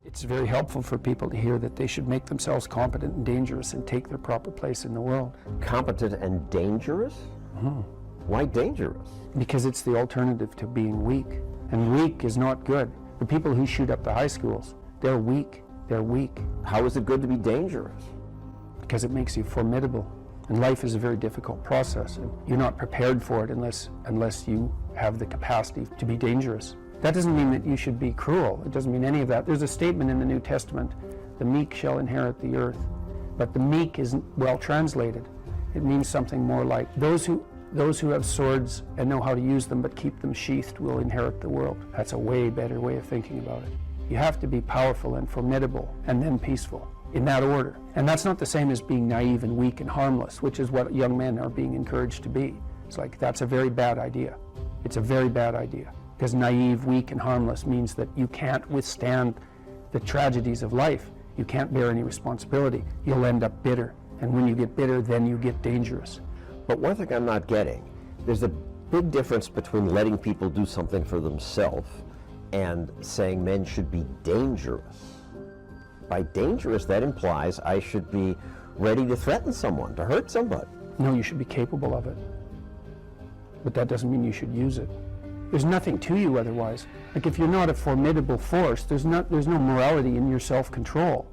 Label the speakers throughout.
Speaker 1: It's very helpful for people to hear that they should make themselves competent and dangerous and take their proper place in the world.
Speaker 2: Competent and dangerous?
Speaker 1: Mm-hmm.
Speaker 2: Why dangerous?
Speaker 1: Because it's the alternative to being weak. And weak is not good. The people who shoot up the high schools, they're weak. They're weak.
Speaker 2: How is it good to be dangerous?
Speaker 1: Because it makes you formidable. And life is a very difficult process. And you're not prepared for it unless you have the capacity to be dangerous. That doesn't mean that you should be cruel. It doesn't mean any of that. There's a statement in the New Testament, the meek shall inherit the earth. But the meek isn't well translated. It means something more like those who have swords and know how to use them but keep them sheathed will inherit the world. That's a way better way of thinking about it. You have to be powerful and formidable and then peaceful, in that order. And that's not the same as being naive and weak and harmless, which is what young men are being encouraged to be. It's like, that's a very bad idea. It's a very bad idea. Because naive, weak, and harmless means that you can't withstand the tragedies of life. You can't bear any responsibility. You'll end up bitter. And when you get bitter, then you get dangerous.
Speaker 2: But one thing I'm not getting, there's a big difference between letting people do something for themselves and saying men should be dangerous. By dangerous, that implies I should be ready to threaten someone, to hurt somebody.
Speaker 1: No, you should be capable of it. But that doesn't mean you should use it. There's nothing to you otherwise. Like if you're not a formidable force, there's no morality in your self-control.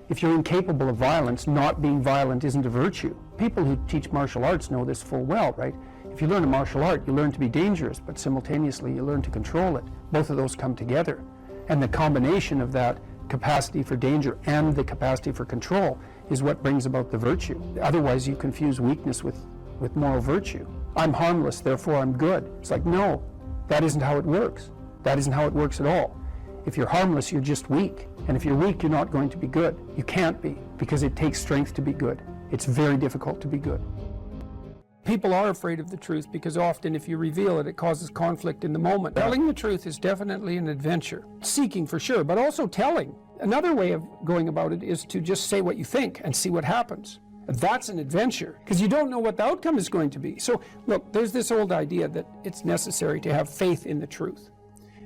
Speaker 1: If you're incapable of violence, not being violent isn't a virtue. People who teach martial arts know this full well, right? If you learn a martial art, you learn to be dangerous, but simultaneously you learn to control it. Both of those come together. And the combination of that capacity for danger and the capacity for control is what brings about the virtue. Otherwise you confuse weakness with moral virtue. I'm harmless, therefore I'm good. It's like, no, that isn't how it works. That isn't how it works at all. If you're harmless, you're just weak. And if you're weak, you're not going to be good. You can't be, because it takes strength to be good. It's very difficult to be good. People are afraid of the truth because often if you reveal it, it causes conflict in the moment. Telling the truth is definitely an adventure. Seeking for sure, but also telling. Another way of going about it is to just say what you think and see what happens. That's an adventure, because you don't know what the outcome is going to be. So look, there's this old idea that it's necessary to have faith in the truth.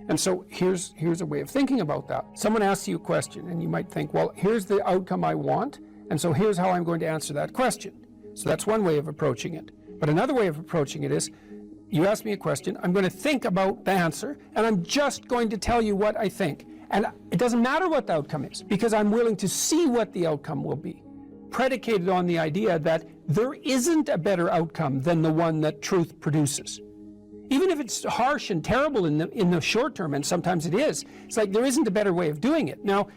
Speaker 1: And so here's a way of thinking about that. Someone asks you a question and you might think, well, here's the outcome I want, and so here's how I'm going to answer that question. So that's one way of approaching it. But another way of approaching it is, you ask me a question, I'm going to think about the answer, and I'm just going to tell you what I think. And it doesn't matter what the outcome is, because I'm willing to see what the outcome will be, predicated on the idea that there isn't a better outcome than the one that truth produces. Even if it's harsh and terrible in the short term, and sometimes it is, it's like there isn't a better way of doing it. Now,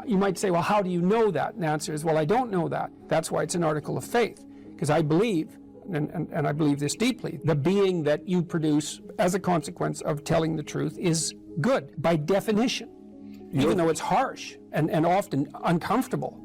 Speaker 1: you might say, well, how do you know that? And the answer is, well, I don't know that. That's why it's an article of faith, because I believe, and I believe this deeply, the being that you produce as a consequence of telling the truth is good, by definition, even though it's harsh and often uncomfortable,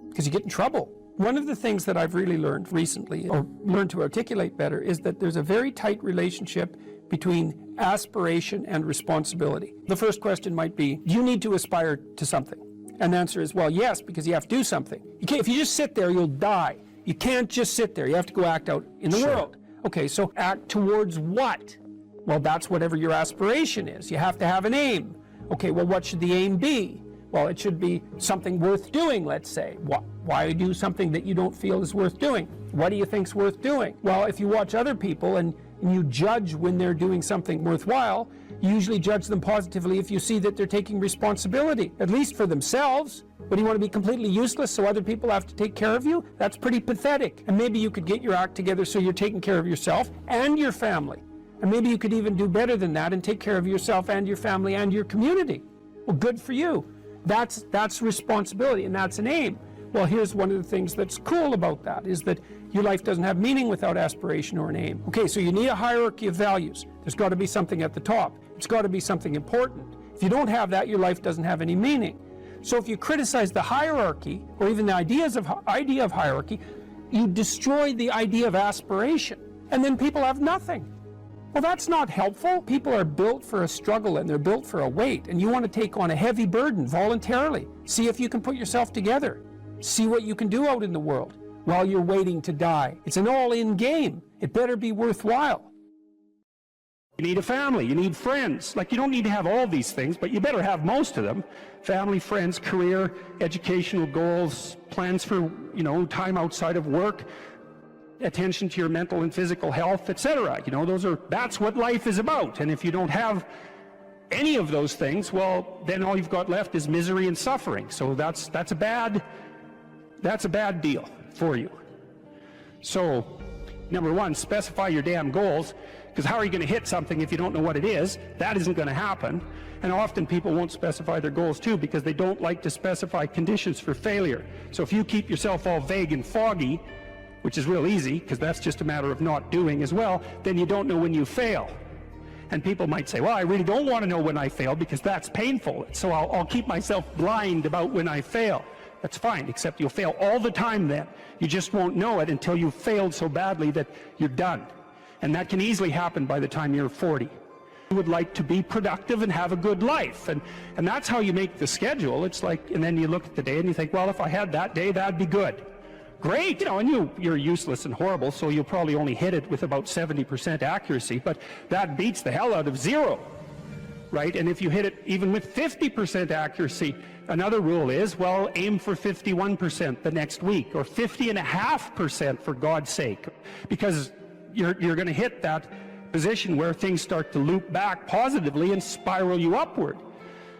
Speaker 1: because you get in trouble. One of the things that I've really learned recently, or learned to articulate better, is that there's a very tight relationship between aspiration and responsibility. The first question might be, do you need to aspire to something? And the answer is, well, yes, because you have to do something. If you just sit there, you'll die. You can't just sit there. You have to go act out in the world. Okay, so act towards what? Well, that's whatever your aspiration is. You have to have an aim. Okay, well, what should the aim be? Well, it should be something worth doing, let's say. Why do something that you don't feel is worth doing? What do you think's worth doing? Well, if you watch other people and you judge when they're doing something worthwhile, you usually judge them positively if you see that they're taking responsibility, at least for themselves. But do you want to be completely useless so other people have to take care of you? That's pretty pathetic. And maybe you could get your act together so you're taking care of yourself and your family. And maybe you could even do better than that and take care of yourself and your family and your community. Well, good for you. That's responsibility, and that's an aim. Well, here's one of the things that's cool about that, is that your life doesn't have meaning without aspiration or an aim. Okay, so you need a hierarchy of values. There's got to be something at the top. It's got to be something important. If you don't have that, your life doesn't have any meaning. So if you criticize the hierarchy, or even the idea of hierarchy, you destroy the idea of aspiration, and then people have nothing. Well, that's not helpful. People are built for a struggle and they're built for a weight, and you want to take on a heavy burden voluntarily. See if you can put yourself together. See what you can do out in the world while you're waiting to die. It's an all-in game. It better be worthwhile. You need a family, you need friends. Like, you don't need to have all these things, but you better have most of them. Family, friends, career, educational goals, plans for, time outside of work, attention to your mental and physical health, etc. That's what life is about. And if you don't have any of those things, well, then all you've got left is misery and suffering. So that's a bad deal for you. So, number one, specify your damn goals, because how are you going to hit something if you don't know what it is? That isn't going to happen. And often people won't specify their goals too, because they don't like to specify conditions for failure. So if you keep yourself all vague and foggy, which is real easy, because that's just a matter of not doing as well, then you don't know when you fail. And people might say, well, I really don't want to know when I fail, because that's painful, so I'll keep myself blind about when I fail. That's fine, except you'll fail all the time then. You just won't know it until you've failed so badly that you're done. And that can easily happen by the time you're 40. You would like to be productive and have a good life, and that's how you make the schedule. It's like, and then you look at the day and you think, well, if I had that day, that'd be good. Great, and you're useless and horrible, so you'll probably only hit it with about 70% accuracy, but that beats the hell out of 0, right? And if you hit it even with 50% accuracy, another rule is, well, aim for 51% the next week, or 50.5% for God's sake, because you're going to hit that position where things start to loop back positively and spiral you upward.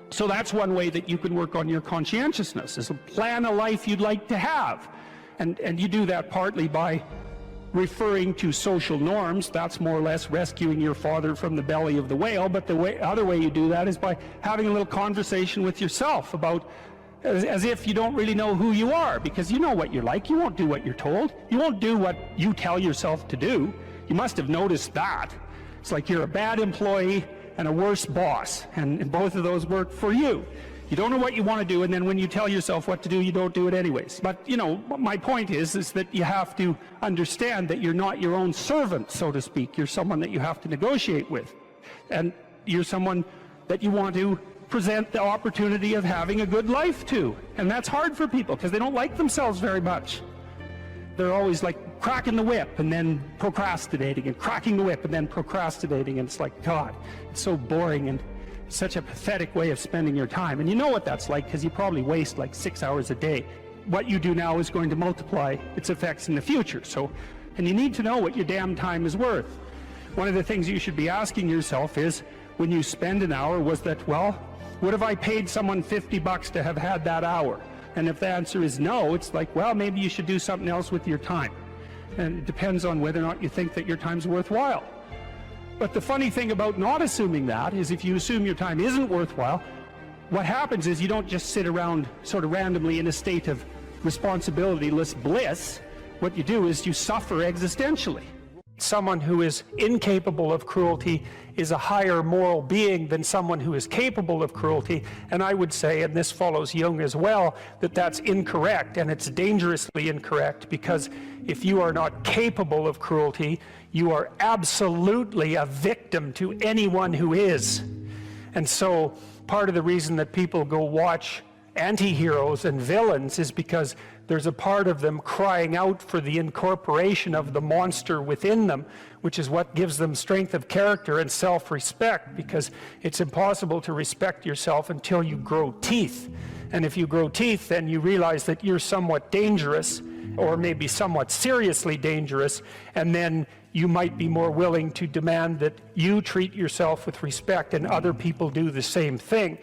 Speaker 1: So that's one way that you can work on your conscientiousness, is to plan a life you'd like to have. And you do that partly by referring to social norms. That's more or less rescuing your father from the belly of the whale. But the other way you do that is by having a little conversation with yourself about, as if you don't really know who you are, because you know what you're like. You won't do what you're told. You won't do what you tell yourself to do. You must have noticed that. It's like you're a bad employee and a worse boss, and both of those work for you. You don't know what you want to do, and then when you tell yourself what to do, you don't do it anyways. But, my point is that you have to understand that you're not your own servant, so to speak. You're someone that you have to negotiate with. And you're someone that you want to present the opportunity of having a good life to. And that's hard for people, because they don't like themselves very much. They're always like cracking the whip and then procrastinating, and cracking the whip and then procrastinating. And it's like, God, it's so boring and such a pathetic way of spending your time. And you know what that's like, because you probably waste like 6 hours a day. What you do now is going to multiply its effects in the future. And you need to know what your damn time is worth. One of the things you should be asking yourself is, when you spend an hour, was that, well, what if I paid someone $50 to have had that hour? And if the answer is no, it's like, well, maybe you should do something else with your time. And it depends on whether or not you think that your time's worthwhile. But the funny thing about not assuming that is, if you assume your time isn't worthwhile, what happens is you don't just sit around sort of randomly in a state of responsibilityless bliss. What you do is you suffer existentially. Someone who is incapable of cruelty is a higher moral being than someone who is capable of cruelty. And I would say, and this follows Jung as well, that that's incorrect, and it's dangerously incorrect, because if you are not capable of cruelty, you are absolutely a victim to anyone who is. And so part of the reason that people go watch anti-heroes and villains is because there's a part of them crying out for the incorporation of the monster within them, which is what gives them strength of character and self-respect, because it's impossible to respect yourself until you grow teeth. And if you grow teeth, then you realize that you're somewhat dangerous, or maybe somewhat seriously dangerous, and then you might be more willing to demand that you treat yourself with respect and other people do the same thing.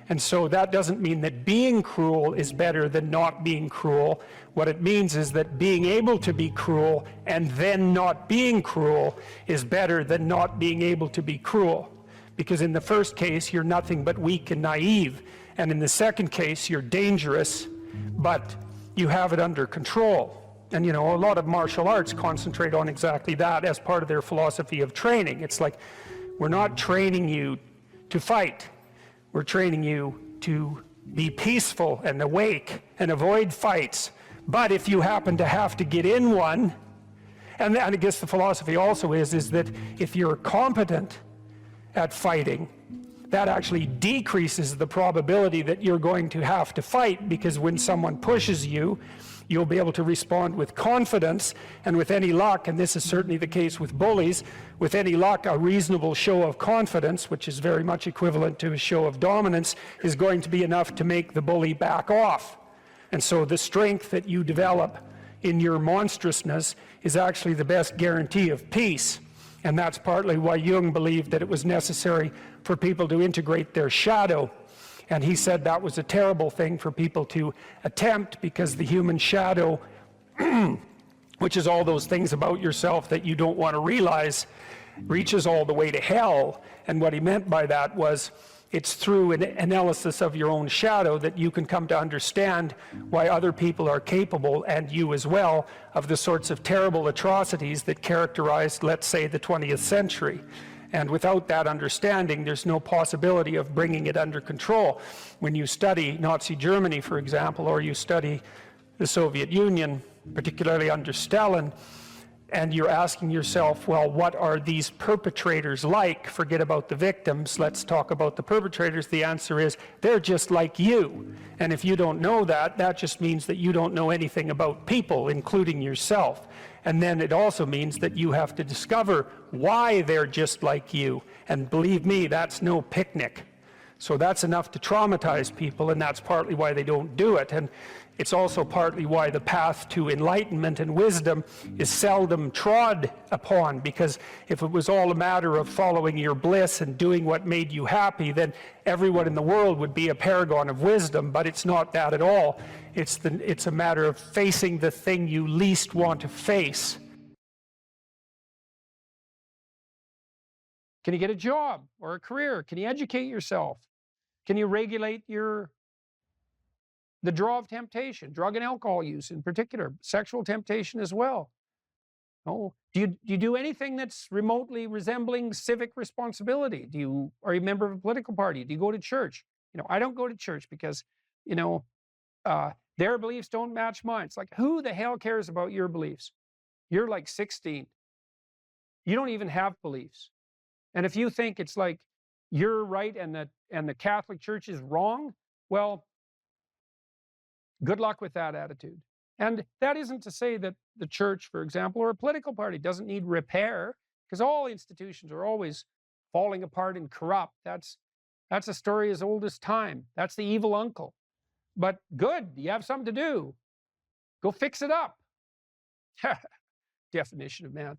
Speaker 1: And so that doesn't mean that being cruel is better than not being cruel. What it means is that being able to be cruel and then not being cruel is better than not being able to be cruel. Because in the first case, you're nothing but weak and naive. And in the second case, you're dangerous, but you have it under control. And a lot of martial arts concentrate on exactly that as part of their philosophy of training. It's like, we're not training you to fight. We're training you to be peaceful and awake and avoid fights. But if you happen to have to get in one, and I guess the philosophy also is that if you're competent at fighting, that actually decreases the probability that you're going to have to fight, because when someone pushes you, you'll be able to respond with confidence, and with any luck, and this is certainly the case with bullies, with any luck, a reasonable show of confidence, which is very much equivalent to a show of dominance, is going to be enough to make the bully back off. And so the strength that you develop in your monstrousness is actually the best guarantee of peace. And that's partly why Jung believed that it was necessary for people to integrate their shadow. And he said that was a terrible thing for people to attempt, because the human shadow, which is all those things about yourself that you don't want to realize, reaches all the way to hell. And what he meant by that was, it's through an analysis of your own shadow that you can come to understand why other people are capable, and you as well, of the sorts of terrible atrocities that characterized, let's say, the 20th century. And without that understanding, there's no possibility of bringing it under control. When you study Nazi Germany, for example, or you study the Soviet Union, particularly under Stalin, and you're asking yourself, well, what are these perpetrators like? Forget about the victims, let's talk about the perpetrators. The answer is, they're just like you. And if you don't know that, that just means that you don't know anything about people, including yourself. And then it also means that you have to discover why they're just like you. And believe me, that's no picnic. So that's enough to traumatize people, and that's partly why they don't do it. And it's also partly why the path to enlightenment and wisdom is seldom trod upon, because if it was all a matter of following your bliss and doing what made you happy, then everyone in the world would be a paragon of wisdom. But it's not that at all. It's a matter of facing the thing you least want to face. Can you get a job or a career? Can you educate yourself? Can you regulate the draw of temptation, drug and alcohol use in particular, sexual temptation as well? Oh, do you do anything that's remotely resembling civic responsibility? Are you a member of a political party? Do you go to church? I don't go to church because, their beliefs don't match mine. It's like, who the hell cares about your beliefs? You're like 16. You don't even have beliefs. And if you think it's like you're right and the Catholic Church is wrong, well, good luck with that attitude. And that isn't to say that the church, for example, or a political party doesn't need repair, because all institutions are always falling apart and corrupt. That's a story as old as time. That's the evil uncle. But good, you have something to do. Go fix it up. Definition of man.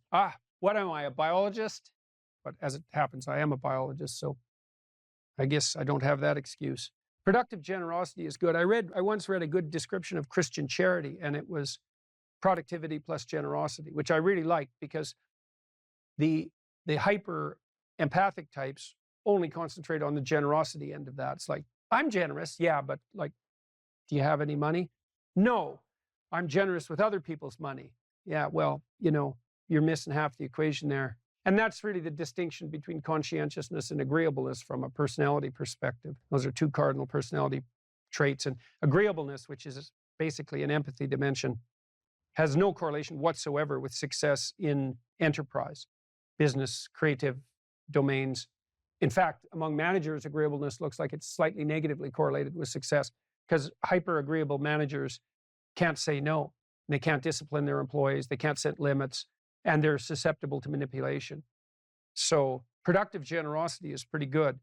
Speaker 1: What am I, a biologist? But as it happens, I am a biologist, so I guess I don't have that excuse. Productive generosity is good. I once read a good description of Christian charity, and it was productivity plus generosity, which I really liked, because the hyper empathic types only concentrate on the generosity end of that. It's like, I'm generous, yeah, but like, do you have any money? No, I'm generous with other people's money. Yeah, well, you're missing half the equation there. And that's really the distinction between conscientiousness and agreeableness from a personality perspective. Those are two cardinal personality traits. And agreeableness, which is basically an empathy dimension, has no correlation whatsoever with success in enterprise, business, creative domains. In fact, among managers, agreeableness looks like it's slightly negatively correlated with success, because hyper-agreeable managers can't say no. They can't discipline their employees. They can't set limits. And they're susceptible to manipulation. So productive generosity is pretty good.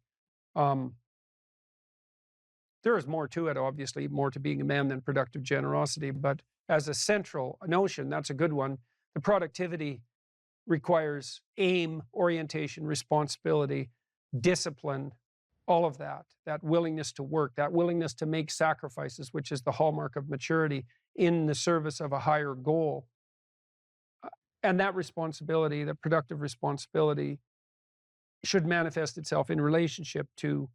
Speaker 1: There is more to it, obviously, more to being a man than productive generosity. But as a central notion, that's a good one. The productivity requires aim, orientation, responsibility, discipline, all of that willingness to work, that willingness to make sacrifices, which is the hallmark of maturity, in the service of a higher goal. And that responsibility, that productive responsibility, should manifest itself in relationship to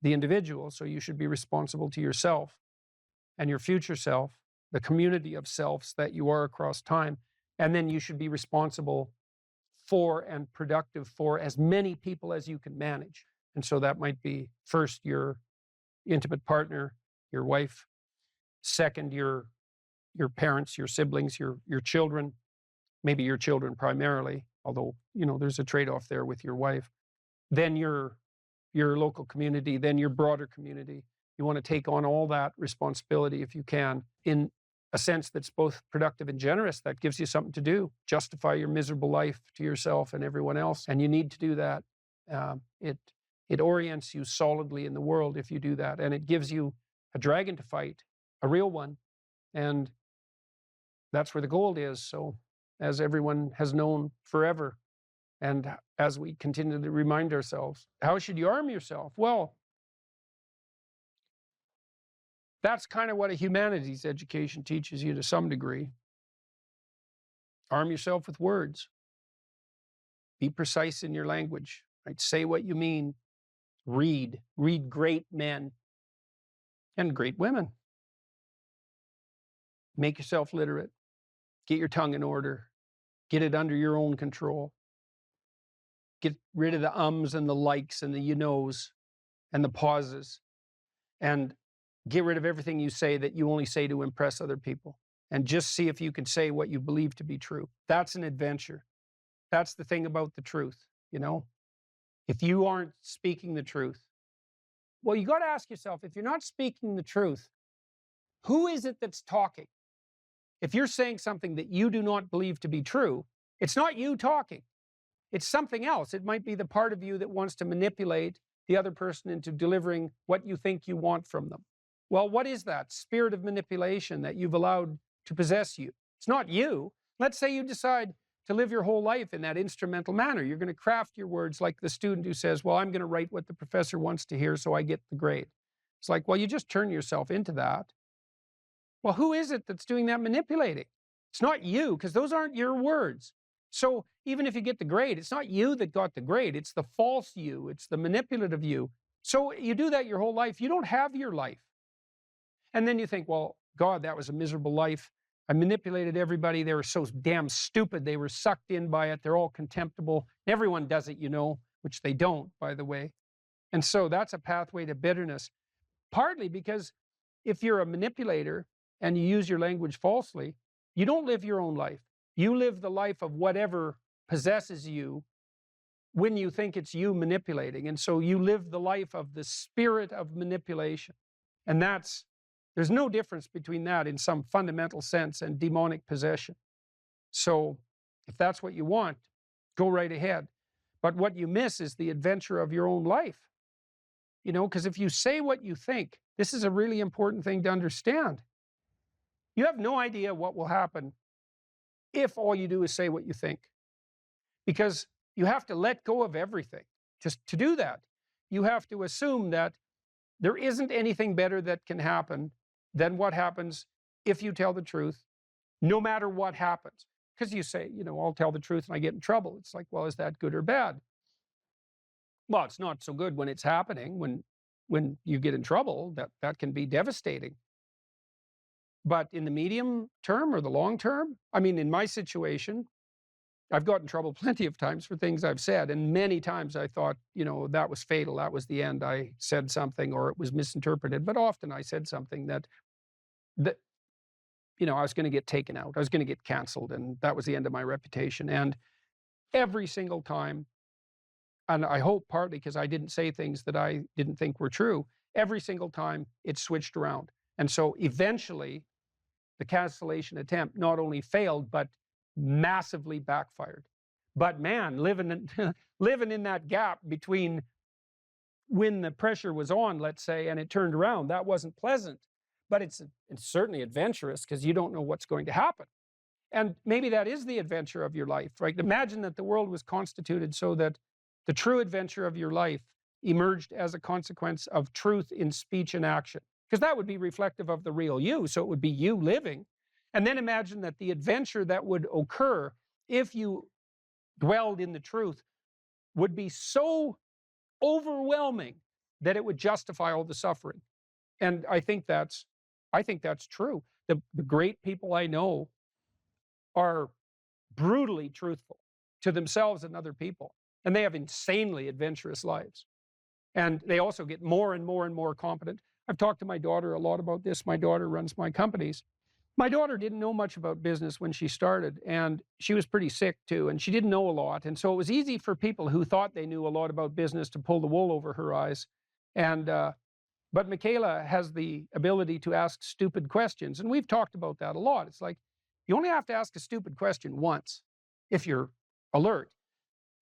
Speaker 1: the individual. So you should be responsible to yourself and your future self, the community of selves that you are across time. And then you should be responsible for and productive for as many people as you can manage. And so that might be first your intimate partner, your wife, second your parents, your siblings, your children, maybe your children primarily, although there's a trade-off there with your wife. Then your local community, then your broader community. You want to take on all that responsibility if you can in a sense that's both productive and generous, that gives you something to do, justify your miserable life to yourself and everyone else. And you need to do that. It orients you solidly in the world if you do that. And it gives you a dragon to fight, a real one. And that's where the gold is. So as everyone has known forever, and as we continue to remind ourselves, how should you arm yourself? Well, that's kind of what a humanities education teaches you to some degree. Arm yourself with words. Be precise in your language. Right? Say what you mean. Read great men and great women. Make yourself literate. Get your tongue in order. Get it under your own control. Get rid of the ums and the likes and the you knows and the pauses. And get rid of everything you say that you only say to impress other people. And just see if you can say what you believe to be true. That's an adventure. That's the thing about the truth, you know? If you aren't speaking the truth, well, you got to ask yourself, if you're not speaking the truth, who is it that's talking? If you're saying something that you do not believe to be true, it's not you talking. It's something else. It might be the part of you that wants to manipulate the other person into delivering what you think you want from them. Well, what is that spirit of manipulation that you've allowed to possess you? It's not you. Let's say you decide to live your whole life in that instrumental manner. You're going to craft your words like the student who says, well, I'm going to write what the professor wants to hear so I get the grade. It's like, well, you just turn yourself into that. Well, who is it that's doing that manipulating? It's not you, because those aren't your words. So even if you get the grade, it's not you that got the grade. It's the false you. It's the manipulative you. So you do that your whole life. You don't have your life. And then you think, well, God, that was a miserable life. I manipulated everybody. They were so damn stupid. They were sucked in by it. They're all contemptible. Everyone does it, you know, which they don't, by the way. And so that's a pathway to bitterness. Partly because if you're a manipulator and you use your language falsely, you don't live your own life. You live the life of whatever possesses you when you think it's you manipulating. And so you live the life of the spirit of manipulation. And there's no difference between that in some fundamental sense and demonic possession. So if that's what you want, go right ahead. But what you miss is the adventure of your own life. You know, because if you say what you think, this is a really important thing to understand. You have no idea what will happen if all you do is say what you think. Because you have to let go of everything. Just to do that, you have to assume that there isn't anything better that can happen than what happens if you tell the truth, no matter what happens. Because you say, you know, I'll tell the truth and I get in trouble. It's like, well, is that good or bad? Well, it's not so good when it's happening. When you get in trouble, that can be devastating. But in the medium term or the long term, I mean, in my situation, I've gotten in trouble plenty of times for things I've said. And many times I thought, you know, that was fatal. That was the end. I said something or it was misinterpreted. But often I said something that you know, I was going to get taken out. I was going to get canceled. And that was the end of my reputation. And every single time, and I hope partly because I didn't say things that I didn't think were true, every single time it switched around. And so eventually the cancellation attempt not only failed, but massively backfired. But man, living in that gap between when the pressure was on, let's say, and it turned around, that wasn't pleasant. But it's certainly adventurous because you don't know what's going to happen. And maybe that is the adventure of your life, right? Imagine that the world was constituted so that the true adventure of your life emerged as a consequence of truth in speech and action. Because that would be reflective of the real you, so it would be you living. And then imagine that the adventure that would occur if you dwelled in the truth would be so overwhelming that it would justify all the suffering. And I think that's true. The great people I know are brutally truthful to themselves and other people. And they have insanely adventurous lives. And they also get more and more and more competent. I've talked to my daughter a lot about this. My daughter runs my companies. My daughter didn't know much about business when she started, and she was pretty sick too, and she didn't know a lot. And so it was easy for people who thought they knew a lot about business to pull the wool over her eyes. And But Michaela has the ability to ask stupid questions, and we've talked about that a lot. It's like, you only have to ask a stupid question once if you're alert.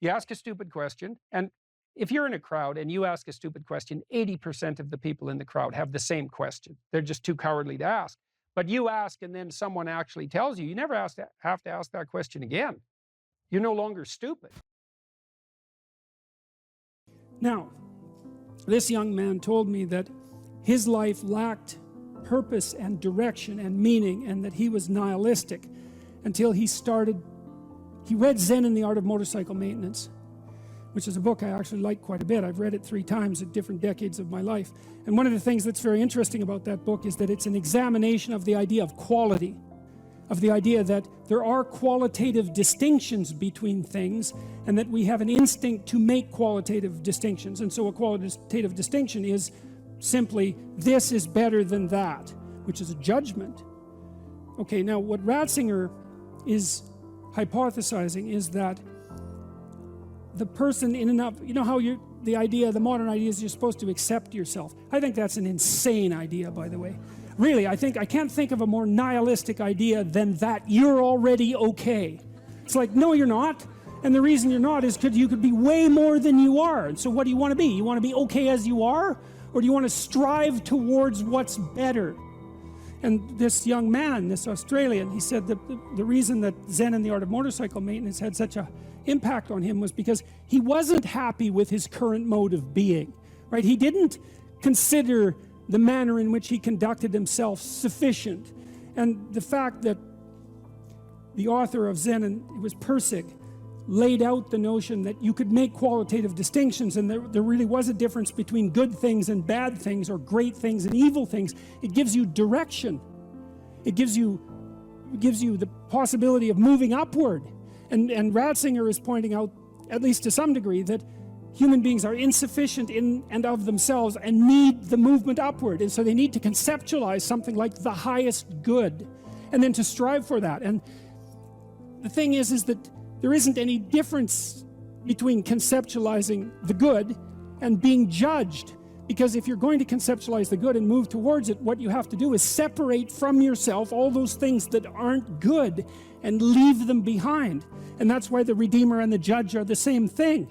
Speaker 1: You ask a stupid question, and if you're in a crowd and you ask a stupid question, 80% of the people in the crowd have the same question. They're just too cowardly to ask. But you ask and then someone actually tells you, you never have to ask that question again. You're no longer stupid.
Speaker 3: Now, this young man told me that his life lacked purpose and direction and meaning, and that he was nihilistic until he read Zen and the Art of Motorcycle Maintenance, which is a book I actually like quite a bit. I've read it 3 times at different decades of my life. And one of the things that's very interesting about that book is that it's an examination of the idea of quality, of the idea that there are qualitative distinctions between things, and that we have an instinct to make qualitative distinctions. And so a qualitative distinction is simply, this is better than that, which is a judgment. Okay, now what Ratzinger is hypothesizing is that the person in and of, you know how the modern idea is you're supposed to accept yourself. I think that's an insane idea, by the way. Really, I can't think of a more nihilistic idea than that you're already okay. It's like, no, you're not. And the reason you're not is because you could be way more than you are. And so what do you want to be? You want to be okay as you are? Or do you want to strive towards what's better? And this young man, this Australian, he said that the reason that Zen and the Art of Motorcycle Maintenance had such an impact on him was because he wasn't happy with his current mode of being, right? He didn't consider the manner in which he conducted himself sufficient. And the fact that the author of Zen, and it was Pirsig, laid out the notion that you could make qualitative distinctions, and there really was a difference between good things and bad things, or great things and evil things. It gives you direction. It gives you the possibility of moving upward. And Ratzinger is pointing out, at least to some degree, that human beings are insufficient in and of themselves and need the movement upward. And so they need to conceptualize something like the highest good, and then to strive for that. And the thing is that there isn't any difference between conceptualizing the good and being judged. Because if you're going to conceptualize the good and move towards it, what you have to do is separate from yourself all those things that aren't good and leave them behind. And that's why the Redeemer and the Judge are the same thing.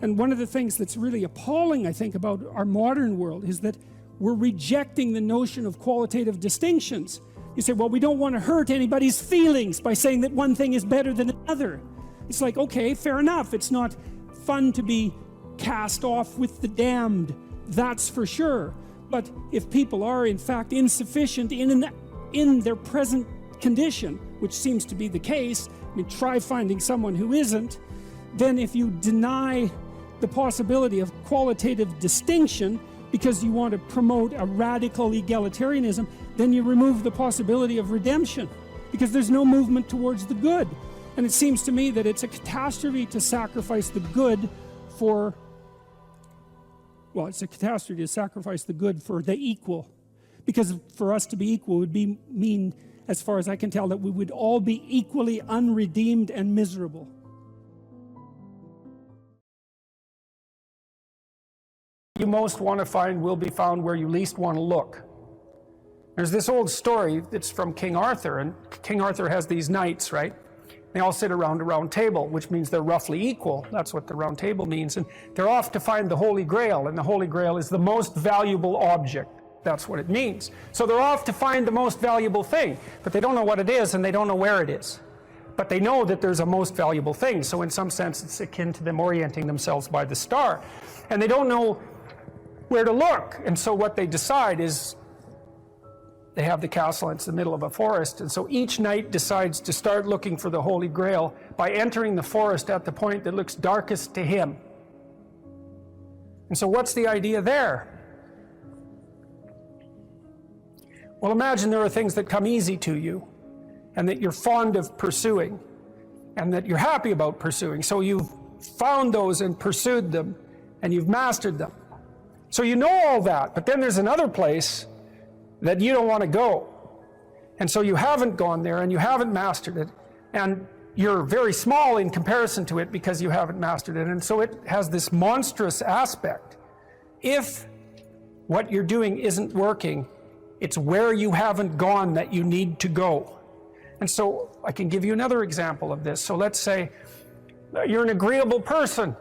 Speaker 3: And one of the things that's really appalling, I think, about our modern world is that we're rejecting the notion of qualitative distinctions. You say, well, we don't want to hurt anybody's feelings by saying that one thing is better than another. It's like, okay, fair enough. It's not fun to be cast off with the damned, that's for sure. But if people are in fact insufficient in their present condition, which seems to be the case, I mean, try finding someone who isn't, then if you deny the possibility of qualitative distinction because you want to promote a radical egalitarianism, then you remove the possibility of redemption, because there's no movement towards the good. And it seems to me that it's a catastrophe to sacrifice the good for, well, it's a catastrophe to sacrifice the good for the equal. Because for us to be equal would mean, as far as I can tell, that we would all be equally unredeemed and miserable.
Speaker 1: You most want to find will be found where you least want to look. There's this old story that's from King Arthur, and King Arthur has these knights, right? They all sit around a round table, which means they're roughly equal. That's what the round table means. And they're off to find the Holy Grail, and the Holy Grail is the most valuable object. That's what it means. So they're off to find the most valuable thing, but they don't know what it is, and they don't know where it is. But they know that there's a most valuable thing, so in some sense it's akin to them orienting themselves by the star. And they don't know where to look, and so what they decide is, they have the castle, and it's the middle of a forest, and so each knight decides to start looking for the Holy Grail by entering the forest at the point that looks darkest to him. And so what's the idea there? Well, imagine there are things that come easy to you, and that you're fond of pursuing, and that you're happy about pursuing. So you've found those and pursued them, and you've mastered them. So you know all that, but then there's another place that you don't want to go. And so you haven't gone there, and you haven't mastered it, and you're very small in comparison to it because you haven't mastered it. And so it has this monstrous aspect. If what you're doing isn't working. It's where you haven't gone that you need to go. And so I can give you another example of this. So let's say you're an agreeable person,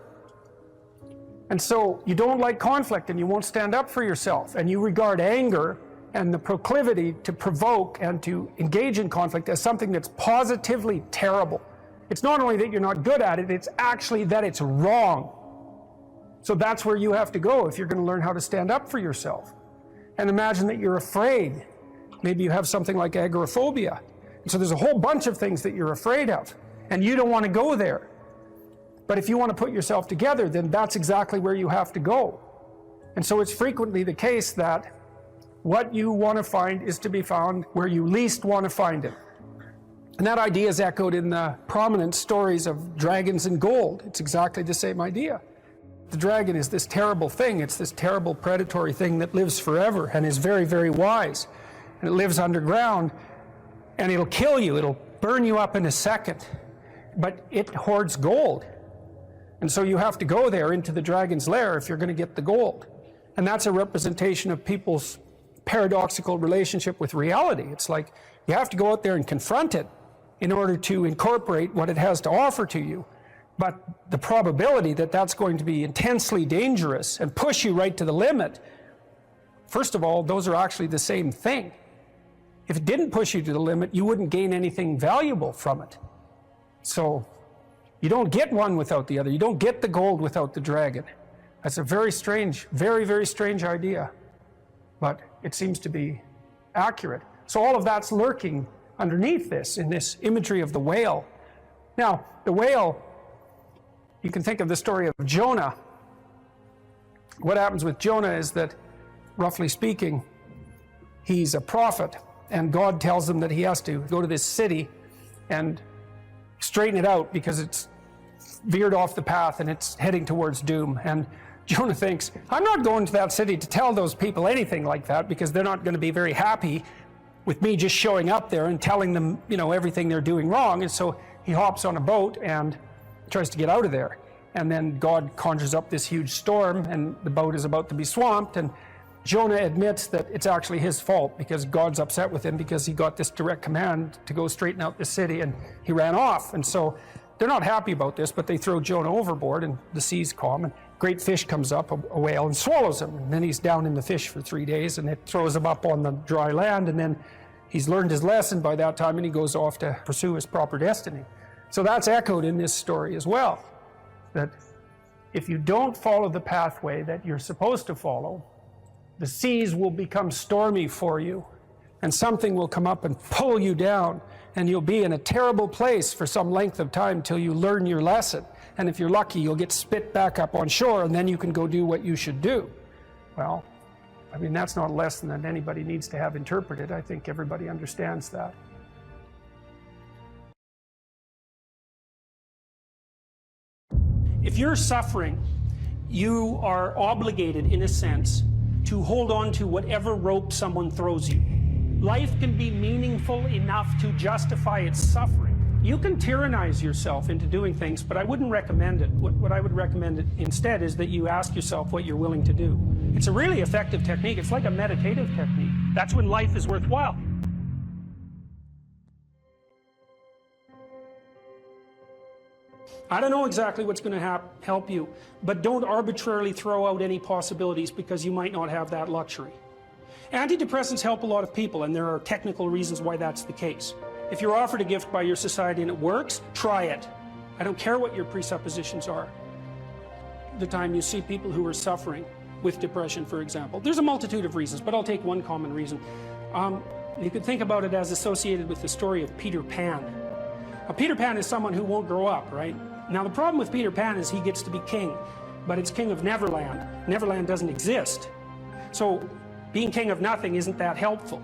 Speaker 1: and so you don't like conflict and you won't stand up for yourself, and you regard anger and the proclivity to provoke and to engage in conflict as something that's positively terrible. It's not only that you're not good at it, it's actually that it's wrong. So that's where you have to go if you're going to learn how to stand up for yourself. And imagine that you're afraid. Maybe you have something like agoraphobia. And so there's a whole bunch of things that you're afraid of, and you don't want to go there. But if you want to put yourself together, then that's exactly where you have to go. And so it's frequently the case that what you want to find is to be found where you least want to find it. And that idea is echoed in the prominent stories of dragons and gold. It's exactly the same idea. The dragon is this terrible thing. It's this terrible predatory thing that lives forever and is very, very wise. And it lives underground, and it'll kill you. It'll burn you up in a second. But it hoards gold. And so you have to go there into the dragon's lair if you're going to get the gold. And that's a representation of people's paradoxical relationship with reality. It's like you have to go out there and confront it in order to incorporate what it has to offer to you. But the probability that that's going to be intensely dangerous and push you right to the limit, first of all, those are actually the same thing. If it didn't push you to the limit, you wouldn't gain anything valuable from it. So you don't get one without the other. You don't get the gold without the dragon. That's a very strange, very, very strange idea. But it seems to be accurate. So all of that's lurking underneath this, in this imagery of the whale. Now, the whale, you can think of the story of Jonah. What happens with Jonah is that, roughly speaking, he's a prophet, and God tells him that he has to go to this city and straighten it out because it's veered off the path and it's heading towards doom. And Jonah thinks, I'm not going to that city to tell those people anything like that, because they're not going to be very happy with me just showing up there and telling them, you know, everything they're doing wrong. And so he hops on a boat and tries to get out of there. And then God conjures up this huge storm, and the boat is about to be swamped. And Jonah admits that it's actually his fault, because God's upset with him because he got this direct command to go straighten out the city, and he ran off. And so they're not happy about this, but they throw Jonah overboard, and the seas calm, and a great fish comes up, a whale, and swallows him. And then he's down in the fish for 3 days, and it throws him up on the dry land, and then he's learned his lesson by that time, and he goes off to pursue his proper destiny. So that's echoed in this story as well, that if you don't follow the pathway that you're supposed to follow, the seas will become stormy for you, and something will come up and pull you down, and you'll be in a terrible place for some length of time till you learn your lesson. And if you're lucky, you'll get spit back up on shore, and then you can go do what you should do. Well, I mean, that's not a lesson that anybody needs to have interpreted. I think everybody understands that. If you're suffering, you are obligated, in a sense, to hold on to whatever rope someone throws you. Life can be meaningful enough to justify its suffering. You can tyrannize yourself into doing things, but I wouldn't recommend it. What I would recommend instead is that you ask yourself what you're willing to do. It's a really effective technique. It's like a meditative technique. That's when life is worthwhile. I don't know exactly what's going to help you, but don't arbitrarily throw out any possibilities because you might not have that luxury. Antidepressants help a lot of people, and there are technical reasons why that's the case. If you're offered a gift by your society and it works, try it. I don't care what your presuppositions are. The time you see people who are suffering with depression, for example, there's a multitude of reasons, but I'll take one common reason. You could think about it as associated with the story of Peter Pan. Peter Pan is someone who won't grow up, right? Now, the problem with Peter Pan is he gets to be king, but it's king of Neverland. Neverland doesn't exist. So being king of nothing isn't that helpful.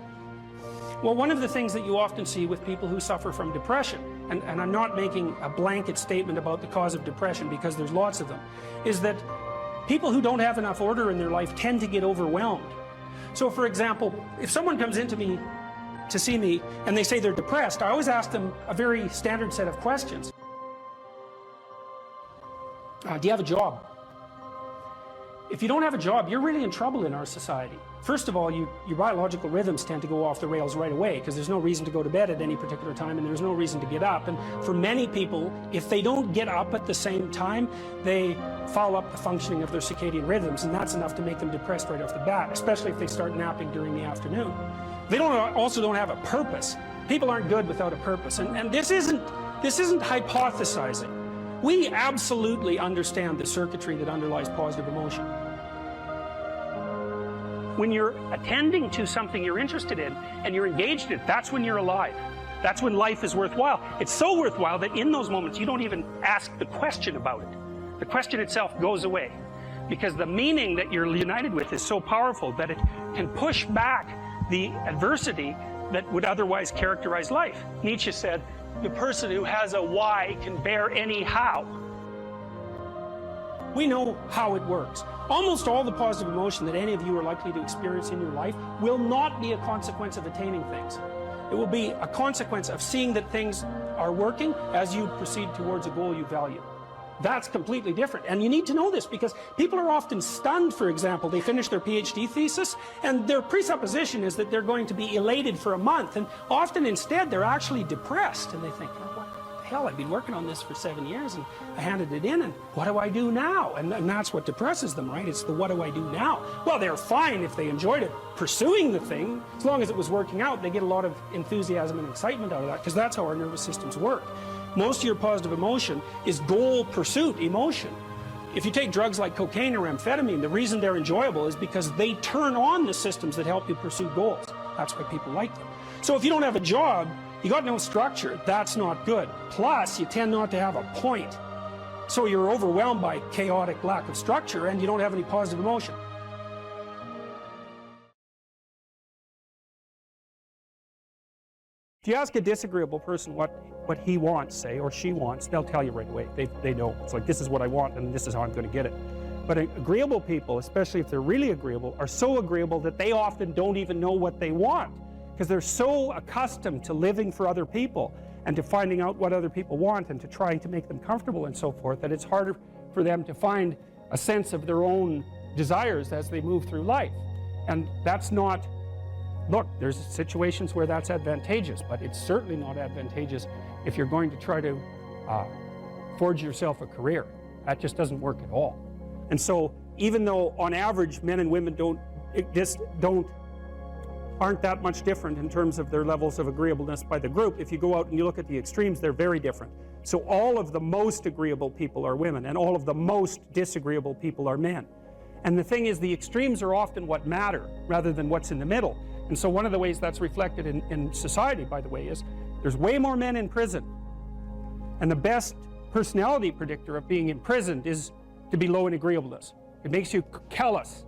Speaker 1: Well, one of the things that you often see with people who suffer from depression, and I'm not making a blanket statement about the cause of depression because there's lots of them, is that people who don't have enough order in their life tend to get overwhelmed. So, for example, if someone comes into me to see me and they say they're depressed, I always ask them a very standard set of questions. Do you have a job? if you don't have a job, you're really in trouble in our society. First of all, your biological rhythms tend to go off the rails right away because there's no reason to go to bed at any particular time and there's no reason to get up. And for many people, if they don't get up at the same time, they foul up the functioning of their circadian rhythms, and that's enough to make them depressed right off the bat, especially if they start napping during the afternoon. They also don't have a purpose. People aren't good without a purpose, and this isn't hypothesizing. We absolutely understand the circuitry that underlies positive emotion. When you're attending to something you're interested in and you're engaged in it, that's when you're alive. That's when life is worthwhile. It's so worthwhile that in those moments you don't even ask the question about it. The question itself goes away because the meaning that you're united with is so powerful that it can push back the adversity that would otherwise characterize life. Nietzsche said, the person who has a why can bear any how. We know how it works. Almost all the positive emotion that any of you are likely to experience in your life will not be a consequence of attaining things. It will be a consequence of seeing that things are working as you proceed towards a goal you value. That's completely different. And you need to know this because people are often stunned, for example. They finish their PhD thesis and their presupposition is that they're going to be elated for a month. And often instead they're actually depressed and they think, oh, what the hell, I've been working on this for 7 years and I handed it in and what do I do now? And that's what depresses them, right? It's the what do I do now? Well, they're fine if they enjoyed it pursuing the thing. As long as it was working out, they get a lot of enthusiasm and excitement out of that because that's how our nervous systems work. Most of your positive emotion is goal pursuit emotion. If you take drugs like cocaine or amphetamine, the reason they're enjoyable is because they turn on the systems that help you pursue goals. That's why people like them. So if you don't have a job, you got no structure, that's not good. Plus, you tend not to have a point. So you're overwhelmed by chaotic lack of structure and you don't have any positive emotion. If you ask a disagreeable person what he wants, say, or she wants, they'll tell you right away. They know. It's like, this is what I want and this is how I'm going to get it. But agreeable people, especially if they're really agreeable, are so agreeable that they often don't even know what they want because they're so accustomed to living for other people and to finding out what other people want and to trying to make them comfortable and so forth that it's harder for them to find a sense of their own desires as they move through life. And that's not... Look, there's situations where that's advantageous, but it's certainly not advantageous if you're going to try to forge yourself a career. That just doesn't work at all. And so, even though on average men and women aren't that much different in terms of their levels of agreeableness by the group, if you go out and you look at the extremes, they're very different. So all of the most agreeable people are women, and all of the most disagreeable people are men. And the thing is, the extremes are often what matter, rather than what's in the middle. And so one of the ways that's reflected in society, by the way, is there's way more men in prison. And the best personality predictor of being imprisoned is to be low in agreeableness. It makes you callous.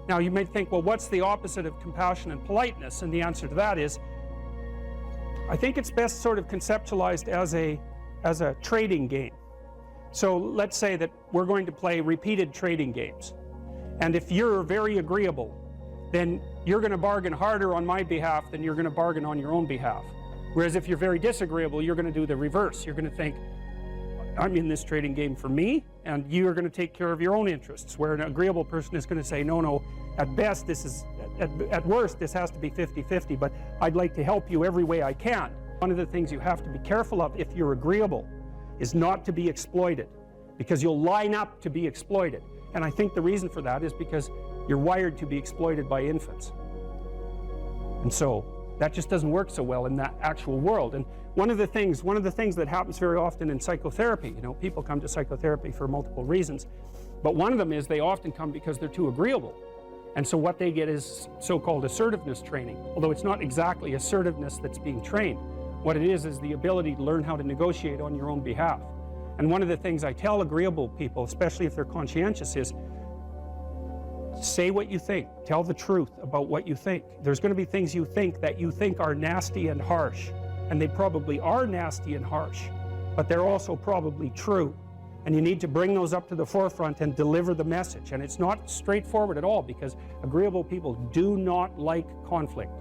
Speaker 1: Now you might think, well, what's the opposite of compassion and politeness? And the answer to that is, I think it's best sort of conceptualized as a trading game. So let's say that we're going to play repeated trading games. And if you're very agreeable, then you're going to bargain harder on my behalf than you're going to bargain on your own behalf. Whereas if you're very disagreeable, you're going to do the reverse. You're going to think, I'm in this trading game for me, and you're going to take care of your own interests. Where an agreeable person is going to say, no, at best this is, at worst this has to be 50-50, but I'd like to help you every way I can. One of the things you have to be careful of if you're agreeable is not to be exploited, because you'll line up to be exploited. And I think the reason for that is because you're wired to be exploited by infants. And so that just doesn't work so well in that actual world. And one of the things that happens very often in psychotherapy, people come to psychotherapy for multiple reasons, but one of them is they often come because they're too agreeable. And so what they get is so-called assertiveness training, although it's not exactly assertiveness that's being trained. What it is the ability to learn how to negotiate on your own behalf. And one of the things I tell agreeable people, especially if they're conscientious, is say what you think. Tell the truth about what you think. There's going to be things you think that you think are nasty and harsh, and they probably are nasty and harsh, but they're also probably true. And you need to bring those up to the forefront and deliver the message. And it's not straightforward at all, because agreeable people do not like conflict.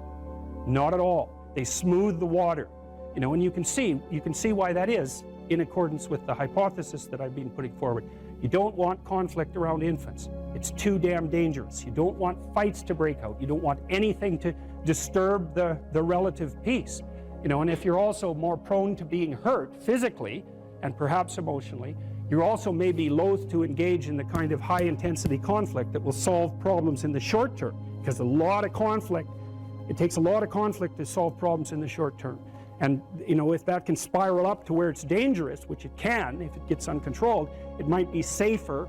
Speaker 1: Not at all. They smooth the water. And you can see why that is in accordance with the hypothesis that I've been putting forward. You don't want conflict around infants. It's too damn dangerous. You don't want fights to break out. You don't want anything to disturb the relative peace. You know, and if you're also more prone to being hurt physically and perhaps emotionally, you're also maybe loath to engage in the kind of high intensity conflict that will solve problems in the short term, because it takes a lot of conflict to solve problems in the short term. And you know, if that can spiral up to where it's dangerous, which it can if it gets uncontrolled, it might be safer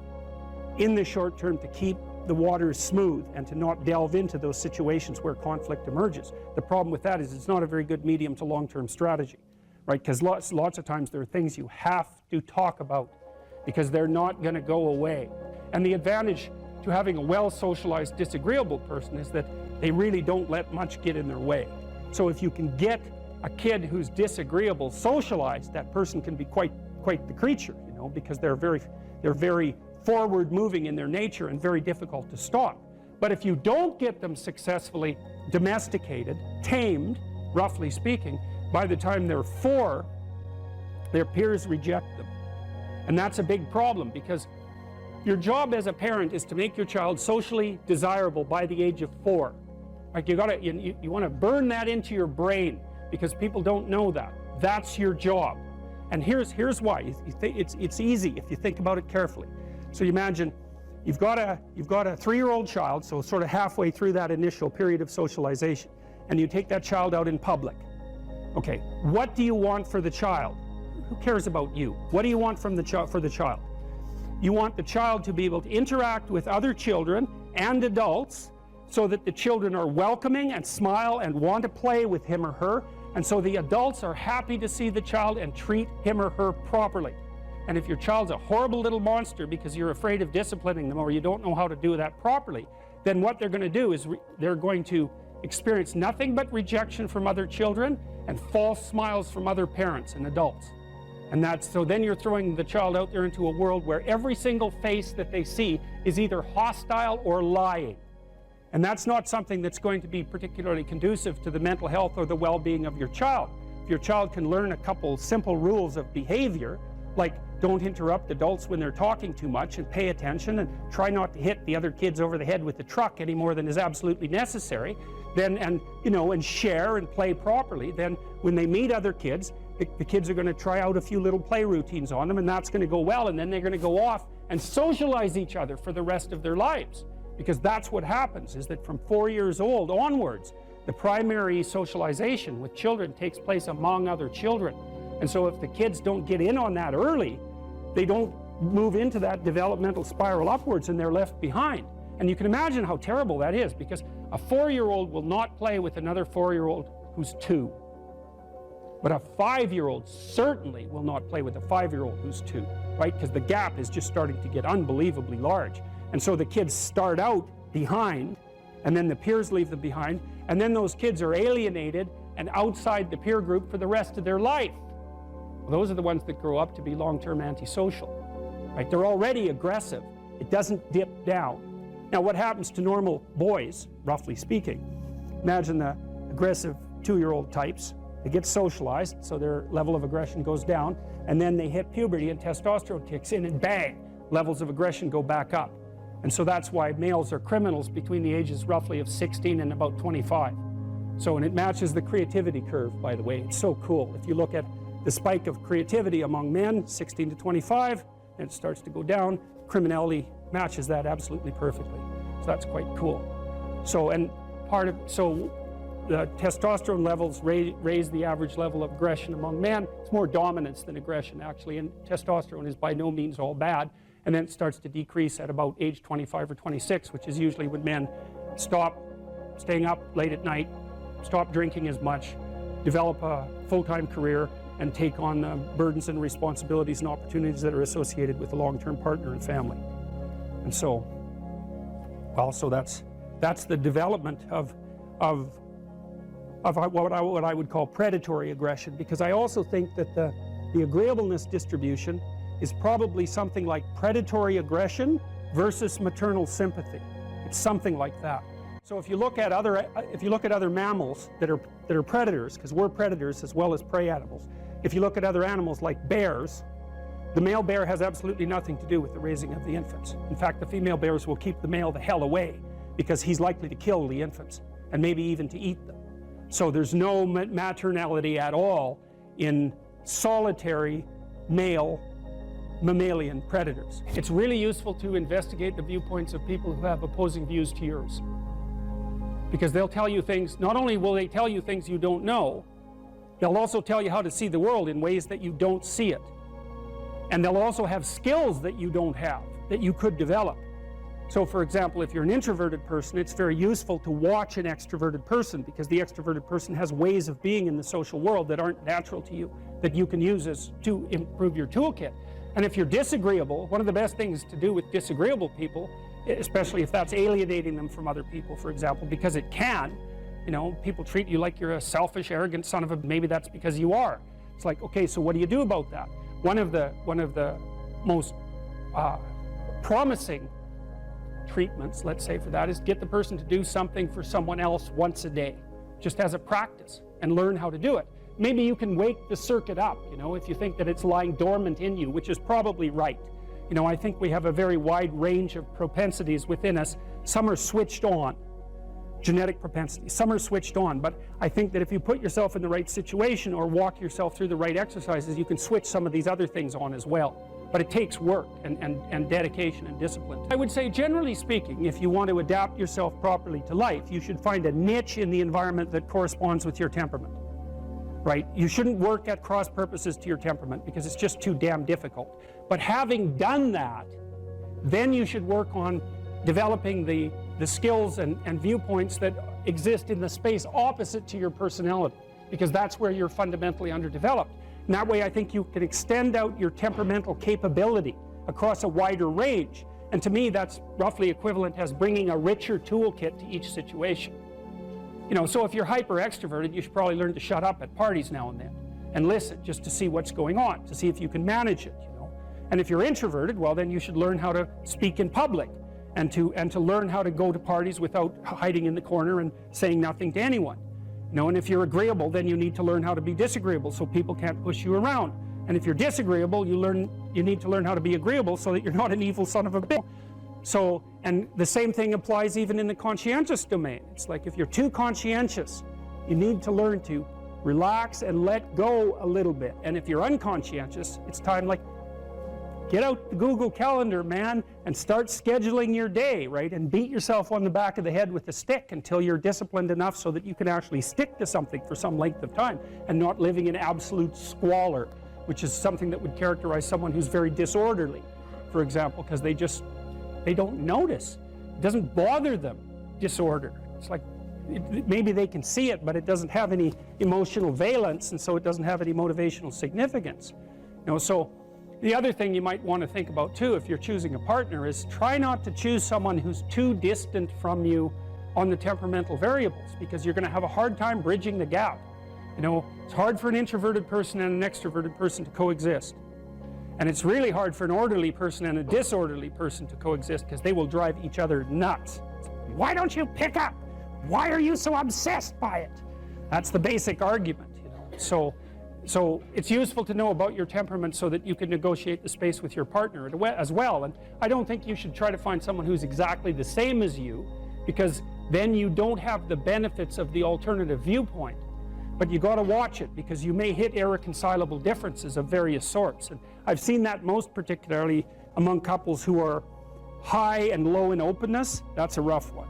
Speaker 1: in the short term to keep the waters smooth and to not delve into those situations where conflict emerges. The problem with that is it's not a very good medium to long-term strategy, right? Because lots of times there are things you have to talk about because they're not going to go away. And the advantage to having a well-socialized disagreeable person is that they really don't let much get in their way. So if you can get a kid who's disagreeable socialized, that person can be quite the creature, you know, because they're very forward moving in their nature and very difficult to stop. But if you don't get them successfully domesticated, tamed, roughly speaking, by the time they're 4, their peers reject them. And that's a big problem, because your job as a parent is to make your child socially desirable by the age of 4. Like you want to burn that into your brain, because people don't know that. That's your job. And here's why. It's easy if you think about it carefully. So you imagine you've got a 3-year-old child, so sort of halfway through that initial period of socialization, and you take that child out in public. Okay, what do you want for the child? Who cares about you? What do you want from the child? You want the child to be able to interact with other children and adults so that the children are welcoming and smile and want to play with him or her, and so the adults are happy to see the child and treat him or her properly. And if your child's a horrible little monster because you're afraid of disciplining them or you don't know how to do that properly, then what they're going to do is they're going to experience nothing but rejection from other children and false smiles from other parents and adults. And so then you're throwing the child out there into a world where every single face that they see is either hostile or lying. And that's not something that's going to be particularly conducive to the mental health or the well-being of your child. If your child can learn a couple simple rules of behavior, like don't interrupt adults when they're talking too much and pay attention and try not to hit the other kids over the head with the truck any more than is absolutely necessary, and share and play properly, then when they meet other kids, the kids are going to try out a few little play routines on them, and that's going to go well, and then they're going to go off and socialize each other for the rest of their lives. Because that's what happens, is that from 4 years old onwards, the primary socialization with children takes place among other children. And so if the kids don't get in on that early, they don't move into that developmental spiral upwards and they're left behind. And you can imagine how terrible that is, because a 4-year-old will not play with another 4-year-old who's 2. But a 5-year-old certainly will not play with a 5-year-old who's 2, right? Because the gap is just starting to get unbelievably large. And so the kids start out behind, and then the peers leave them behind, and then those kids are alienated and outside the peer group for the rest of their life. Well, those are the ones that grow up to be long-term antisocial, right? They're already aggressive. It doesn't dip down. Now, what happens to normal boys, roughly speaking? Imagine the aggressive 2-year-old types. They get socialized, so their level of aggression goes down, and then they hit puberty and testosterone kicks in, and bang, levels of aggression go back up. And so that's why males are criminals between the ages roughly of 16 and about 25. So, and it matches the creativity curve, by the way. It's so cool. If you look at the spike of creativity among men, 16 to 25, and it starts to go down, criminality matches that absolutely perfectly. So that's quite cool. So, and the testosterone levels raise the average level of aggression among men. It's more dominance than aggression, actually, and testosterone is by no means all bad. And then it starts to decrease at about age 25 or 26, which is usually when men stop staying up late at night, stop drinking as much, develop a full-time career, and take on the burdens and responsibilities and opportunities that are associated with a long-term partner and family. And so, well, so that's the development of what I would call predatory aggression, because I also think that the agreeableness distribution is probably something like predatory aggression versus maternal sympathy. It's something like that. So if you look at other mammals that are predators, because we're predators as well as prey animals. If you look at other animals like bears, The male bear has absolutely nothing to do with the raising of the infants. In fact, the female bears will keep the male the hell away because he's likely to kill the infants and maybe even to eat them. So there's no maternality at all in solitary male mammalian predators. It's really useful to investigate the viewpoints of people who have opposing views to yours, because they'll tell you things. Not only will they tell you things you don't know, they'll also tell you how to see the world in ways that you don't see it. And they'll also have skills that you don't have, that you could develop. So for example, if you're an introverted person, it's very useful to watch an extroverted person, because the extroverted person has ways of being in the social world that aren't natural to you, that you can use to improve your toolkit. And if you're disagreeable, one of the best things to do with disagreeable people, especially if that's alienating them from other people, for example, because it can, you know, people treat you like you're a selfish, arrogant son of a, maybe that's because you are. It's like, okay, so what do you do about that? One of the most promising treatments, let's say, for that is get the person to do something for someone else once a day, just as a practice, and learn how to do it. Maybe you can wake the circuit up, you know, if you think that it's lying dormant in you, which is probably right. You know, I think we have a very wide range of propensities within us. Some are switched on, genetic propensities. Some are switched on, but I think that if you put yourself in the right situation or walk yourself through the right exercises, you can switch some of these other things on as well. But it takes work and dedication and discipline. I would say, generally speaking, if you want to adapt yourself properly to life, you should find a niche in the environment that corresponds with your temperament. Right? You shouldn't work at cross purposes to your temperament because it's just too damn difficult. But having done that, then you should work on developing the skills and viewpoints that exist in the space opposite to your personality, because that's where you're fundamentally underdeveloped. And that way I think you can extend out your temperamental capability across a wider range. And to me, that's roughly equivalent as bringing a richer toolkit to each situation. You know, so if you're hyper extroverted, you should probably learn to shut up at parties now and then and listen just to see what's going on, to see if you can manage it, you know. And if you're introverted, well, then you should learn how to speak in public and to learn how to go to parties without hiding in the corner and saying nothing to anyone. You know, and if you're agreeable, then you need to learn how to be disagreeable so people can't push you around. And if you're disagreeable, you need to learn how to be agreeable so that you're not an evil son of a bitch. So, and the same thing applies even in the conscientious domain. It's like if you're too conscientious, you need to learn to relax and let go a little bit. And if you're unconscientious, it's time, like, get out the Google Calendar, man, and start scheduling your day, right? And beat yourself on the back of the head with a stick until you're disciplined enough so that you can actually stick to something for some length of time and not living in absolute squalor, which is something that would characterize someone who's very disorderly, for example, because they don't notice. It doesn't bother them, disorder. It's like, maybe they can see it, but it doesn't have any emotional valence, and so it doesn't have any motivational significance. You know, so the other thing you might want to think about too, if you're choosing a partner, is try not to choose someone who's too distant from you on the temperamental variables, because you're going to have a hard time bridging the gap. You know, it's hard for an introverted person and an extroverted person to coexist. And it's really hard for an orderly person and a disorderly person to coexist, because they will drive each other nuts. Why don't you pick up? Why are you so obsessed by it? That's the basic argument, you know. So it's useful to know about your temperament so that you can negotiate the space with your partner as well. And I don't think you should try to find someone who's exactly the same as you, because then you don't have the benefits of the alternative viewpoint. But you got to watch it, because you may hit irreconcilable differences of various sorts. And I've seen that most particularly among couples who are high and low in openness. That's a rough one.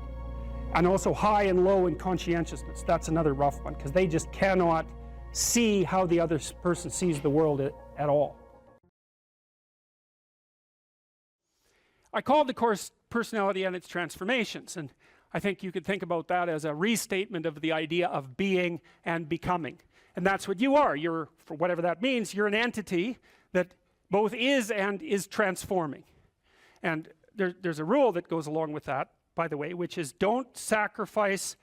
Speaker 1: And also high and low in conscientiousness. That's another rough one, because they just cannot see how the other person sees the world at all. I called the course Personality and Its Transformations, and I think you could think about that as a restatement of the idea of being and becoming. And that's what you are. You're, for whatever that means, you're an entity that both is and is transforming. And there's a rule that goes along with that, by the way, which is don't sacrifice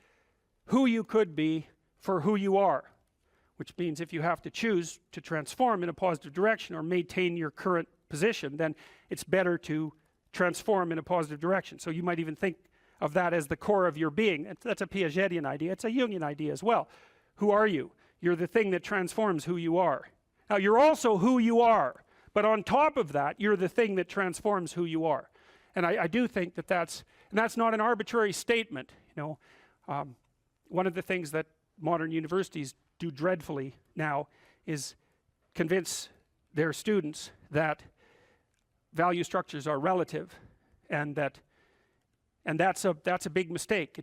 Speaker 1: who you could be for who you are. Which means if you have to choose to transform in a positive direction or maintain your current position, then it's better to transform in a positive direction. So you might even think of that as the core of your being. That's a Piagetian idea. It's a Jungian idea as well. Who are you? You're the thing that transforms who you are. Now, you're also who you are, But on top of that, you're the thing that transforms who you are. And I do think that that's not an arbitrary statement. You know, one of the things that modern universities do dreadfully now is convince their students that value structures are relative, and that's a big mistake.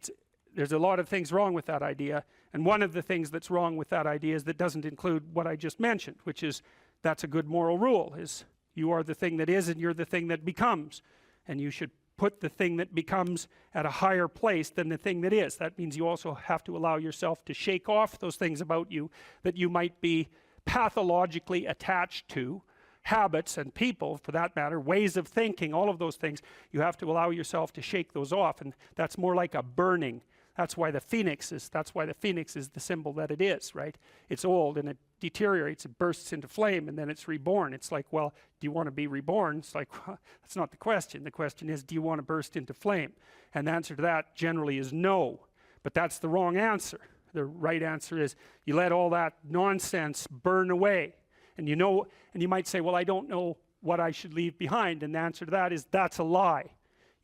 Speaker 1: There's a lot of things wrong with that idea, and one of the things that's wrong with that idea is that doesn't include what I just mentioned, which is that's a good moral rule, is you are the thing that is and you're the thing that becomes, and you should put the thing that becomes at a higher place than the thing that is. That means you also have to allow yourself to shake off those things about you that you might be pathologically attached to, habits and people for that matter, ways of thinking, all of those things. You have to allow yourself to shake those off, and that's more like a burning. That's why the phoenix is the symbol that it is, right? It's old and it deteriorates, it bursts into flame, and then it's reborn. It's like, well, do you want to be reborn? It's like, well, that's not the question. The question is, do you want to burst into flame? And the answer to that generally is no, but that's the wrong answer. The right answer is you let all that nonsense burn away. And you know, and you might say, well, I don't know what I should leave behind. And the answer to that is that's a lie.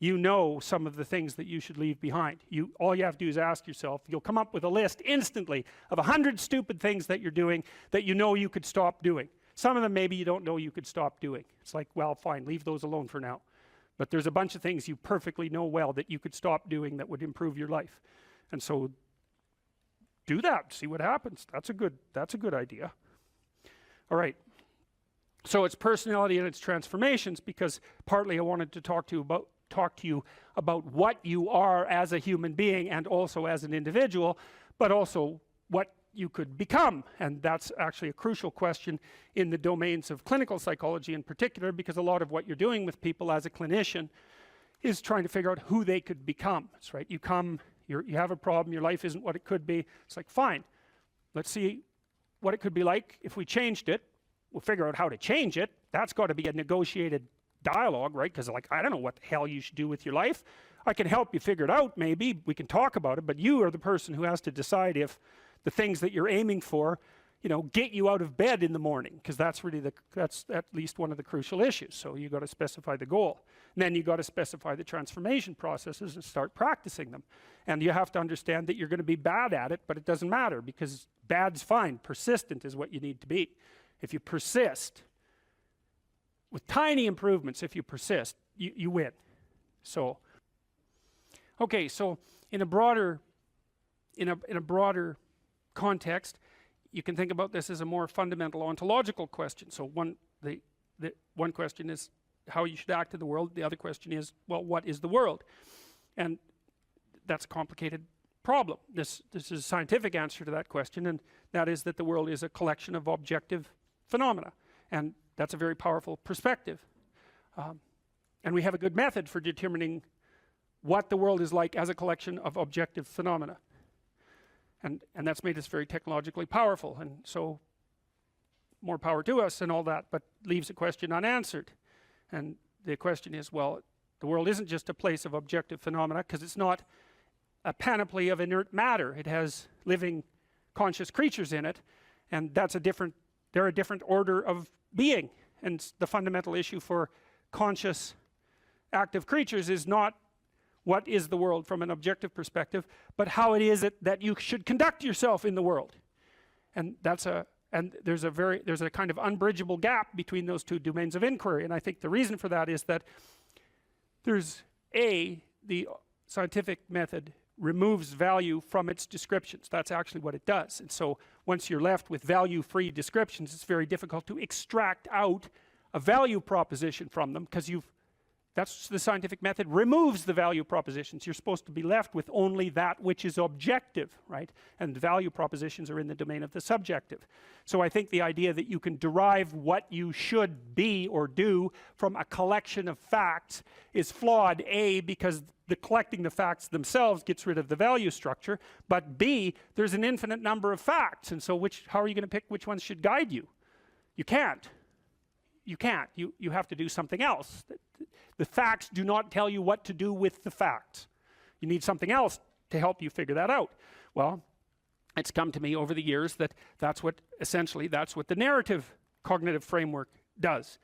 Speaker 1: You know some of the things that you should leave behind. All you have to do is ask yourself. You'll come up with a list instantly of 100 stupid things that you're doing that you know you could stop doing. Some of them maybe you don't know you could stop doing. It's like, well, fine, leave those alone for now. But there's a bunch of things you perfectly know well that you could stop doing that would improve your life. And so do that, see what happens. That's a good idea. All right, so it's personality and its transformations, because partly I wanted to talk to you about what you are as a human being and also as an individual, but also what you could become. And that's actually a crucial question in the domains of clinical psychology in particular, because a lot of what you're doing with people as a clinician is trying to figure out who they could become. That's right, you have a problem, your life isn't what it could be. It's like, fine, let's see what it could be like if we changed it. We'll figure out how to change it. That's got to be a negotiated dialogue, right? Because like, I don't know what the hell you should do with your life. I can help you figure it out, maybe we can talk about it, but you are the person who has to decide if the things that you're aiming for, you know, get you out of bed in the morning, because that's really that's at least one of the crucial issues. So you got to specify the goal, and then you got to specify the transformation processes and start practicing them. And you have to understand that you're going to be bad at it, but it doesn't matter, because bad's fine. Persistent is what you need to be. If you persist with tiny improvements, if you persist, you win. So okay, so in a broader context, you can think about this as a more fundamental ontological question. So one question is how you should act in the world. The other question is, well, what is the world? And that's a complicated problem. This is a scientific answer to that question, and that is that the world is a collection of objective phenomena, and that's a very powerful perspective. And we have a good method for determining what the world is like as a collection of objective phenomena. And that's made us very technologically powerful, and so more power to us and all that, but leaves a question unanswered. And the question is, well, the world isn't just a place of objective phenomena, because it's not a panoply of inert matter. It has living conscious creatures in it, and they're a different order of being. And the fundamental issue for conscious active creatures is not what is the world from an objective perspective, but how it is that you should conduct yourself in the world. And there's a kind of unbridgeable gap between those two domains of inquiry. And I think the reason for that is that the scientific method removes value from its descriptions. That's actually what it does. And so once you're left with value-free descriptions, it's very difficult to extract out a value proposition from them, because that's the scientific method removes the value propositions. You're supposed to be left with only that which is objective, right? And value propositions are in the domain of the subjective. So I think the idea that you can derive what you should be or do from a collection of facts is flawed, A, because collecting the facts themselves gets rid of the value structure, but B, there's an infinite number of facts, and so how are you going to pick which ones should guide you? You can't. You have to do something else. The facts do not tell you what to do with the facts. You need something else to help you figure that out. Well, it's come to me over the years that that's what the narrative cognitive framework does.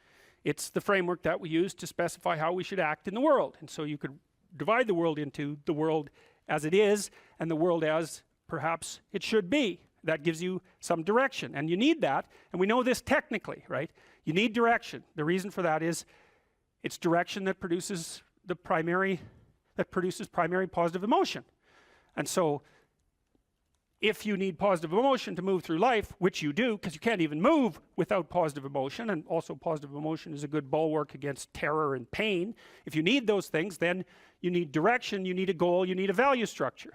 Speaker 1: It's the framework that we use to specify how we should act in the world. And so you could divide the world into the world as it is and the world as perhaps it should be. That gives you some direction, and you need that, and we know this technically, right? You need direction. The reason for that is it's direction that produces primary positive emotion. And so if you need positive emotion to move through life, which you do, because you can't even move without positive emotion, and also positive emotion is a good bulwark against terror and pain. If you need those things, then you need direction, you need a goal, you need a value structure.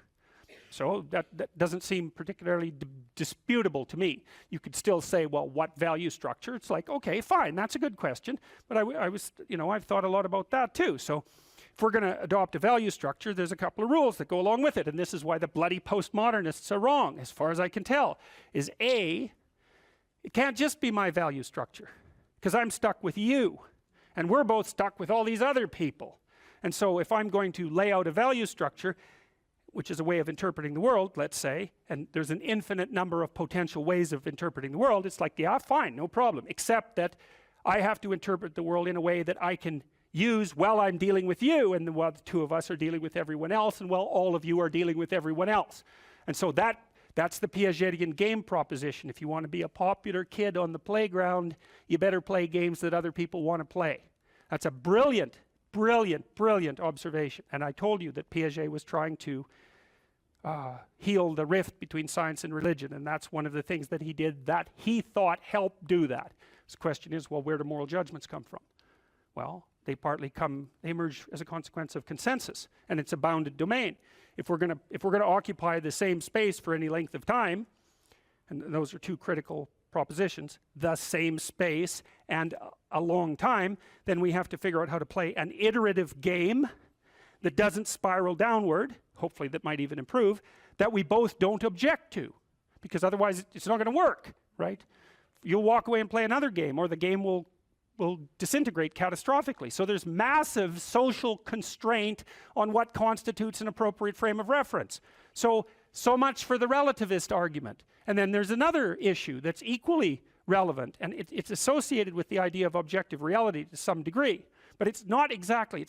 Speaker 1: So that doesn't seem particularly disputable to me. You could still say, well, what value structure? It's like, okay, fine, that's a good question. But I've thought a lot about that too. So if we're going to adopt a value structure, there's a couple of rules that go along with it. And this is why the bloody postmodernists are wrong, as far as I can tell, is A, it can't just be my value structure, because I'm stuck with you. And we're both stuck with all these other people. And so if I'm going to lay out a value structure, which is a way of interpreting the world, let's say, and there's an infinite number of potential ways of interpreting the world, it's like, yeah, fine, no problem, except that I have to interpret the world in a way that I can use while I'm dealing with you, and while the two of us are dealing with everyone else, and while all of you are dealing with everyone else. And so that's the Piagetian game proposition. If you want to be a popular kid on the playground, you better play games that other people want to play. That's a brilliant, brilliant, brilliant observation. And I told you that Piaget was trying to heal the rift between science and religion, and that's one of the things that he did that he thought helped do that. So the question is, well, where do moral judgments come from? Well, they emerge as a consequence of consensus, and it's a bounded domain. If we're gonna occupy the same space for any length of time, and those are two critical propositions, the same space and a long time, then we have to figure out how to play an iterative game that doesn't spiral downward, hopefully that might even improve, that we both don't object to, because otherwise it's not going to work, right? You'll walk away and play another game, or the game will disintegrate catastrophically. So there's massive social constraint on what constitutes an appropriate frame of reference. So much for the relativist argument. And then there's another issue that's equally relevant, and it's associated with the idea of objective reality to some degree. But that's not exactly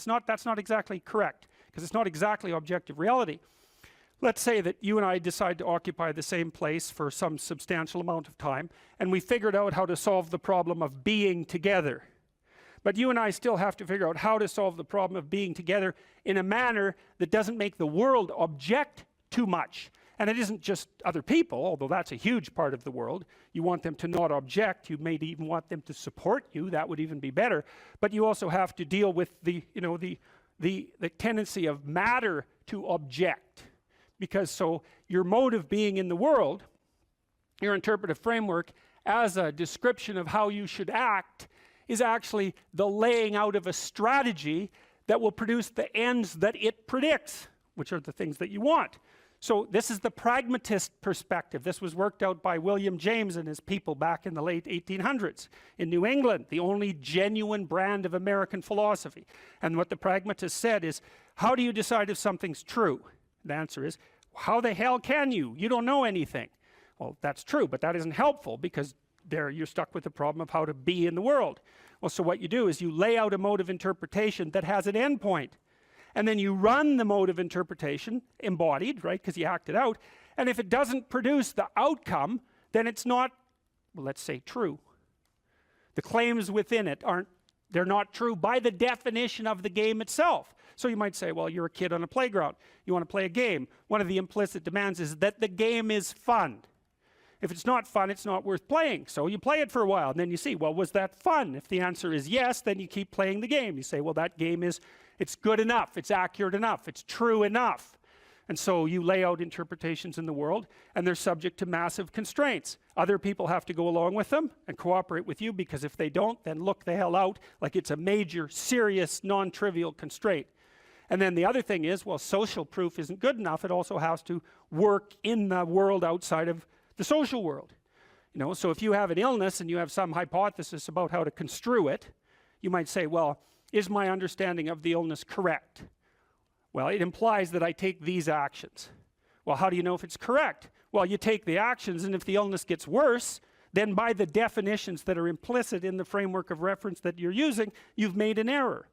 Speaker 1: correct, because it's not exactly objective reality. Let's say that you and I decide to occupy the same place for some substantial amount of time, and we figured out how to solve the problem of being together. But you and I still have to figure out how to solve the problem of being together in a manner that doesn't make the world object too much. And it isn't just other people, although that's a huge part of the world. You want them to not object. You may even want them to support you. That would even be better. But you also have to deal with the tendency of matter to object. Because so your mode of being in the world, your interpretive framework, as a description of how you should act, is actually the laying out of a strategy that will produce the ends that it predicts, which are the things that you want. So this is the pragmatist perspective. This was worked out by William James and his people back in the late 1800s in New England, the only genuine brand of American philosophy. And what the pragmatist said is, how do you decide if something's true? The answer is, how the hell can you? You don't know anything. Well, that's true, but that isn't helpful, because there you're stuck with the problem of how to be in the world. Well, so what you do is you lay out a mode of interpretation that has an endpoint. And then you run the mode of interpretation, embodied, right, because you act it out. And if it doesn't produce the outcome, then it's not, well, let's say, true. The claims within it they're not true by the definition of the game itself. So you might say, well, you're a kid on a playground. You want to play a game. One of the implicit demands is that the game is fun. If it's not fun, it's not worth playing. So you play it for a while, and then you see, well, was that fun? If the answer is yes, then you keep playing the game. You say, well, that game it's good enough, it's accurate enough, it's true enough. And so you lay out interpretations in the world, and they're subject to massive constraints. Other people have to go along with them and cooperate with you, because if they don't, then look the hell out, like it's a major, serious, non-trivial constraint. And then the other thing is, well, social proof isn't good enough. It also has to work in the world outside of the social world. So if you have an illness and you have some hypothesis about how to construe it, you might say, well, is my understanding of the illness correct? Well, it implies that I take these actions. Well, how do you know if it's correct? Well, you take the actions, and if the illness gets worse,
Speaker 3: then by the definitions that are implicit in the framework of reference that you're using, you've made an error.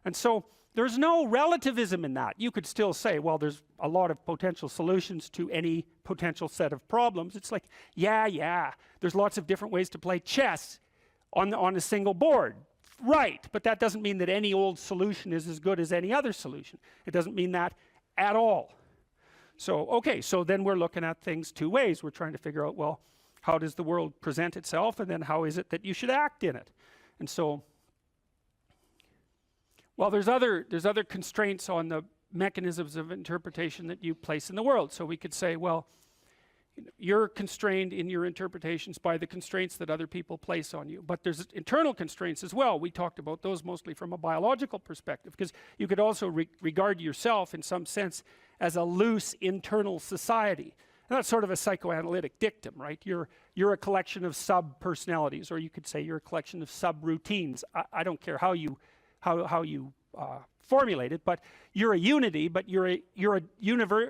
Speaker 3: And so there's no relativism in that. You could still say, well, there's a lot of potential solutions to any potential set of problems. It's like, yeah, there's lots of different ways to play chess on a single board. Right, but that doesn't mean that any old solution is as good as any other solution. It doesn't mean that at all. So, okay, so then we're looking at things two ways. We're trying to figure out, well, how does the world present itself, and then how is it that you should act in it? And so, well, there's other constraints on the mechanisms of interpretation that you place in the world. So we could say, well, you're constrained in your interpretations by the constraints that other people place on you. But there's internal constraints as well. We talked about those mostly from a biological perspective, because you could also regard yourself in some sense as a loose internal society. And that's sort of a psychoanalytic dictum, right? You're a collection of sub-personalities, or you could say you're a collection of sub-routines. I don't care how you formulate it, but you're a unity, but you're a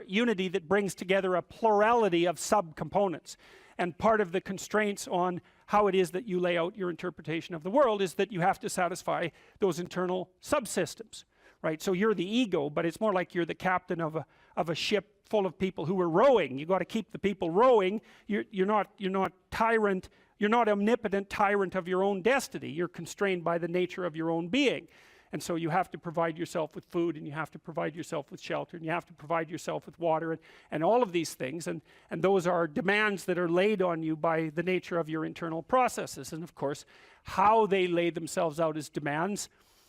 Speaker 3: unity that brings together a plurality of subcomponents. And part of the constraints on how it is that you lay out your interpretation of the world is that you have to satisfy those internal subsystems, right? So you're the ego, but it's more like you're the captain of a ship full of people who are rowing. You got to keep the people rowing. You're not tyrant. You're not omnipotent tyrant of your own destiny. You're constrained by the nature of your own being. And so you have to provide yourself with food, and you have to provide yourself with shelter, and you have to provide yourself with water, and all of these things. And those are demands that are laid on you by the nature of your internal processes. And of course, how they lay themselves out as demands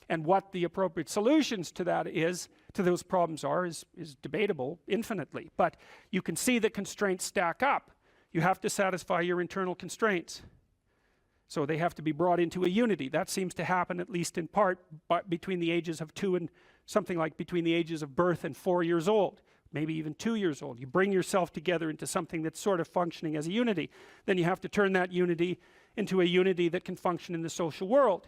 Speaker 3: and what the appropriate solutions to that is, to those problems are, is debatable infinitely. But you can see the constraints stack up. You have to satisfy your internal constraints. So they have to be brought into a unity. That seems to happen, at least in part, but between the ages of 2 and something like between the ages of birth and 4 years old, maybe even 2 years old. You bring yourself together into something that's sort of functioning as a unity. Then you have to turn that unity into a unity that can function in the social world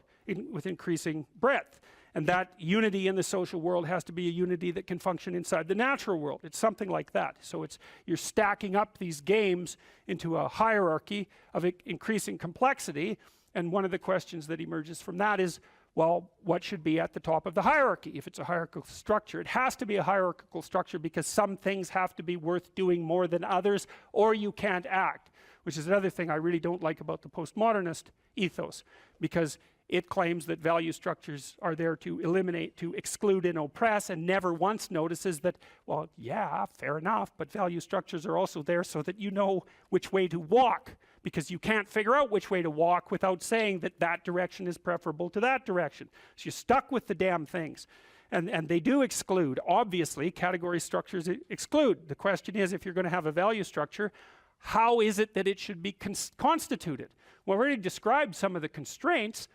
Speaker 3: with increasing breadth. And that unity in the social world has to be a unity that can function inside the natural world. It's something like that. So you're stacking up these games into a hierarchy of increasing complexity. And one of the questions that emerges from that is, well, what should be at the top of the hierarchy? If it's a hierarchical structure, it has to be a hierarchical structure because some things have to be worth doing more than others, or you can't act, which is another thing I really don't like about the postmodernist ethos, because it claims that value structures are there to eliminate, to exclude and oppress, and never once notices that, well, yeah, fair enough, but value structures are also there so that you know which way to walk, because you can't figure out which way to walk without saying that that direction is preferable to that direction. So you're stuck with the damn things. And they do exclude. Obviously, category structures exclude. The question is, if you're going to have a value structure, how is it that it should be constituted? Well, I already described some of the constraints.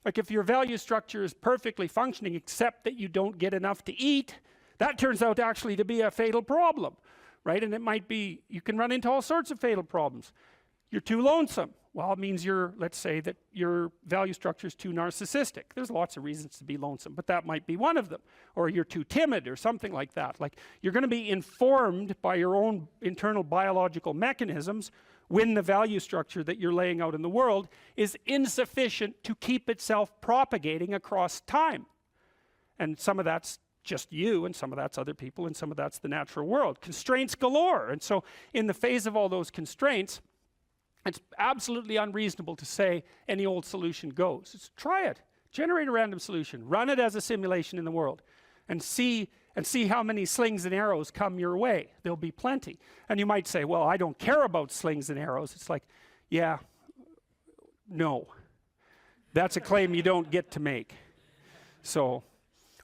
Speaker 3: Like if your value structure is perfectly functioning except that you don't get enough to eat, that turns out actually to be a fatal problem, right? And it might be, you can run into all sorts of fatal problems. You're too lonesome. Well, it means let's say that your value structure is too narcissistic. There's lots of reasons to be lonesome, but that might be one of them. Or you're too timid or something like that. Like you're going to be informed by your own internal biological mechanisms when the value structure that you're laying out in the world is insufficient to keep itself propagating across time. And some of that's just you, and some of that's other people, and some of that's the natural world. Constraints galore. And so in the face of all those constraints, it's absolutely unreasonable to say any old solution goes. Just try it. Generate a random solution. Run it as a simulation in the world. And see how many slings and arrows come your way. There'll be plenty. And you might say, well, I don't care about slings and arrows. It's like, yeah, no. That's a claim you don't get to make. So,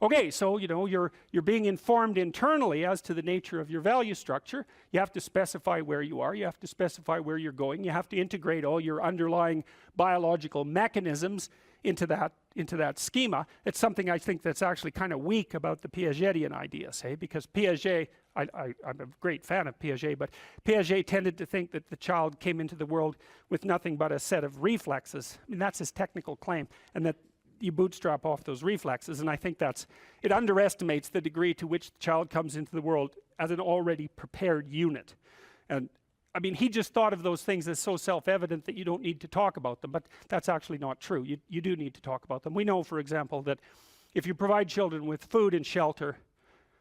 Speaker 3: okay, so you're being informed internally as to the nature of your value structure. You have to specify where you are. You have to specify where you're going. You have to integrate all your underlying biological mechanisms into that schema. It's something I think that's actually kind of weak about the Piagetian idea, say, because Piaget, I'm a great fan of Piaget, but Piaget tended to think that the child came into the world with nothing but a set of reflexes. I mean, that's his technical claim, and that you bootstrap off those reflexes, and I think it underestimates the degree to which the child comes into the world as an already prepared unit. And
Speaker 1: I mean, he just thought of those things as so self-evident that you don't need to talk about them, but that's actually not true. You do need to talk about them. We know, for example, that if you provide children with food and shelter,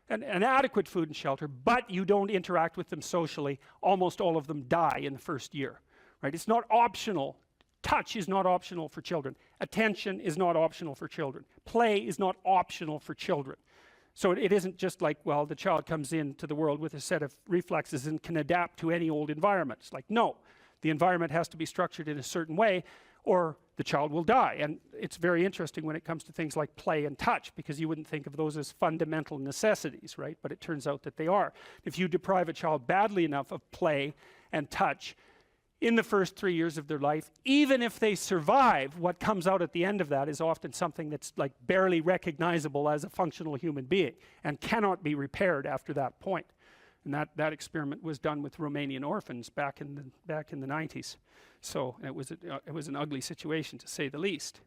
Speaker 1: and adequate food and shelter, but you don't interact with them socially, almost all of them die in the first year, right? It's not optional. Touch is not optional for children. Attention is not optional for children. Play is not optional for children. So it isn't just like, well, the child comes into the world with a set of reflexes and can adapt to any old environment. It's like, no, the environment has to be structured in a certain way or the child will die. And it's very interesting when it comes to things like play and touch, because you wouldn't think of those as fundamental necessities, right? But it turns out that they are. If you deprive a child badly enough of play and touch in the first 3 years of their life, even if they survive, what comes out at the end of that is often something that's like barely recognizable as a functional human being and cannot be repaired after that point. And that experiment was done with Romanian orphans back in the 90s. So it was an ugly situation, to say the least.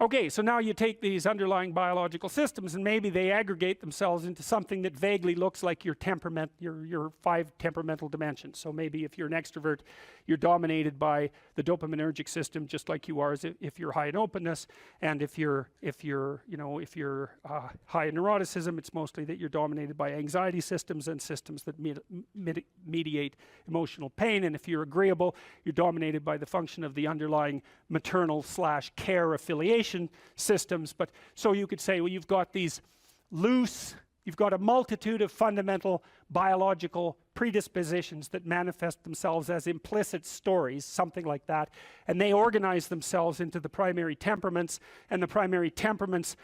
Speaker 1: Okay, so now you take these underlying biological systems and maybe they aggregate themselves into something that vaguely looks like your temperament, your 5 temperamental dimensions. So maybe if you're an extrovert, you're dominated by the dopaminergic system, just like you are if you're high in openness, and if you're high in neuroticism, it's mostly that you're dominated by anxiety systems and systems that mediate emotional pain. And if you're agreeable, you're dominated by the function of the underlying maternal/care affiliation systems. But so you could say, well, you've got these loose, you've got a multitude of fundamental biological predispositions that manifest themselves as implicit stories, something like that, and they organize themselves into the primary temperaments, and the primary temperaments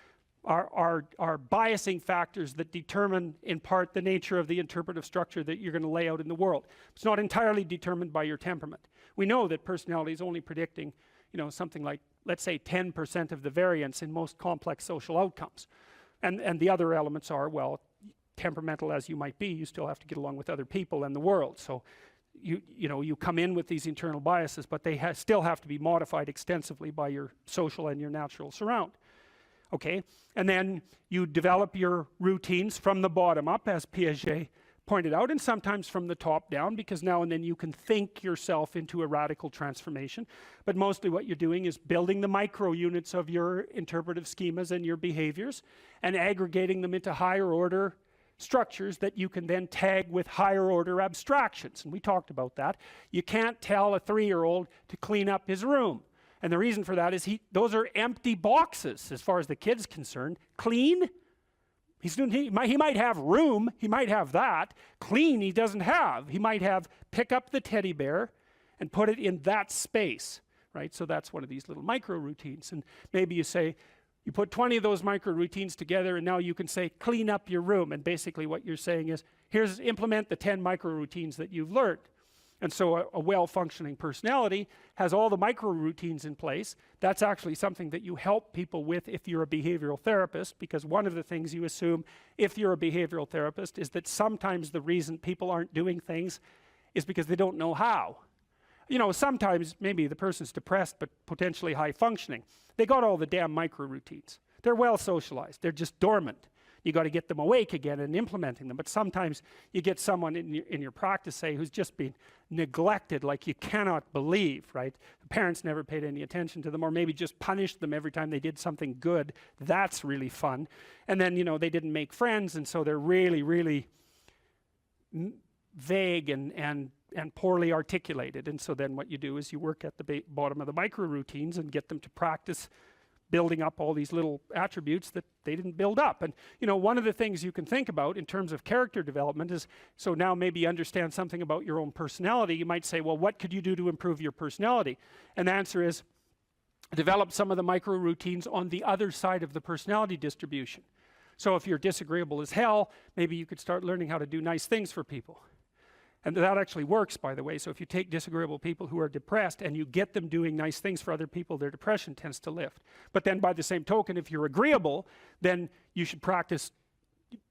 Speaker 1: are biasing factors that determine in part the nature of the interpretive structure that you're going to lay out in the world. It's not entirely determined by your temperament. We know that personality is only predicting, something like, let's say, 10% of the variance in most complex social outcomes. And the other elements are, well, temperamental as you might be, you still have to get along with other people and the world. So you come in with these internal biases, but they still have to be modified extensively by your social and your natural surround. Okay, and then you develop your routines from the bottom up, as Piaget pointed out, and sometimes from the top down, because now and then you can think yourself into a radical transformation. But mostly what you're doing is building the micro units of your interpretive schemas and your behaviors and aggregating them into higher order structures that you can then tag with higher order abstractions. And we talked about that. You can't tell a 3-year-old to clean up his room. And the reason for that is those are empty boxes as far as the kid's concerned. Clean? He might have room, he might have that. Clean he doesn't have. He might have pick up the teddy bear and put it in that space, right? So that's one of these little micro routines. And maybe you say, you put 20 of those micro routines together and now you can say, clean up your room. And basically what you're saying is, implement the 10 micro routines that you've learned. And so a well-functioning personality has all the micro routines in place. That's actually something that you help people with if you're a behavioral therapist, because one of the things you assume if you're a behavioral therapist is that sometimes the reason people aren't doing things is because they don't know how. Sometimes maybe the person's depressed but potentially high functioning. They got all the damn micro routines. They're well socialized. They're just dormant. You got to get them awake again and implementing them. But sometimes you get someone in your practice, say, who's just been neglected like you cannot believe, right? The parents never paid any attention to them, or maybe just punished them every time they did something good. That's really fun. And then, they didn't make friends, and so they're really, really vague and poorly articulated. And so then what you do is you work at the bottom of the micro routines and get them to practice building up all these little attributes that they didn't build up. And one of the things you can think about in terms of character development is, so now maybe you understand something about your own personality. You might say, well, what could you do to improve your personality? And the answer is, develop some of the micro routines on the other side of the personality distribution. So if you're disagreeable as hell, maybe you could start learning how to do nice things for people. And that actually works, by the way. So if you take disagreeable people who are depressed and you get them doing nice things for other people, their depression tends to lift. But then by the same token, if you're agreeable, then you should practice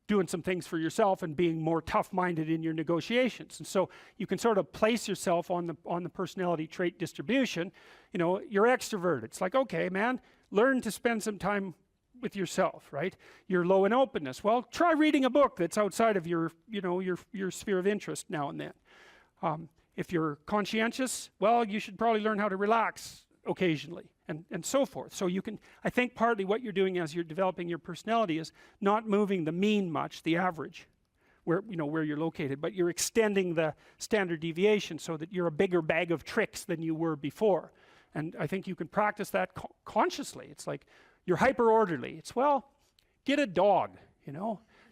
Speaker 1: doing some things for yourself and being more tough-minded in your negotiations. And so you can sort of place yourself on the personality trait distribution. You're extroverted. It's like, okay, man, learn to spend some time with yourself, right? You're low in openness. Well, try reading a book that's outside of your sphere of interest now and then. If you're conscientious, well, you should probably learn how to relax occasionally, and so forth. So you can, I think partly what you're doing as you're developing your personality is not moving the mean much, the average, where you're located, but you're extending the standard deviation so that you're a bigger bag of tricks than you were before. And I think you can practice that consciously. It's like you're hyper orderly. It's, well, get a dog,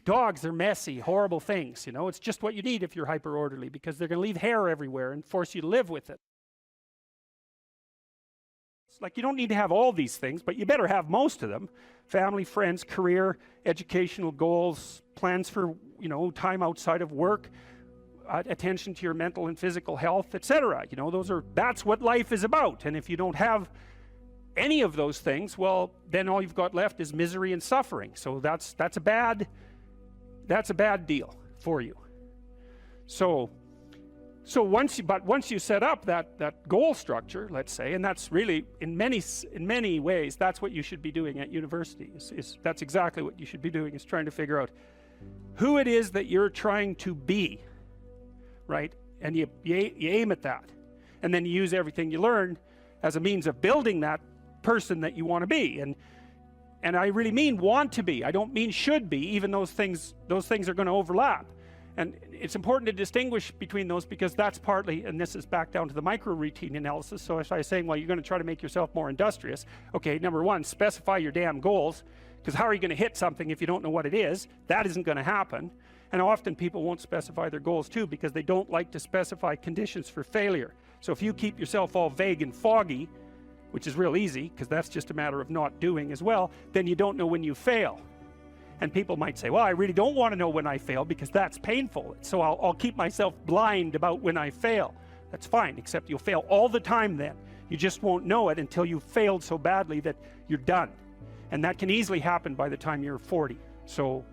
Speaker 1: Dogs are messy, horrible things, It's just what you need if you're hyper orderly, because they're going to leave hair everywhere and force you to live with it. It's like you don't need to have all these things, but you better have most of them. Family, friends, career, educational goals, plans for, time outside of work, attention to your mental and physical health, etc. That's what life is about. And if you don't have any of those things, well, then all you've got left is misery and suffering. So that's a bad deal for you. So once you set up that goal structure, let's say, and that's really in many ways that's what you should be doing at university. That's exactly what you should be doing, is trying to figure out who it is that you're trying to be, right? And you aim at that, and then you use everything you learn as a means of building that person that you want to be. And I really mean want to be. I don't mean should be, even those things are going to overlap. And it's important to distinguish between those, because that's partly, and this is back down to the micro routine analysis. So if I was saying, well, you're going to try to make yourself more industrious, okay, number one, specify your damn goals, because how are you going to hit something if you don't know what it is? That isn't going to happen. And often people won't specify their goals too, because they don't like to specify conditions for failure. So if you keep yourself all vague and foggy, which is real easy, because that's just a matter of not doing as well, then you don't know when you fail. And people might say, well, I really don't want to know when I fail, because that's painful, so I'll keep myself blind about when I fail. That's fine, except you'll fail all the time then. You just won't know it until you've failed so badly that you're done. And that can easily happen by the time you're 40. So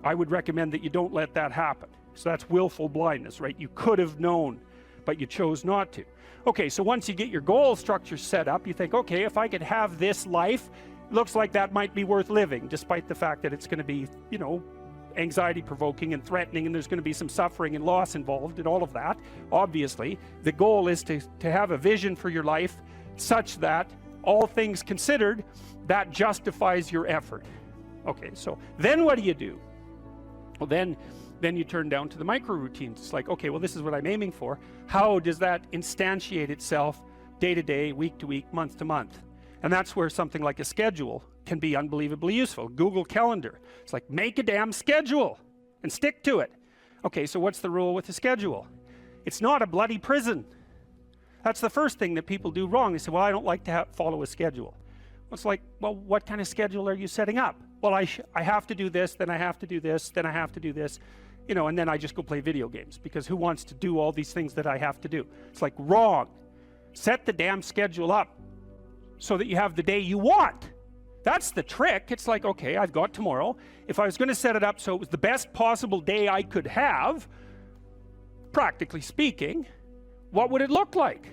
Speaker 1: I would recommend that you don't let that happen. So that's willful blindness, right? You could have known, but you chose not to. Okay, so once you get your goal structure set up, you think, okay, if I could have this life, it looks like that might be worth living, despite the fact that it's going to be, anxiety provoking and threatening, and there's going to be some suffering and loss involved and all of that. Obviously, the goal is to have a vision for your life such that, all things considered, that justifies your effort. Okay, so then what do you do? Well, then you turn down to the micro routines. It's like, okay, well, this is what I'm aiming for. How does that instantiate itself day to day, week to week, month to month? And that's where something like a schedule can be unbelievably useful. Google Calendar. It's like, make a damn schedule and stick to it. Okay, so what's the rule with a schedule? It's not a bloody prison. That's the first thing that people do wrong. They say, well, I don't like to follow a schedule. Well, it's like, well, what kind of schedule are you setting up? Well, I have to do this, then I have to do this, then I have to do this, and then I just go play video games, because who wants to do all these things that I have to do? It's like, wrong. Set the damn schedule up so that you have the day you want. That's the trick. It's like, okay, I've got tomorrow. If I was going to set it up so it was the best possible day I could have, practically speaking, what would it look like?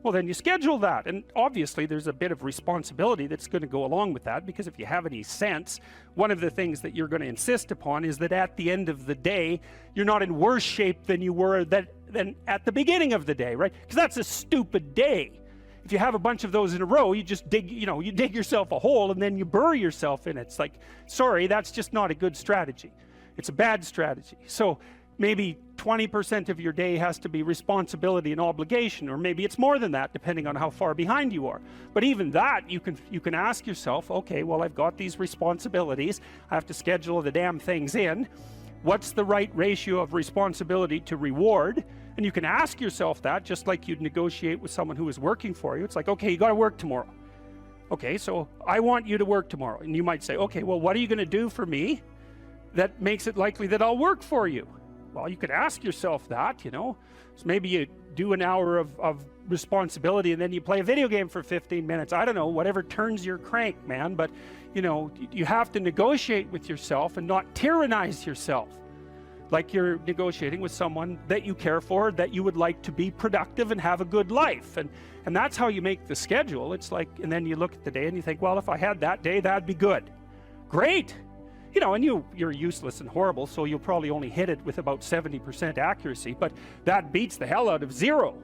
Speaker 1: Well, then you schedule that. And obviously there's a bit of responsibility that's going to go along with that, because if you have any sense, one of the things that you're going to insist upon is that at the end of the day, you're not in worse shape than you were than at the beginning of the day, right? Because that's a stupid day. If you have a bunch of those in a row, you just dig yourself a hole and then you bury yourself in it. It's like, sorry, that's just not a good strategy. It's a bad strategy. So maybe 20% of your day has to be responsibility and obligation, or maybe it's more than that, depending on how far behind you are. But even that, you can ask yourself, okay, well, I've got these responsibilities. I have to schedule the damn things in. What's the right ratio of responsibility to reward? And you can ask yourself that, just like you'd negotiate with someone who is working for you. It's like, okay, you got to work tomorrow. Okay, so I want you to work tomorrow. And you might say, okay, well, what are you going to do for me that makes it likely that I'll work for you? Well, you could ask yourself that, So maybe you do an hour of responsibility and then you play a video game for 15 minutes. I don't know, whatever turns your crank, man. But, you have to negotiate with yourself and not tyrannize yourself. Like you're negotiating with someone that you care for, that you would like to be productive and have a good life. And that's how you make the schedule. It's like, and then you look at the day and you think, well, if I had that day, that'd be good. Great.
Speaker 4: you know, and you're useless and horrible, so you'll probably only hit it with about 70% accuracy, but that beats the hell out of 0,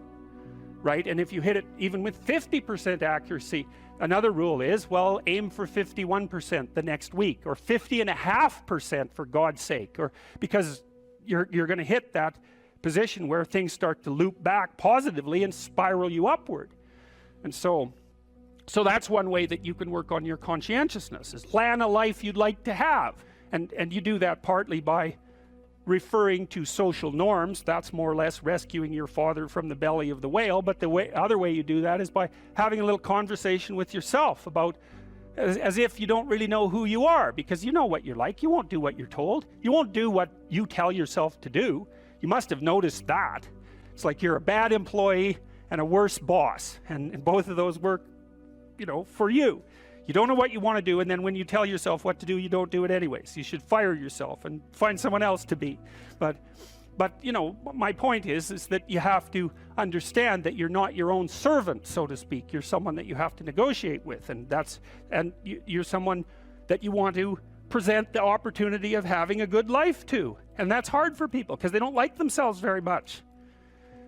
Speaker 4: right? And if you hit it even with 50% accuracy, another rule is, well, aim for 51% the next week, or 50.5% for God's sake, or because you're going to hit that position where things start to loop back positively and spiral you upward. And so that's one way that you can work on your conscientiousness, is plan a life you'd like to have. And you do that partly by referring to social norms. That's more or less rescuing your father from the belly of the whale. But the other way you do that is by having a little conversation with yourself about, as if you don't really know who you are, because you know what you're like. You won't do what you're told. You won't do what you tell yourself to do. You must have noticed that. It's like you're a bad employee and a worse boss, and both of those work, you know, for you. You don't know what you want to do, and then when you tell yourself what to do, you don't do it anyways. You should fire yourself and find someone else to be. But you know, my point is that you have to understand that you're not your own servant, so to speak. You're someone that you have to negotiate with, and you're someone that you want to present the opportunity of having a good life to. And that's hard for people because they don't like themselves very much.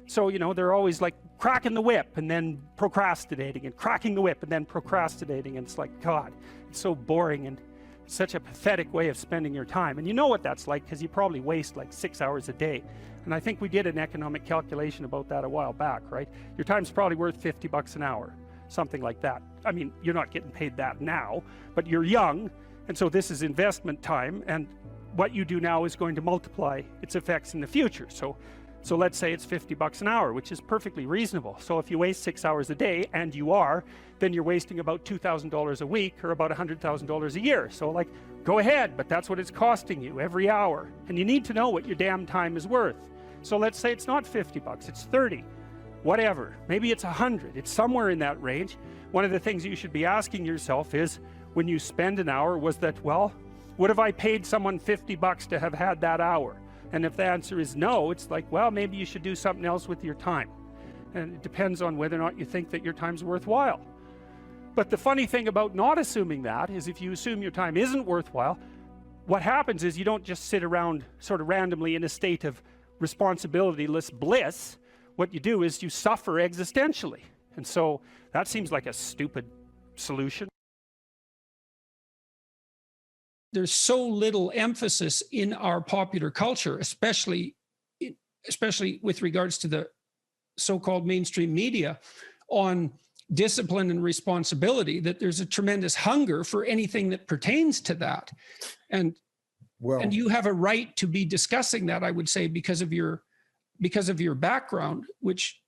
Speaker 4: So, you know, they're always like cracking the whip and then procrastinating, and cracking the whip and then procrastinating. And it's like, God, it's so boring and such a pathetic way of spending your time. And you know what that's like, because you probably waste like 6 hours a day. And I think we did an economic calculation about that a while back, right? Your time's probably worth $50 an hour, something like that. I mean, you're not getting paid that now, but you're young, and so this is investment time, and what you do now is going to multiply its effects in the future. So let's say it's $50 an hour, which is perfectly reasonable. So if you waste 6 hours a day, and you are, then you're wasting about $2,000 a week, or about $100,000 a year. So like, go ahead, but that's what it's costing you every hour. And you need to know what your damn time is worth. So let's say it's not $50, it's 30, whatever. Maybe it's 100, it's somewhere in that range. One of the things you should be asking yourself is, when you spend an hour, was that, well, would have I paid someone $50 to have had that hour? And if the answer is no, it's like, well, maybe you should do something else with your time. And it depends on whether or not you think that your time's worthwhile. But the funny thing about not assuming that is, if you assume your time isn't worthwhile, what happens is you don't just sit around sort of randomly in a state of responsibilityless bliss. What you do is you suffer existentially. And so that seems like a stupid solution.
Speaker 3: There's so little emphasis in our popular culture, especially with regards to the so-called mainstream media, on discipline and responsibility, that there's a tremendous hunger for anything that pertains to that. And you have a right to be discussing that, I would say, because of your background, which,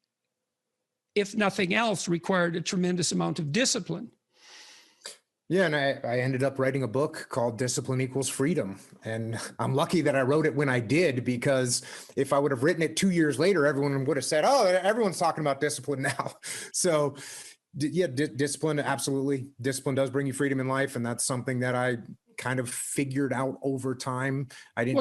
Speaker 3: if nothing else, required a tremendous amount of discipline.
Speaker 5: Yeah, and I ended up writing a book called Discipline Equals Freedom. And I'm lucky that I wrote it when I did, because if I would have written it 2 years later, everyone would have said, oh, everyone's talking about discipline now. So yeah, discipline, absolutely. Discipline does bring you freedom in life. And that's something that I kind of figured out over time.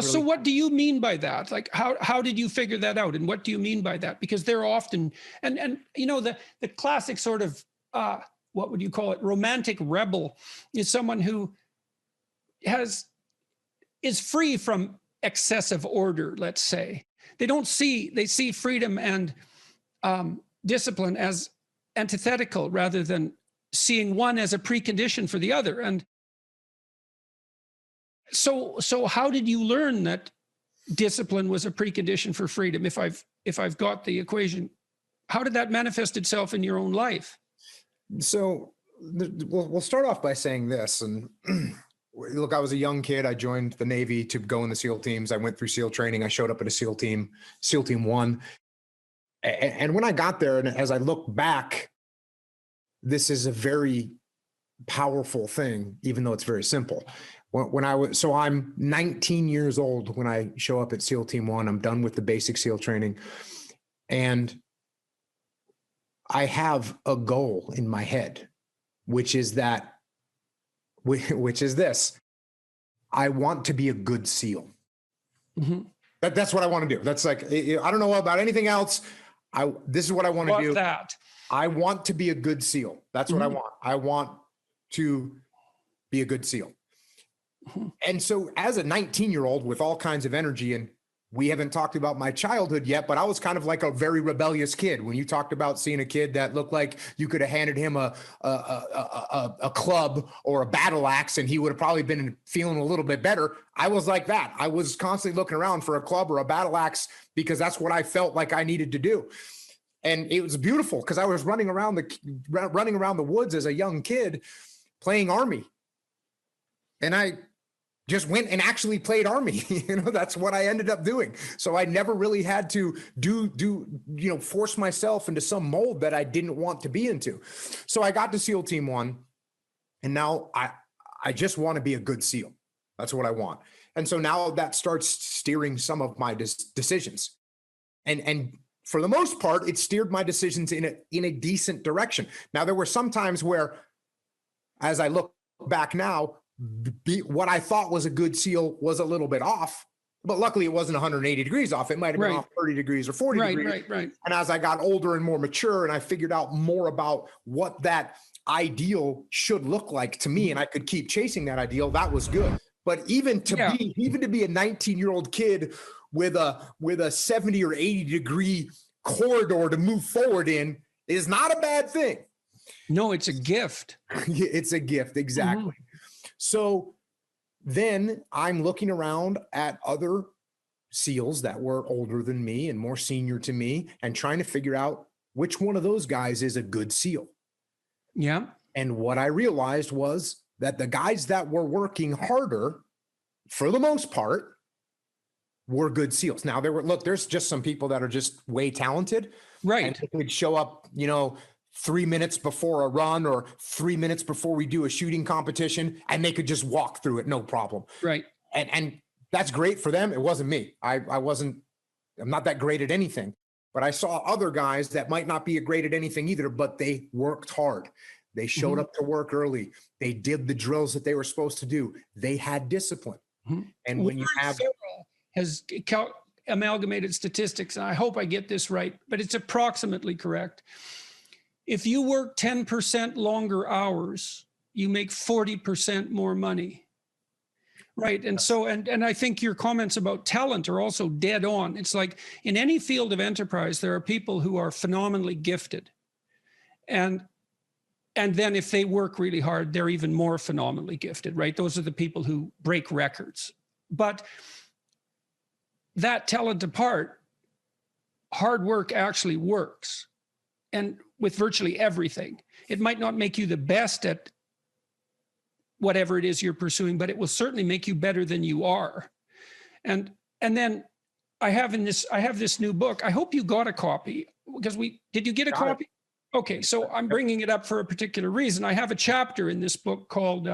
Speaker 3: So what do you mean by that? Like, how did you figure that out? And what do you mean by that? Because they're often, and you know, the classic sort of, what would you call it? Romantic rebel is someone who is free from excessive order, let's say. They see freedom and discipline as antithetical, rather than seeing one as a precondition for the other. And so how did you learn that discipline was a precondition for freedom? If I've got the equation, how did that manifest itself in your own life?
Speaker 5: So we'll start off by saying this. And look, I was a young kid. I joined the Navy to go in the SEAL teams. I went through SEAL training. I showed up at a SEAL team 1. And when I got there, and as I look back, this is a very powerful thing, even though it's very simple. I'm 19 years old when I show up at SEAL Team 1. I'm done with the basic SEAL training. And I have a goal in my head, which is this. I want to be a good SEAL. Mm-hmm. That's what I want to do. That's like, I don't know about anything else. This is what I want to do. I want to be a good SEAL. That's what I want. I want to be a good SEAL. And so as a 19-year-old with all kinds of energy, and we haven't talked about my childhood yet, but I was kind of like a very rebellious kid. When you talked about seeing a kid that looked like you could have handed him a club or a battle axe and he would have probably been feeling a little bit better, I was like that. I was constantly looking around for a club or a battle axe because that's what I felt like I needed to do. And it was beautiful because I was running around the woods as a young kid playing Army. And I just went and actually played Army. That's what I ended up doing. So I never really had to force myself into some mold that I didn't want to be into. So I got to SEAL Team 1, and now I just want to be a good SEAL. That's what I want. And so now that starts steering some of my decisions. And for the most part, it steered my decisions in a decent direction. Now, there were some times where, as I look back now, what I thought was a good SEAL was a little bit off, but luckily it wasn't 180 degrees off. It might have been off 30 degrees or 40 degrees.
Speaker 3: Right.
Speaker 5: And as I got older and more mature and I figured out more about what that ideal should look like to me, and I could keep chasing that ideal, that was good. But even to be a 19-year-old kid with a 70 or 80 degree corridor to move forward in is not a bad thing.
Speaker 3: No, it's a gift.
Speaker 5: It's a gift. Exactly. Mm-hmm. So then I'm looking around at other SEALs that were older than me and more senior to me and trying to figure out which one of those guys is a good SEAL.
Speaker 3: Yeah.
Speaker 5: And what I realized was that the guys that were working harder, for the most part, were good SEALs. Now there's just some people that are just way talented.
Speaker 3: Right.
Speaker 5: And they could show up, 3 minutes before a run or 3 minutes before we do a shooting competition, and they could just walk through it, no problem.
Speaker 3: Right.
Speaker 5: And that's great for them. It wasn't me. I'm not that great at anything, but I saw other guys that might not be great at anything either, but they worked hard. They showed up to work early. They did the drills that they were supposed to do. They had discipline. And when you have
Speaker 3: has amalgamated statistics, and I hope I get this right, but it's approximately correct. If you work 10% longer hours, you make 40% more money. Right. And so, and I think your comments about talent are also dead on. It's like in any field of enterprise, there are people who are phenomenally gifted. And then if they work really hard, they're even more phenomenally gifted, right? Those are the people who break records. But that talent apart, hard work actually works. And with virtually everything, it might not make you the best at whatever it is you're pursuing, but it will certainly make you better than you are. And then I have this new book. I hope you got a copy, because did you get a copy? Okay, so I'm bringing it up for a particular reason. I have a chapter in this book called,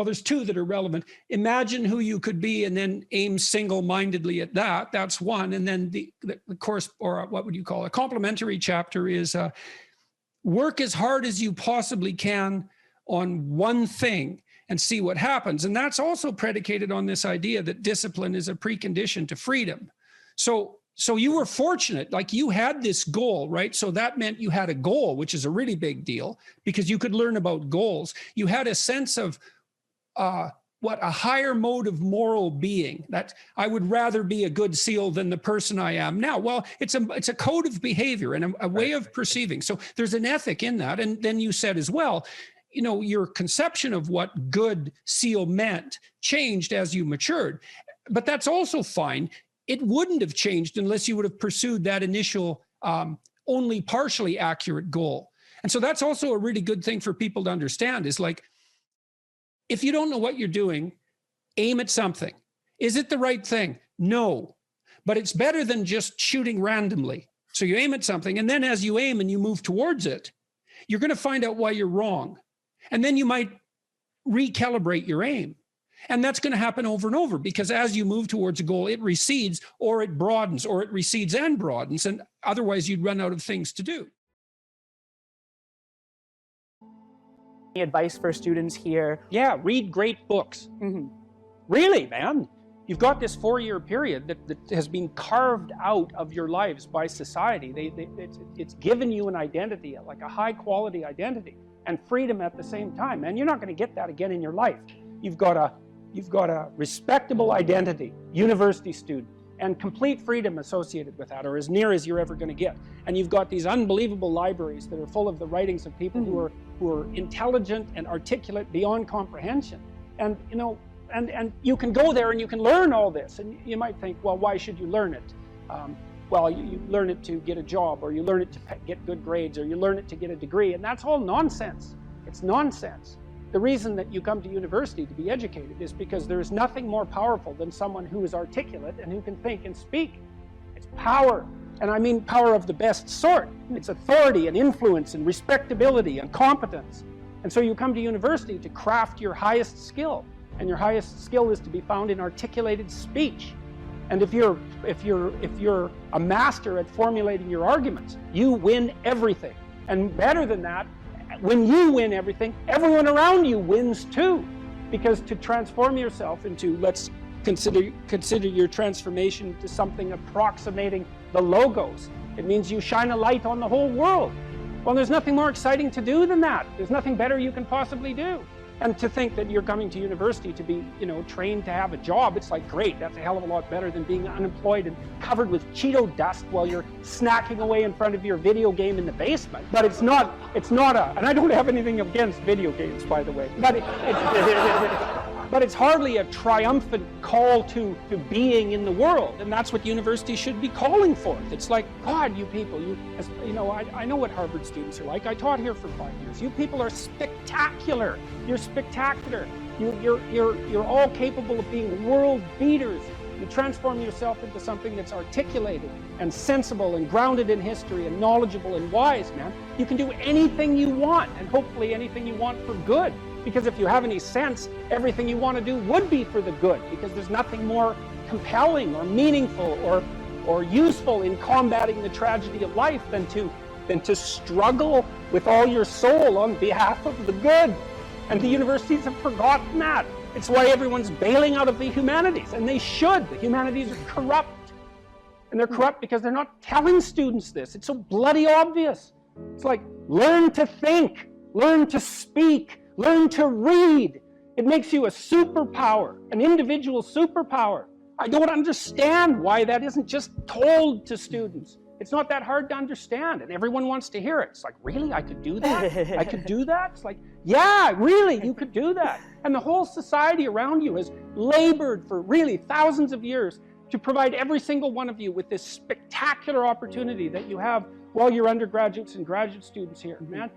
Speaker 3: there's two that are relevant. Imagine who you could be and then aim single-mindedly at that. That's one. And then the course, or what would you call it? A complementary chapter is work as hard as you possibly can on one thing and see what happens. And that's also predicated on this idea that discipline is a precondition to freedom. So you were fortunate, like you had this goal, right? So that meant you had a goal, which is a really big deal because you could learn about goals. You had a sense of a higher mode of moral being, that I would rather be a good SEAL than the person I am now. Well, it's a code of behavior and a way of perceiving. So there's an ethic in that. And then you said as well, your conception of what good SEAL meant changed as you matured, but that's also fine. It wouldn't have changed unless you would have pursued that initial only partially accurate goal. And so that's also a really good thing for people to understand, is like, if you don't know what you're doing, aim at something. Is it the right thing? No, but it's better than just shooting randomly. So you aim at something, and then as you aim and you move towards it, you're going to find out why you're wrong. And then you might recalibrate your aim. And that's going to happen over and over, because as you move towards a goal, it recedes or it broadens, or it recedes and broadens. And otherwise you'd run out of things to do.
Speaker 6: Any advice for students here?
Speaker 4: Yeah, read great books.
Speaker 6: Mm-hmm.
Speaker 4: Really, man. You've got this 4-year period that has been carved out of your lives by society. It's given you an identity, like a high quality identity, and freedom at the same time. And you're not going to get that again in your life. You've got you've got a respectable identity, university student, and complete freedom associated with that, or as near as you're ever going to get. And you've got these unbelievable libraries that are full of the writings of people who are intelligent and articulate beyond comprehension. And you know, and you can go there and you can learn all this. And you might think, well, why should you learn it? Well, you learn it to get a job, or you learn it to get good grades, or you learn it to get a degree, and that's all nonsense. It's nonsense. The reason that you come to university to be educated is because there is nothing more powerful than someone who is articulate and who can think and speak. It's power, and I mean power of the best sort. It's authority and influence and respectability and competence. And so you come to university to craft your highest skill, and your highest skill is to be found in articulated speech. And if you're a master at formulating your arguments, you win everything. And better than that, when you win everything, everyone around you wins too. Because to transform yourself into, let's consider your transformation to something approximating the logos. It means you shine a light on the whole world. Well, there's nothing more exciting to do than that. There's nothing better you can possibly do. And to think that you're coming to university to be, you know, trained to have a job, it's like, great, that's a hell of a lot better than being unemployed and covered with Cheeto dust while you're snacking away in front of your video game in the basement. But it's not and I don't have anything against video games, by the way, but it's hardly a triumphant call to being in the world, and that's what university should be calling forth. It's like, God, you people, you know, I know what Harvard students are like. I taught here for 5 years. You people are spectacular. You're spectacular. You're all capable of being world beaters. You transform yourself into something that's articulated and sensible and grounded in history and knowledgeable and wise, man. You can do anything you want, and hopefully anything you want for good. Because if you have any sense, everything you want to do would be for the good, because there's nothing more compelling or meaningful or useful in combating the tragedy of life than to struggle with all your soul on behalf of the good. And the universities have forgotten that. It's why everyone's bailing out of the humanities, and they should. The humanities are corrupt. And they're corrupt because they're not telling students this. It's so bloody obvious. It's like, learn to think, learn to speak, learn to read. It makes you a superpower, an individual superpower. I don't understand why that isn't just told to students. It's not that hard to understand, and everyone wants to hear it. It's like, really? I could do that? I could do that? It's like, yeah, really, you could do that. And the whole society around you has labored for really thousands of years to provide every single one of you with this spectacular opportunity that you have while you're undergraduates and graduate students here, man.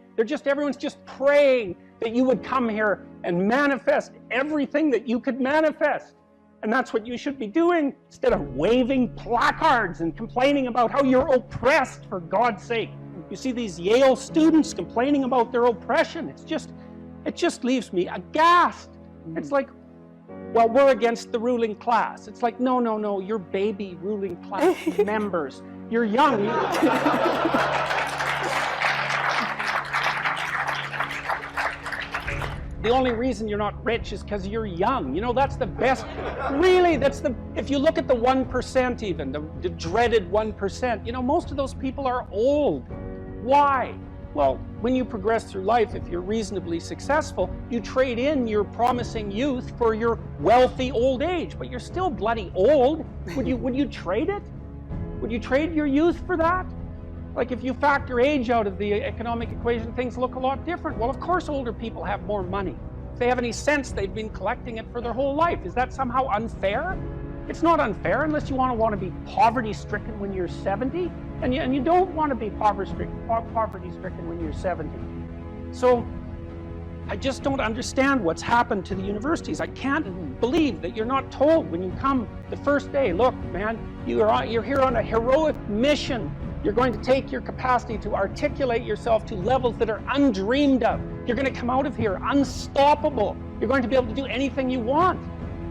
Speaker 4: Everyone's just praying that you would come here and manifest everything that you could manifest. And that's what you should be doing, instead of waving placards and complaining about how you're oppressed, for God's sake. You see these Yale students complaining about their oppression. It just leaves me aghast. It's like, well, we're against the ruling class. It's like, no, you're baby ruling class members. You're young. The only reason you're not rich is because you're young. You know, that's the best. Really, if you look at the 1% even, the dreaded 1%, you know, most of those people are old. Why? Well, when you progress through life, if you're reasonably successful, you trade in your promising youth for your wealthy old age, but you're still bloody old. Would you trade it? Would you trade your youth for that? Like, if you factor age out of the economic equation, things look a lot different. Well, of course older people have more money. If they have any sense, they've been collecting it for their whole life. Is that somehow unfair? It's not unfair unless you want to be poverty-stricken when you're 70, and you don't want to be poverty-stricken when you're 70. So I just don't understand what's happened to the universities. I can't believe that you're not told when you come the first day, look, man, you're here on a heroic mission. You're going to take your capacity to articulate yourself to levels that are undreamed of. You're going to come out of here unstoppable. You're going to be able to do anything you want.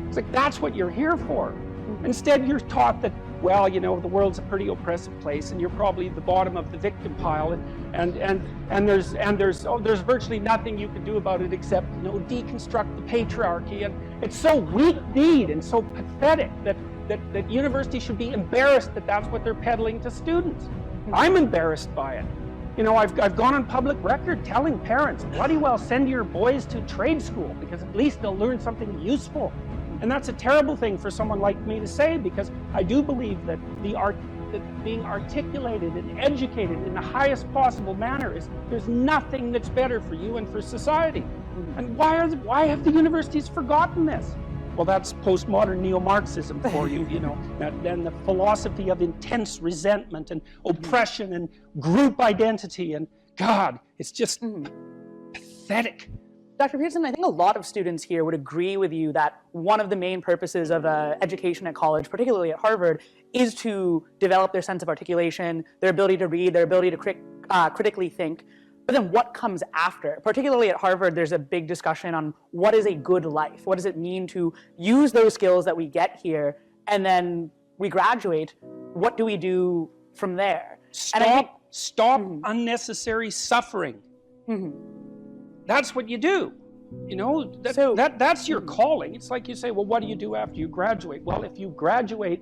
Speaker 4: It's like, that's what you're here for. Instead, you're taught that, well, you know, the world's a pretty oppressive place, and you're probably the bottom of the victim pile, and there's virtually nothing you can do about it except, you know, deconstruct the patriarchy. And it's so weak-kneed and so pathetic that universities should be embarrassed that that's what they're peddling to students. I'm embarrassed by it. You know, I've gone on public record telling parents, bloody well send your boys to trade school, because at least they'll learn something useful. And that's a terrible thing for someone like me to say, because I do believe that that being articulated and educated in the highest possible manner there's nothing that's better for you and for society. And why have the universities forgotten this? Well, that's postmodern neo-Marxism for you, you know, and the philosophy of intense resentment and oppression and group identity, and God, it's just pathetic.
Speaker 6: Dr. Peterson, I think a lot of students here would agree with you that one of the main purposes of education at college, particularly at Harvard, is to develop their sense of articulation, their ability to read, their ability to critically think. But then what comes after? Particularly at Harvard, there's a big discussion on what is a good life? What does it mean to use those skills that we get here, and then we graduate? What do we do from there?
Speaker 4: Stop unnecessary suffering. That's what you do. You know, that's your calling. It's like you say, well, what do you do after you graduate? Well, if you graduate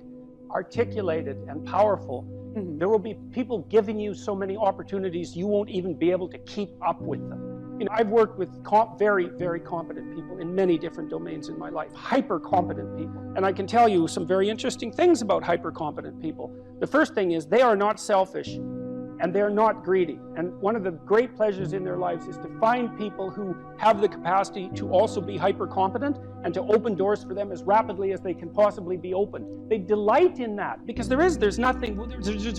Speaker 4: articulated and powerful, there will be people giving you so many opportunities you won't even be able to keep up with them. You know, I've worked with very, very competent people in many different domains in my life, hyper competent people. And I can tell you some very interesting things about hyper competent people. The first thing is they are not selfish. And they're not greedy. And one of the great pleasures in their lives is to find people who have the capacity to also be hyper competent and to open doors for them as rapidly as they can possibly be opened. They delight in that, because there's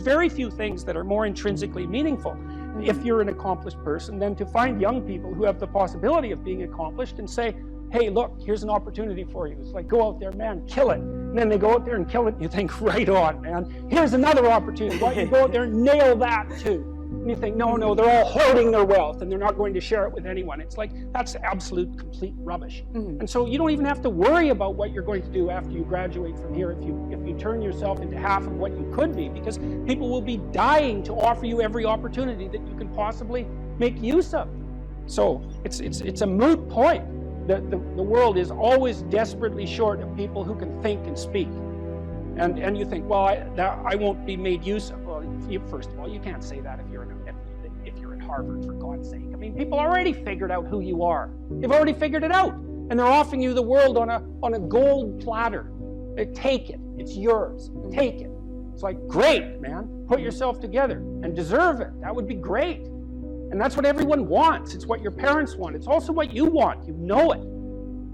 Speaker 4: very few things that are more intrinsically meaningful if you're an accomplished person than to find young people who have the possibility of being accomplished and say, hey, look, here's an opportunity for you. It's like, go out there, man, kill it. And then they go out there and kill it, and you think, right on, man. Here's another opportunity. Why don't you go out there and nail that too? And you think, no, they're all hoarding their wealth and they're not going to share it with anyone. It's like, that's absolute, complete rubbish. And so you don't even have to worry about what you're going to do after you graduate from here if you turn yourself into half of what you could be, because people will be dying to offer you every opportunity that you can possibly make use of. So it's a moot point. The world is always desperately short of people who can think and speak. And you think, well, I won't be made use of. Well, first of all, you can't say that if you're at Harvard, for God's sake. I mean, people already figured out who you are. They've already figured it out. And they're offering you the world on a gold platter. Take it. It's yours. Take it. It's like, great, man. Put yourself together and deserve it. That would be great. And that's what everyone wants. It's what your parents want. It's also what you want. You know it.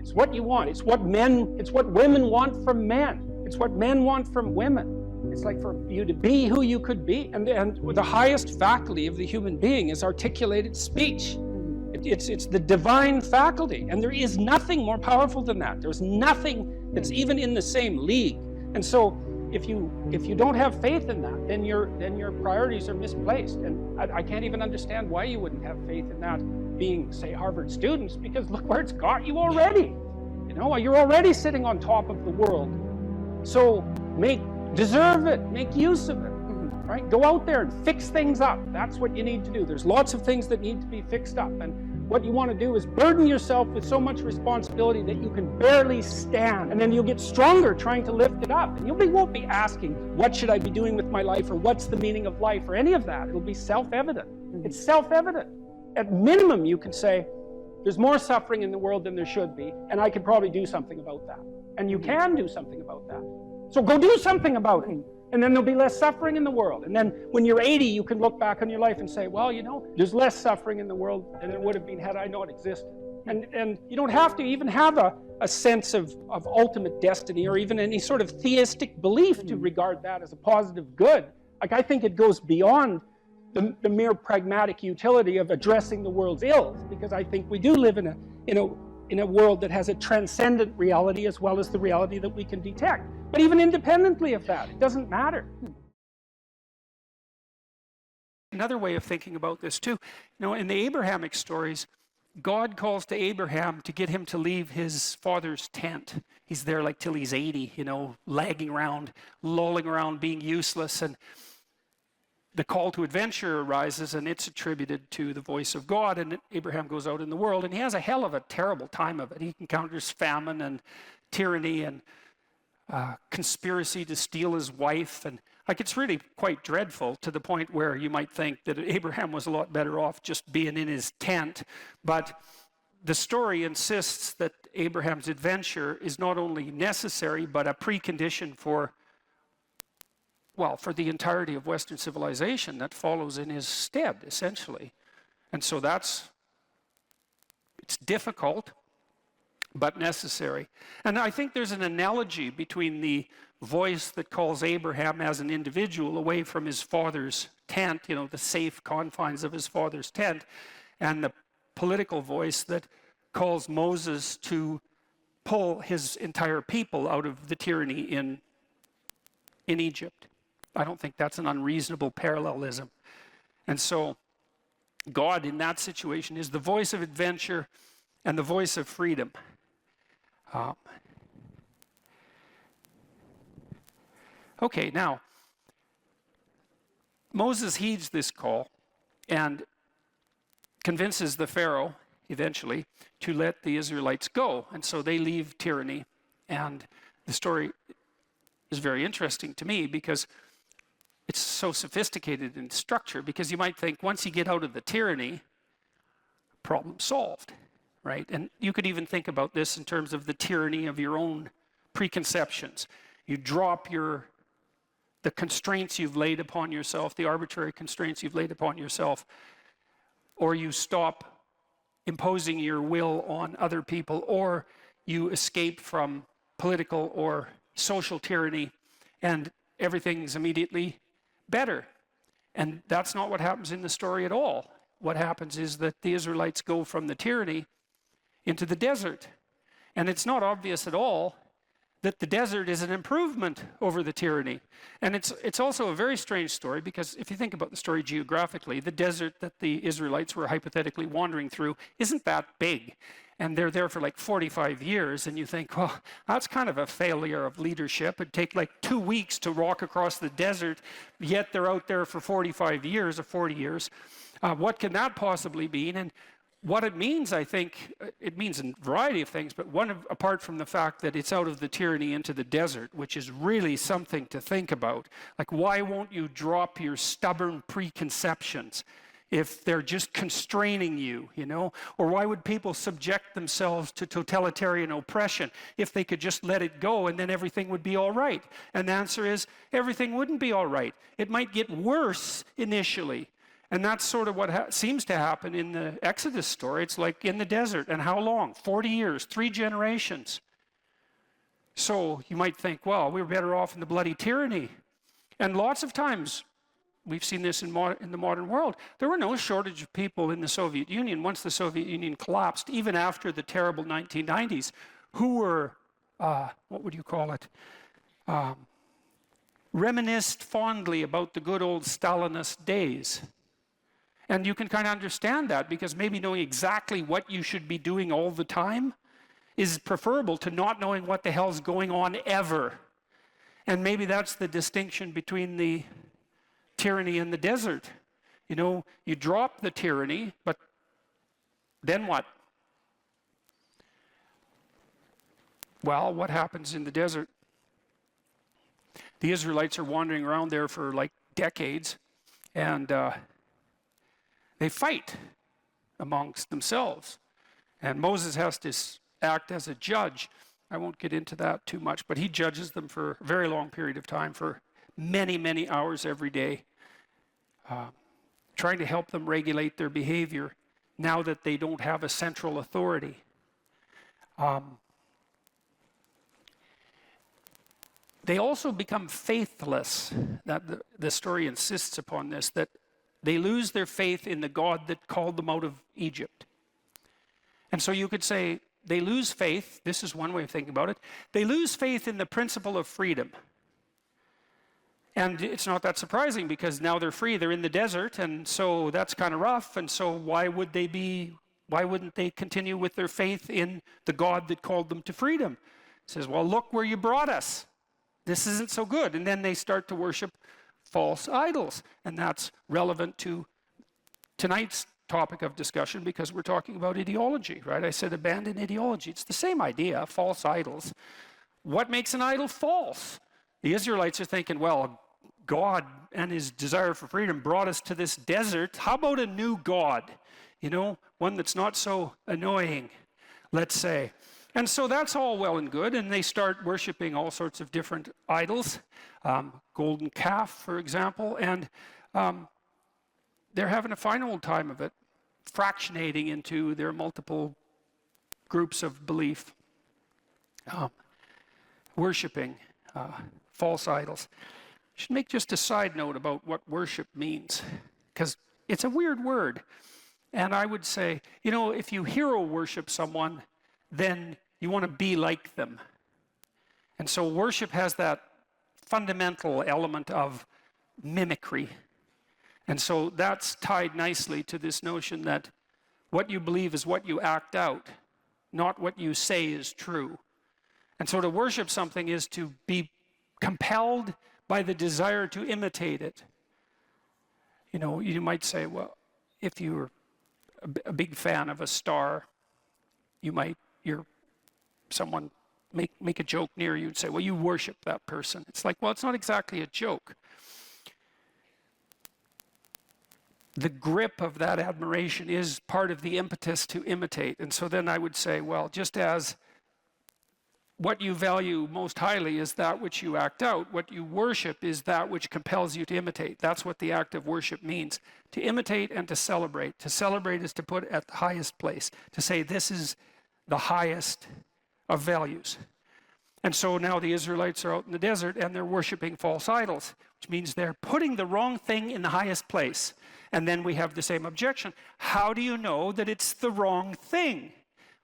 Speaker 4: It's what you want. It's what women want from men. It's what men want from women. It's like for you to be who you could be. And the highest faculty of the human being is articulated speech. It's the divine faculty. And there is nothing more powerful than that. There's nothing that's even in the same league. And so if you don't have faith in that, then your priorities are misplaced. And I can't even understand why you wouldn't have faith in that being, say, Harvard students, because look where it's got you already. You know, you're already sitting on top of the world. So deserve it, make use of it, right? Go out there and fix things up. That's what you need to do. There's lots of things that need to be fixed up. And what you want to do is burden yourself with so much responsibility that you can barely stand. And then you'll get stronger trying to lift it up. And you won't be asking, what should I be doing with my life, or what's the meaning of life, or any of that. It'll be self-evident. It's self-evident. At minimum, you can say, there's more suffering in the world than there should be, and I could probably do something about that. And you can do something about that. So go do something about it. And then there'll be less suffering in the world. And then when you're 80, you can look back on your life and say, well, you know, there's less suffering in the world than there would have been had I not existed. And you don't have to even have a sense of ultimate destiny, or even any sort of theistic belief to regard that as a positive good. Like, I think it goes beyond the mere pragmatic utility of addressing the world's ills, because I think we do live in a world that has a transcendent reality as well as the reality that we can detect. But even independently of that, it doesn't matter. Another way of thinking about this too, you know, in the Abrahamic stories, God calls to Abraham to get him to leave his father's tent. He's there like till he's 80, you know, lagging around, lolling around, being useless. And the call to adventure arises, and it's attributed to the voice of God. And Abraham goes out in the world, and he has a hell of a terrible time of it. He encounters famine and tyranny and conspiracy to steal his wife. And like, it's really quite dreadful, to the point where you might think that Abraham was a lot better off just being in his tent. But the story insists that Abraham's adventure is not only necessary, but a precondition for, well, for the entirety of Western civilization that follows in his stead, essentially. And so it's difficult, but necessary. And I think there's an analogy between the voice that calls Abraham as an individual away from his father's tent, you know, the safe confines of his father's tent, and the political voice that calls Moses to pull his entire people out of the tyranny in Egypt. I don't think that's an unreasonable parallelism. And so God in that situation is the voice of adventure and the voice of freedom. Okay, now, Moses heeds this call and convinces the Pharaoh, eventually, to let the Israelites go. And so they leave tyranny. And the story is very interesting to me because it's so sophisticated in structure, because you might think once you get out of the tyranny, problem solved, right? And you could even think about this in terms of the tyranny of your own preconceptions. You drop the constraints you've laid upon yourself, the arbitrary constraints you've laid upon yourself, or you stop imposing your will on other people, or you escape from political or social tyranny, and everything's immediately better. And that's not what happens in the story at all. What happens is that the Israelites go from the tyranny into the desert. And it's not obvious at all that the desert is an improvement over the tyranny. And it's also a very strange story, because if you think about the story geographically, the desert that the Israelites were hypothetically wandering through isn't that big. And they're there for like 45 years, and you think, well, that's kind of a failure of leadership. It'd take like 2 weeks to walk across the desert, yet they're out there for 45 years or 40 years. What can that possibly mean? And what it means, I think, it means a variety of things, but apart from the fact that it's out of the tyranny into the desert, which is really something to think about. Like, why won't you drop your stubborn preconceptions if they're just constraining you, you know? Or why would people subject themselves to totalitarian oppression if they could just let it go and then everything would be all right? And the answer is, everything wouldn't be all right. It might get worse initially. And that's sort of what seems to happen in the Exodus story. It's like in the desert. And how long? 40 years, 3 generations. So you might think, well, we were better off in the bloody tyranny. And lots of times, we've seen this in the modern world, there were no shortage of people in the Soviet Union once the Soviet Union collapsed, even after the terrible 1990s, who were, what would you call it, reminisced fondly about the good old Stalinist days. And you can kind of understand that, because maybe knowing exactly what you should be doing all the time is preferable to not knowing what the hell's going on ever. And maybe that's the distinction between the tyranny and the desert. You know, you drop the tyranny, but then what? Well, what happens in the desert? The Israelites are wandering around there for like decades, and they fight amongst themselves. And Moses has to act as a judge. I won't get into that too much, but he judges them for a very long period of time, for many, many hours every day, trying to help them regulate their behavior now that they don't have a central authority. They also become faithless. That the story insists upon this, that they lose their faith in the God that called them out of Egypt. And so you could say they lose faith. This is one way of thinking about it. They lose faith in the principle of freedom. And it's not that surprising, because now they're free. They're in the desert, and so that's kind of rough. And so why wouldn't they continue with their faith in the God that called them to freedom? It says, well, look where you brought us. This isn't so good. And then they start to worship false idols. And that's relevant to tonight's topic of discussion, because we're talking about ideology, right? I said abandon ideology. It's the same idea, false idols. What makes an idol false? The Israelites are thinking, well, God and his desire for freedom brought us to this desert. How about a new God? you know, one that's not so annoying, let's say. And so that's all well and good, and they start worshiping all sorts of different idols, golden calf, for example, and they're having a fine old time of it, fractionating into their multiple groups of belief, worshiping false idols. I should make just a side note about what worship means, because it's a weird word. And I would say, you know, if you hero worship someone, then you want to be like them. And so worship has that fundamental element of mimicry. And so that's tied nicely to this notion that what you believe is what you act out, not what you say is true. And so to worship something is to be compelled by the desire to imitate it. You know, you might say, well, if you're a big fan of a star, someone make a joke near you and say, well, you worship that person. It's like, well, it's not exactly a joke. The grip of that admiration is part of the impetus to imitate. And so then I would say, well, just as what you value most highly is that which you act out, what you worship is that which compels you to imitate. That's what the act of worship means. To imitate and to celebrate. To celebrate is to put at the highest place. To say this is the highest of values. And so now the Israelites are out in the desert and they're worshiping false idols, which means they're putting the wrong thing in the highest place. And then we have the same objection. How do you know that it's the wrong thing?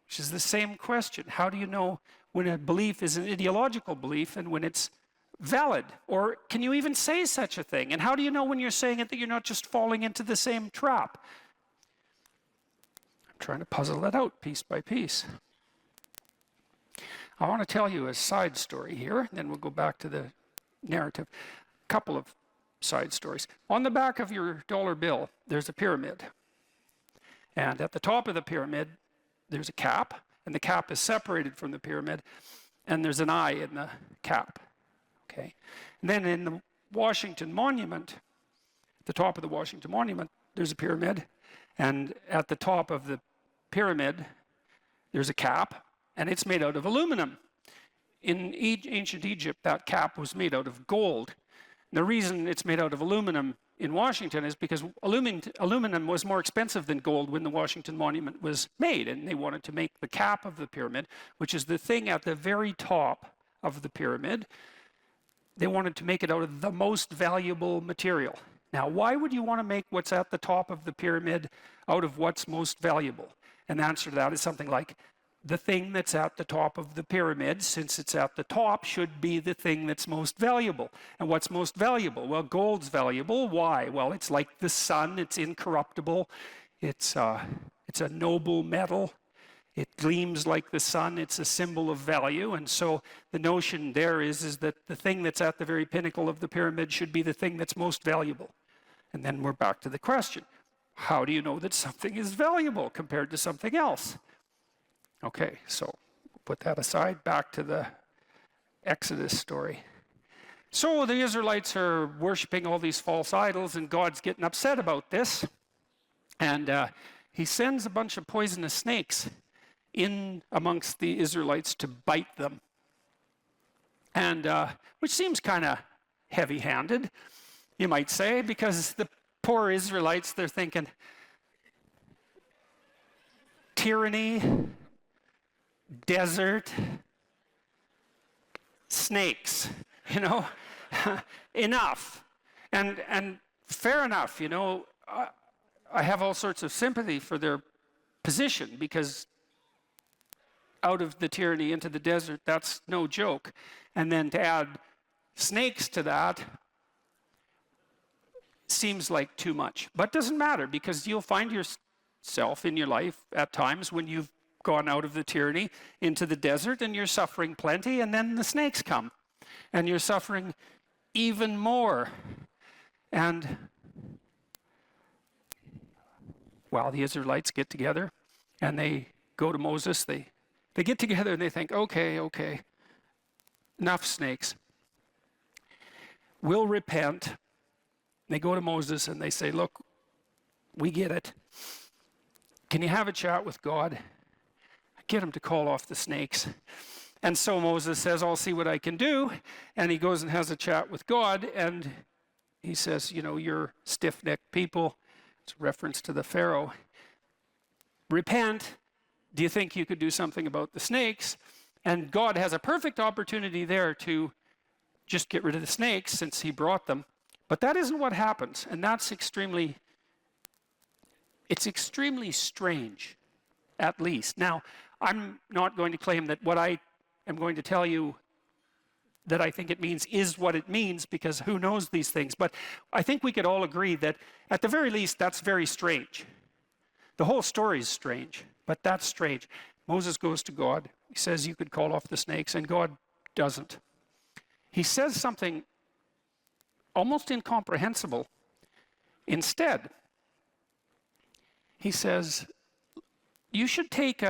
Speaker 4: Which is the same question. How do you know when a belief is an ideological belief and when it's valid? Or can you even say such a thing? And how do you know when you're saying it that you're not just falling into the same trap? I'm trying to puzzle that out piece by piece. I want to tell you a side story here, then we'll go back to the narrative. A couple of side stories. On the back of your dollar bill, there's a pyramid. And at the top of the pyramid, there's a cap, and the cap is separated from the pyramid, and there's an eye in the cap. Okay. And then in the Washington Monument, at the top of the Washington Monument, there's a pyramid, and at the top of the pyramid, there's a cap, and it's made out of aluminum. In ancient Egypt, that cap was made out of gold. And the reason it's made out of aluminum in Washington is because aluminum was more expensive than gold when the Washington Monument was made, and they wanted to make the cap of the pyramid, which is the thing at the very top of the pyramid, they wanted to make it out of the most valuable material. Now, why would you want to make what's at the top of the pyramid out of what's most valuable? And the answer to that is something like, the thing that's at the top of the pyramid, since it's at the top, should be the thing that's most valuable. And what's most valuable? Well, gold's valuable. Why? Well, it's like the sun. It's incorruptible. It's a noble metal. It gleams like the sun. It's a symbol of value. And so the notion there is that the thing that's at the very pinnacle of the pyramid should be the thing that's most valuable. And then we're back to the question. How do you know that something is valuable compared to something else? Okay, so put that aside, back to the Exodus story. So the Israelites are worshiping all these false idols, and God's getting upset about this. And he sends a bunch of poisonous snakes in amongst the Israelites to bite them. And which seems kind of heavy-handed, you might say, because the poor Israelites, they're thinking, tyranny, desert, snakes, you know, enough. And fair enough, you know, I have all sorts of sympathy for their position, because out of the tyranny into the desert, that's no joke. And then to add snakes to that seems like too much. But doesn't matter, because you'll find yourself in your life at times when you've gone out of the tyranny into the desert and you're suffering plenty, and then the snakes come and you're suffering even more. And well, the Israelites get together and they go to Moses. They get together and they think, okay, enough snakes. We'll repent. They go to Moses and they say, look, we get it. can you have a chat with God? Get him to call off the snakes. And so Moses says, I'll see what I can do. And he goes and has a chat with God, and he says, you know, you're stiff-necked people. It's a reference to the Pharaoh. Repent. Do you think you could do something about the snakes? And God has a perfect opportunity there to just get rid of the snakes since he brought them. But that isn't what happens, and that's extremely strange, at least. Now, I'm not going to claim that what I am going to tell you that I think it means is what it means, because who knows these things. But I think we could all agree that at the very least, that's very strange. The whole story is strange, but that's strange. Moses goes to God. He says you could call off the snakes, and God doesn't. He says something almost incomprehensible. Instead, he says, you should take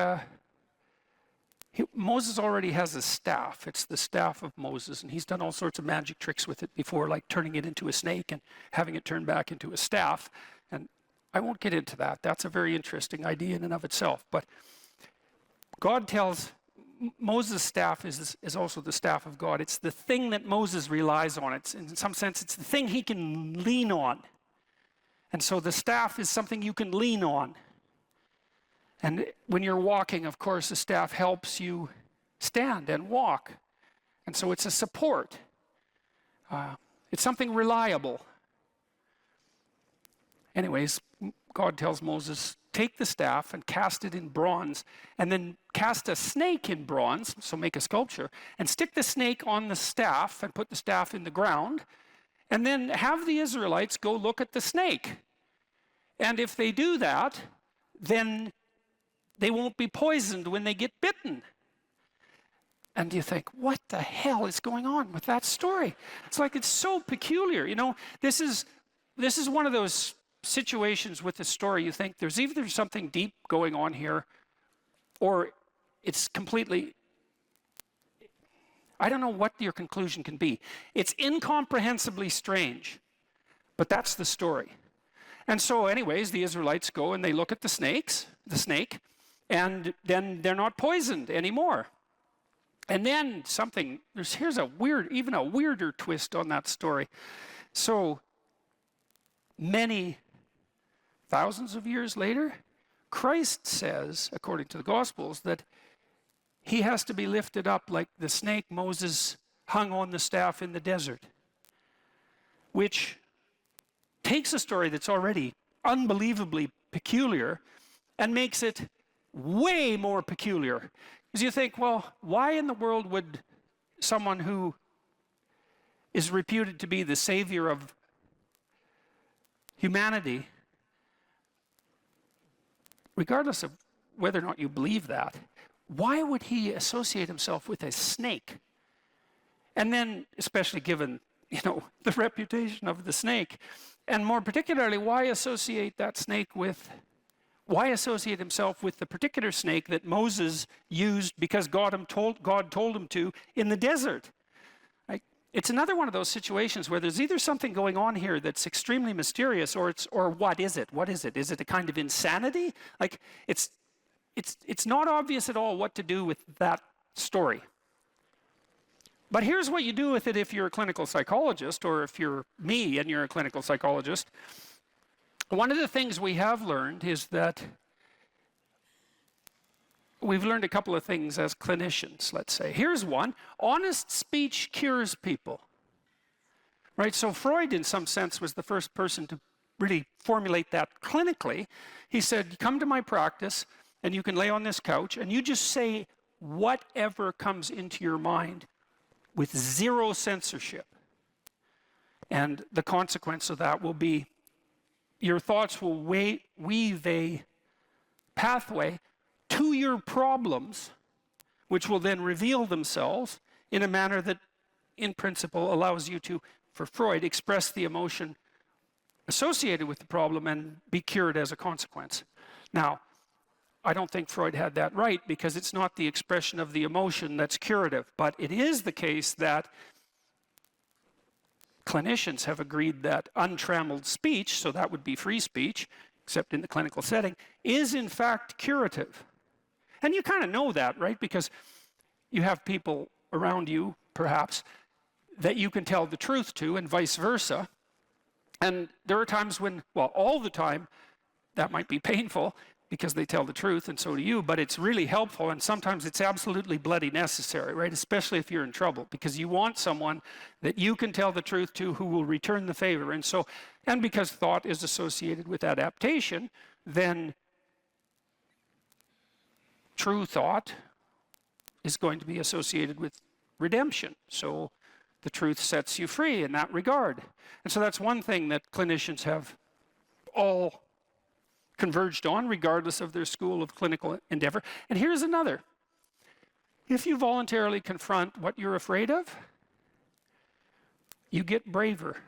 Speaker 4: Moses already has a staff. It's the staff of Moses, and he's done all sorts of magic tricks with it before, like turning it into a snake and having it turn back into a staff. And I won't get into that. That's a very interesting idea in and of itself. But God tells Moses' staff is also the staff of God. It's the thing that Moses relies on. It's, in some sense, it's the thing he can lean on. And so the staff is something you can lean on. And when you're walking, of course, the staff helps you stand and walk. And so it's a support. It's something reliable. Anyways, God tells Moses, take the staff and cast it in bronze, and then cast a snake in bronze, so make a sculpture, and stick the snake on the staff and put the staff in the ground, and then have the Israelites go look at the snake. And if they do that, then they won't be poisoned when they get bitten. And you think, what the hell is going on with that story? It's like, it's so peculiar. You know, this is one of those situations with the story you think there's either something deep going on here, or it's completely, I don't know what your conclusion can be. It's incomprehensibly strange, but that's the story. And so anyways, the Israelites go and they look at the snake, and then they're not poisoned anymore. And then here's even a weirder twist on that story. So many thousands of years later, Christ says, according to the Gospels, that he has to be lifted up like the snake Moses hung on the staff in the desert, which takes a story that's already unbelievably peculiar and makes it way more peculiar. Because you think, well, why in the world would someone who is reputed to be the savior of humanity, regardless of whether or not you believe that, why would he associate himself with a snake? And then, especially given, the reputation of the snake, and more particularly, why associate himself with the particular snake that Moses used because God told him to in the desert? It's another one of those situations where there's either something going on here that's extremely mysterious, or what is it? What is it? Is it a kind of insanity? It's not obvious at all what to do with that story. But here's what you do with it if you're a clinical psychologist, or if you're me and you're a clinical psychologist. One of the things we have learned is that we've learned a couple of things as clinicians, let's say. Here's one: honest speech cures people. Right? So Freud, in some sense, was the first person to really formulate that clinically. He said, come to my practice, and you can lay on this couch, and you just say whatever comes into your mind with zero censorship. And the consequence of that will be your thoughts will weave a pathway to your problems, which will then reveal themselves in a manner that, in principle, allows you to, for Freud, express the emotion associated with the problem and be cured as a consequence. Now, I don't think Freud had that right, because it's not the expression of the emotion that's curative, but it is the case that clinicians have agreed that untrammeled speech, so that would be free speech, except in the clinical setting, is in fact curative. And you kind of know that, right? Because you have people around you, perhaps, that you can tell the truth to, and vice versa. And there are times when, well, all the time, that might be painful because they tell the truth, and so do you, but it's really helpful, and sometimes it's absolutely bloody necessary, right? Especially if you're in trouble, because you want someone that you can tell the truth to who will return the favor. And so, and because thought is associated with adaptation, then true thought is going to be associated with redemption. So the truth sets you free in that regard. And so that's one thing that clinicians have all converged on, regardless of their school of clinical endeavor. And here's another. If you voluntarily confront what you're afraid of, you get braver.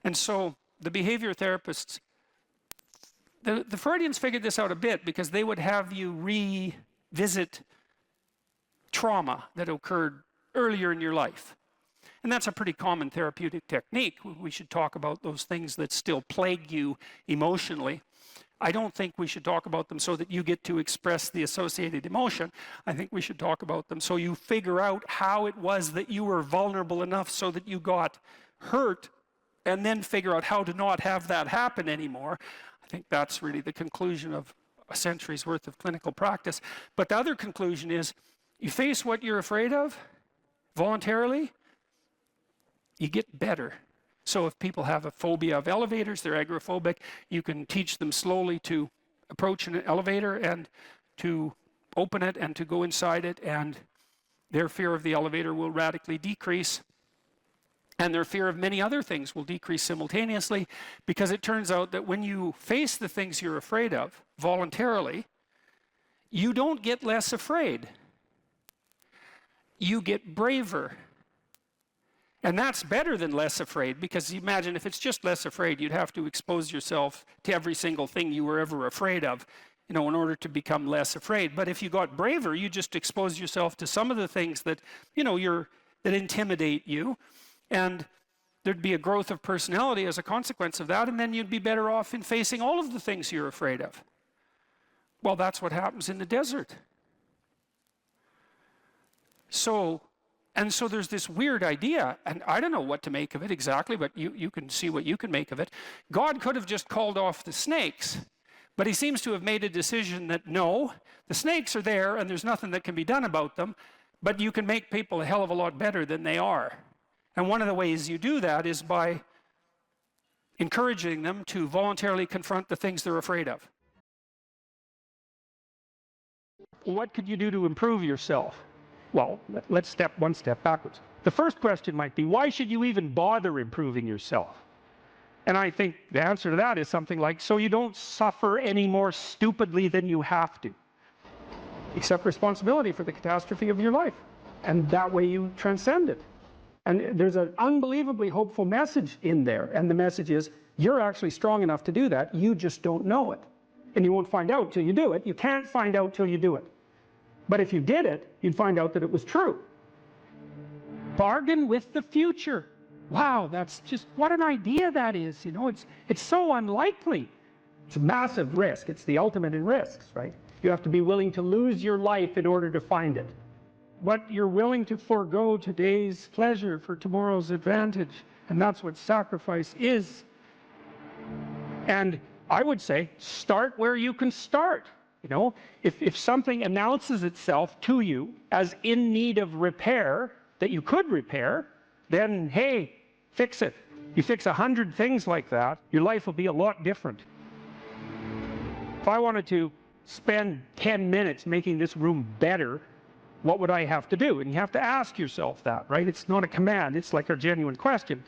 Speaker 4: And so the behavior therapists, the Freudians figured this out a bit, because they would have you revisit trauma that occurred earlier in your life. And that's a pretty common therapeutic technique. We should talk about those things that still plague you emotionally. I don't think we should talk about them so that you get to express the associated emotion. I think we should talk about them so you figure out how it was that you were vulnerable enough so that you got hurt, and then figure out how to not have that happen anymore. I think that's really the conclusion of a century's worth of clinical practice. But the other conclusion is, you face what you're afraid of voluntarily, you get better. So if people have a phobia of elevators, they're agoraphobic, you can teach them slowly to approach an elevator and to open it and to go inside it, and their fear of the elevator will radically decrease. And their fear of many other things will decrease simultaneously, because it turns out that when you face the things you're afraid of voluntarily, you don't get less afraid. You get braver. And that's better than less afraid, because you imagine if it's just less afraid, you'd have to expose yourself to every single thing you were ever afraid of, in order to become less afraid. But if you got braver, you just expose yourself to some of the things that, that intimidate you, and there'd be a growth of personality as a consequence of that, and then you'd be better off in facing all of the things you're afraid of. Well, that's what happens in the desert. So there's this weird idea, and I don't know what to make of it exactly, but you can see what you can make of it. God could have just called off the snakes, but he seems to have made a decision that no, the snakes are there and there's nothing that can be done about them, but you can make people a hell of a lot better than they are. And one of the ways you do that is by encouraging them to voluntarily confront the things they're afraid of. What could you do to improve yourself? Well, let's step one step backwards. The first question might be, why should you even bother improving yourself? And I think the answer to that is something like, so you don't suffer any more stupidly than you have to. Accept responsibility for the catastrophe of your life. And that way you transcend it. And there's an unbelievably hopeful message in there. And the message is, you're actually strong enough to do that. You just don't know it. And you won't find out till you do it. You can't find out till you do it. But if you did it, you'd find out that it was true. Bargain with the future. Wow, that's just, what an idea that is. It's so unlikely. It's a massive risk. It's the ultimate in risks, right? You have to be willing to lose your life in order to find it. What you're willing to forego today's pleasure for tomorrow's advantage. And that's what sacrifice is. And I would say, start where you can start. If something announces itself to you as in need of repair, that you could repair, then, hey, fix it. You fix 100 things like that, your life will be a lot different. If I wanted to spend 10 minutes making this room better, what would I have to do? And you have to ask yourself that, right? It's not a command, it's like a genuine question.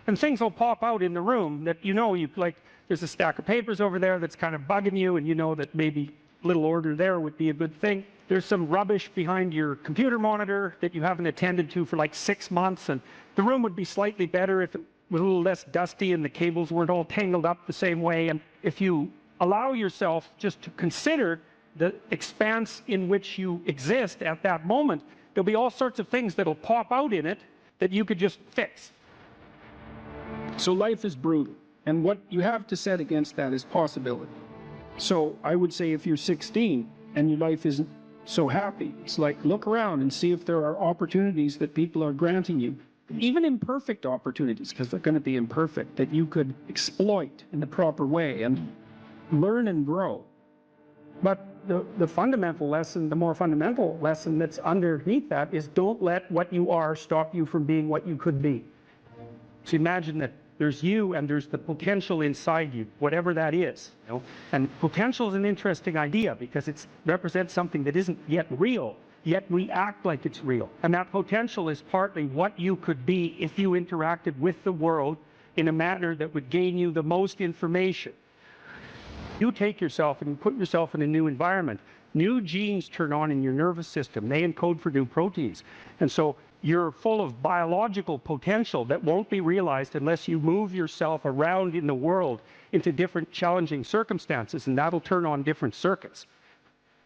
Speaker 4: And things will pop out in the room that there's a stack of papers over there that's kind of bugging you, and you know that maybe a little order there would be a good thing. There's some rubbish behind your computer monitor that you haven't attended to for like 6 months, and the room would be slightly better if it was a little less dusty and the cables weren't all tangled up the same way. And if you allow yourself just to consider the expanse in which you exist at that moment, there'll be all sorts of things that'll pop out in it that you could just fix. So life is brutal.
Speaker 1: And what you have to set against that is possibility. So I would say if you're 16 and your life isn't so happy, it's like look around and see if there are opportunities that people are granting you, even imperfect opportunities, because they're going to be imperfect, that you could exploit in the proper way and learn and grow. But the fundamental lesson, the more fundamental lesson that's underneath that is don't let what you are stop you from being what you could be. So imagine that there's you and there's the potential inside you, whatever that is. You know? And potential is an interesting idea because it represents something that isn't yet real, yet we act like it's real. And that potential is partly what you could be if you interacted with the world in a manner that would gain you the most information. You take yourself and you put yourself in a new environment. New genes turn on in your nervous system. They encode for new proteins. And so you're full of biological potential that won't be realized unless you move yourself around in the world into different challenging circumstances, and that'll turn on different circuits.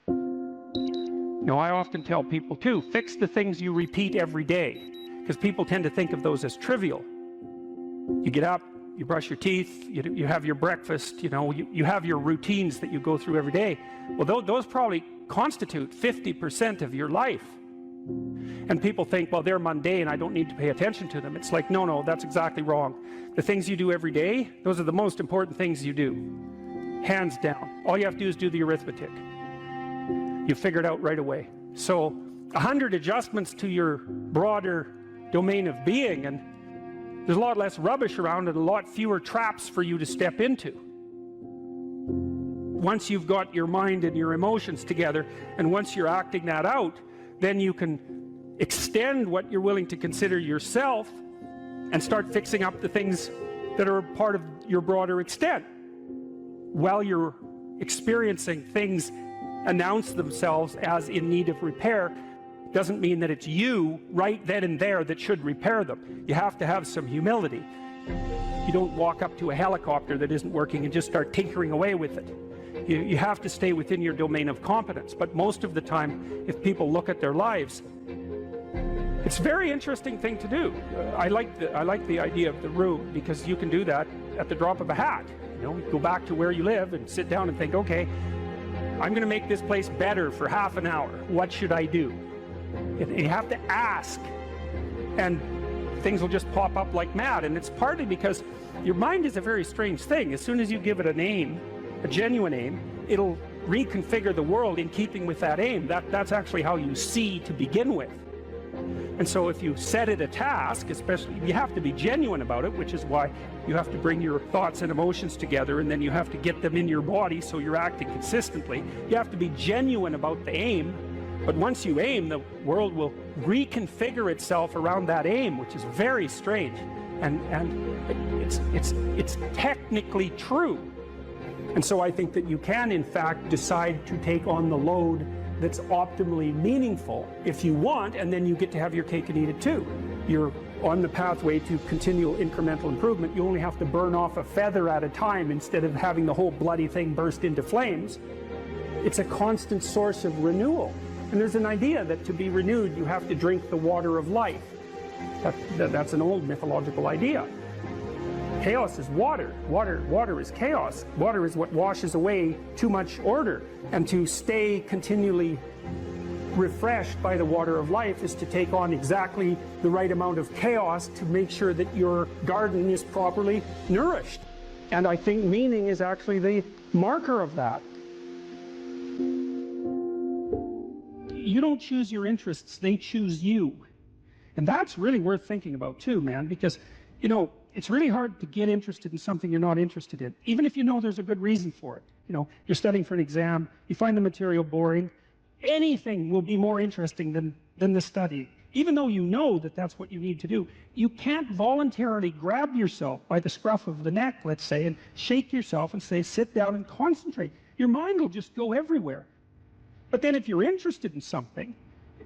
Speaker 1: You know, I often tell people too, fix the things you repeat every day, because people tend to think of those as trivial. You get up, you brush your teeth, you have your breakfast, you know, you have your routines that you go through every day. Well, those probably constitute 50% of your life. And people think, well, they're mundane, I don't need to pay attention to them. It's like, no, that's exactly wrong. The things you do every day, those are the most important things you do. Hands down. All you have to do is do the arithmetic. You figure it out right away. So 100 adjustments to your broader domain of being, and there's a lot less rubbish around and a lot fewer traps for you to step into. Once you've got your mind and your emotions together, and once you're acting that out, then you can extend what you're willing to consider yourself and start fixing up the things that are part of your broader extent. While you're experiencing things announce themselves as in need of repair, doesn't mean that it's you right then and there that should repair them. You have to have some humility. You don't walk up to a helicopter that isn't working and just start tinkering away with it. You have to stay within your domain of competence. But most of the time, if people look at their lives, it's a very interesting thing to do. I like the idea of the room, because you can do that at the drop of a hat. You know, go back to where you live and sit down and think, okay, I'm going to make this place better for half an hour. What should I do? And you have to ask, and things will just pop up like mad. And it's partly because your mind is a very strange thing. As soon as you give it a name, a genuine aim, it'll reconfigure the world in keeping with that aim. That's actually how you see to begin with. And so if you set it a task, especially, you have to be genuine about it, which is why you have to bring your thoughts and emotions together, and then you have to get them in your body so you're acting consistently. You have to be genuine about the aim, but once you aim, the world will reconfigure itself around that aim, which is very strange. And it's technically true. And so I think that you can, in fact, decide to take on the load that's optimally meaningful if you want, and then you get to have your cake and eat it too. You're on the pathway to continual incremental improvement. You only have to burn off a feather at a time instead of having the whole bloody thing burst into flames. It's a constant source of renewal. And there's an idea that to be renewed, you have to drink the water of life. That's an old mythological idea. Chaos is water. Water is chaos. Water is what washes away too much order. And to stay continually refreshed by the water of life is to take on exactly the right amount of chaos to make sure that your garden is properly nourished. And I think meaning is actually the marker of that. You don't choose your interests, they choose you. And that's really worth thinking about too, man, because, you know, it's really hard to get interested in something you're not interested in, even if you know there's a good reason for it. You know, you're studying for an exam, you find the material boring, anything will be more interesting than the study. Even though you know that that's what you need to do, you can't voluntarily grab yourself by the scruff of the neck, let's say, and shake yourself and say, sit down and concentrate. Your mind will just go everywhere. But then if you're interested in something,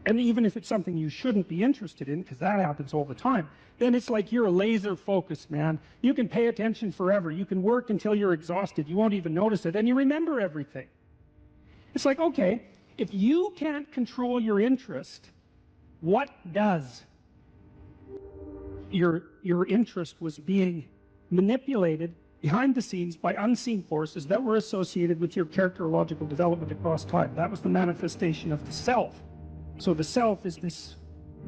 Speaker 1: and even if it's something you shouldn't be interested in, because that happens all the time, then it's like you're a laser focused, man. You can pay attention forever. You can work until you're exhausted. You won't even notice it, and you remember everything. It's like, okay, if you can't control your interest, what does? Your interest was being manipulated
Speaker 3: behind the scenes by unseen forces that were associated with your characterological development across time. That was the manifestation of the self. So the self is this,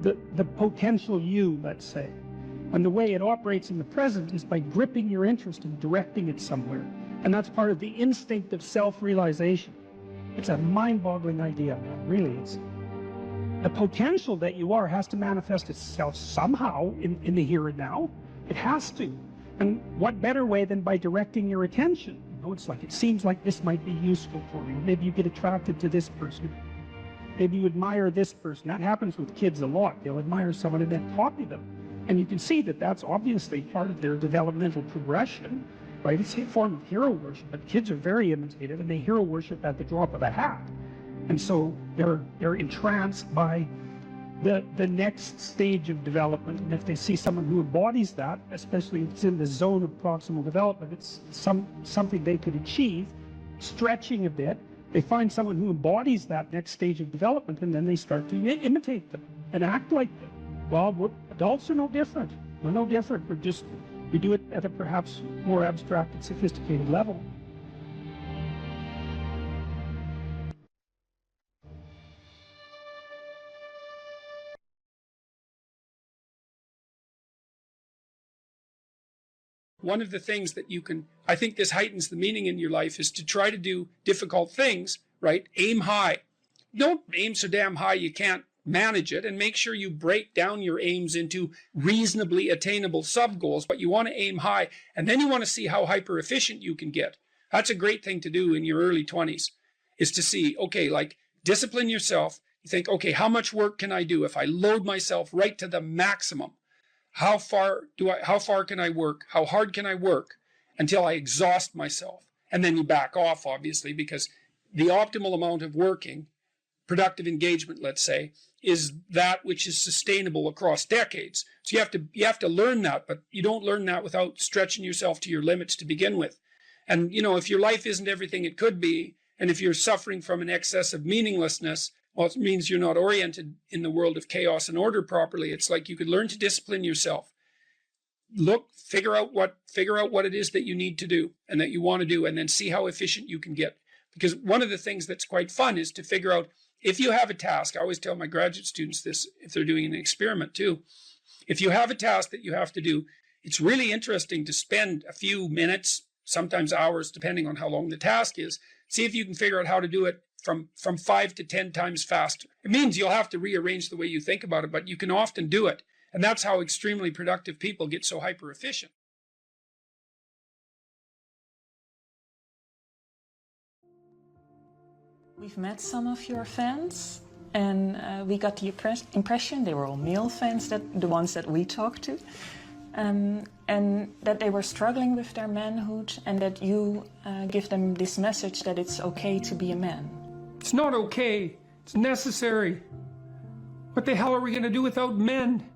Speaker 3: the potential you, let's say. And the way it operates in the present is by gripping your interest and directing it somewhere. And that's part of the instinct of self-realization. It's a mind-boggling idea, man. Really is. The potential that you are has to manifest itself somehow in the here and now. It has to. And what better way than by directing your attention? You know, it's like, it seems like this might be useful for you. Maybe you get attracted to this person. Maybe you admire this person. That happens with kids a lot. They'll admire someone and then copy them. And you can see that that's obviously part of their developmental progression, right? It's a form of hero worship, but kids are very imitative and they hero worship at the drop of a hat. And so they're entranced by the next stage of development. And if they see someone who embodies that, especially if it's in the zone of proximal development, it's something they could achieve, stretching a bit. They find someone who embodies that next stage of development, and then they start to imitate them and act like them. Well, adults are no different. We're no different. We do it at a perhaps more abstract and sophisticated level. One of the things that you can, I think this heightens the meaning in your life, is to try to do difficult things, right? Aim high. Don't aim so damn high you can't manage it, and make sure you break down your aims into reasonably attainable sub-goals, but you want to aim high, and then you want to see how hyper efficient you can get. That's a great thing to do in your early 20s, is to see, okay, like, discipline yourself. You think, okay, how much work can I do if I load myself right to the maximum? How far can I work? How hard can I work until I exhaust myself? And then you back off, obviously, because the optimal amount of working, productive engagement, let's say, is that which is sustainable across decades. So you have to learn that, but you don't learn that without stretching yourself to your limits to begin with. And, you know, if your life isn't everything it could be, and if you're suffering from an excess of meaninglessness, well, it means you're not oriented in the world of chaos and order properly. It's like you could learn to discipline yourself. Figure out what it is that you need to do and that you want to do, and then see how efficient you can get. Because one of the things that's quite fun is to figure out, if you have a task, I always tell my graduate students this if they're doing an experiment too. If you have a task that you have to do, it's really interesting to spend a few minutes, sometimes hours, depending on how long the task is, see if you can figure out how to do it from 5 to 10 times faster. It means you'll have to rearrange the way you think about it, but you can often do it. And that's how extremely productive people get so hyper efficient.
Speaker 7: We've met some of your fans, and we got the impression they were all male fans, the ones that we talked to, and that they were struggling with their manhood, and that you give them this message that it's okay to be a man.
Speaker 3: It's not okay. It's necessary. What the hell are we going to do without men?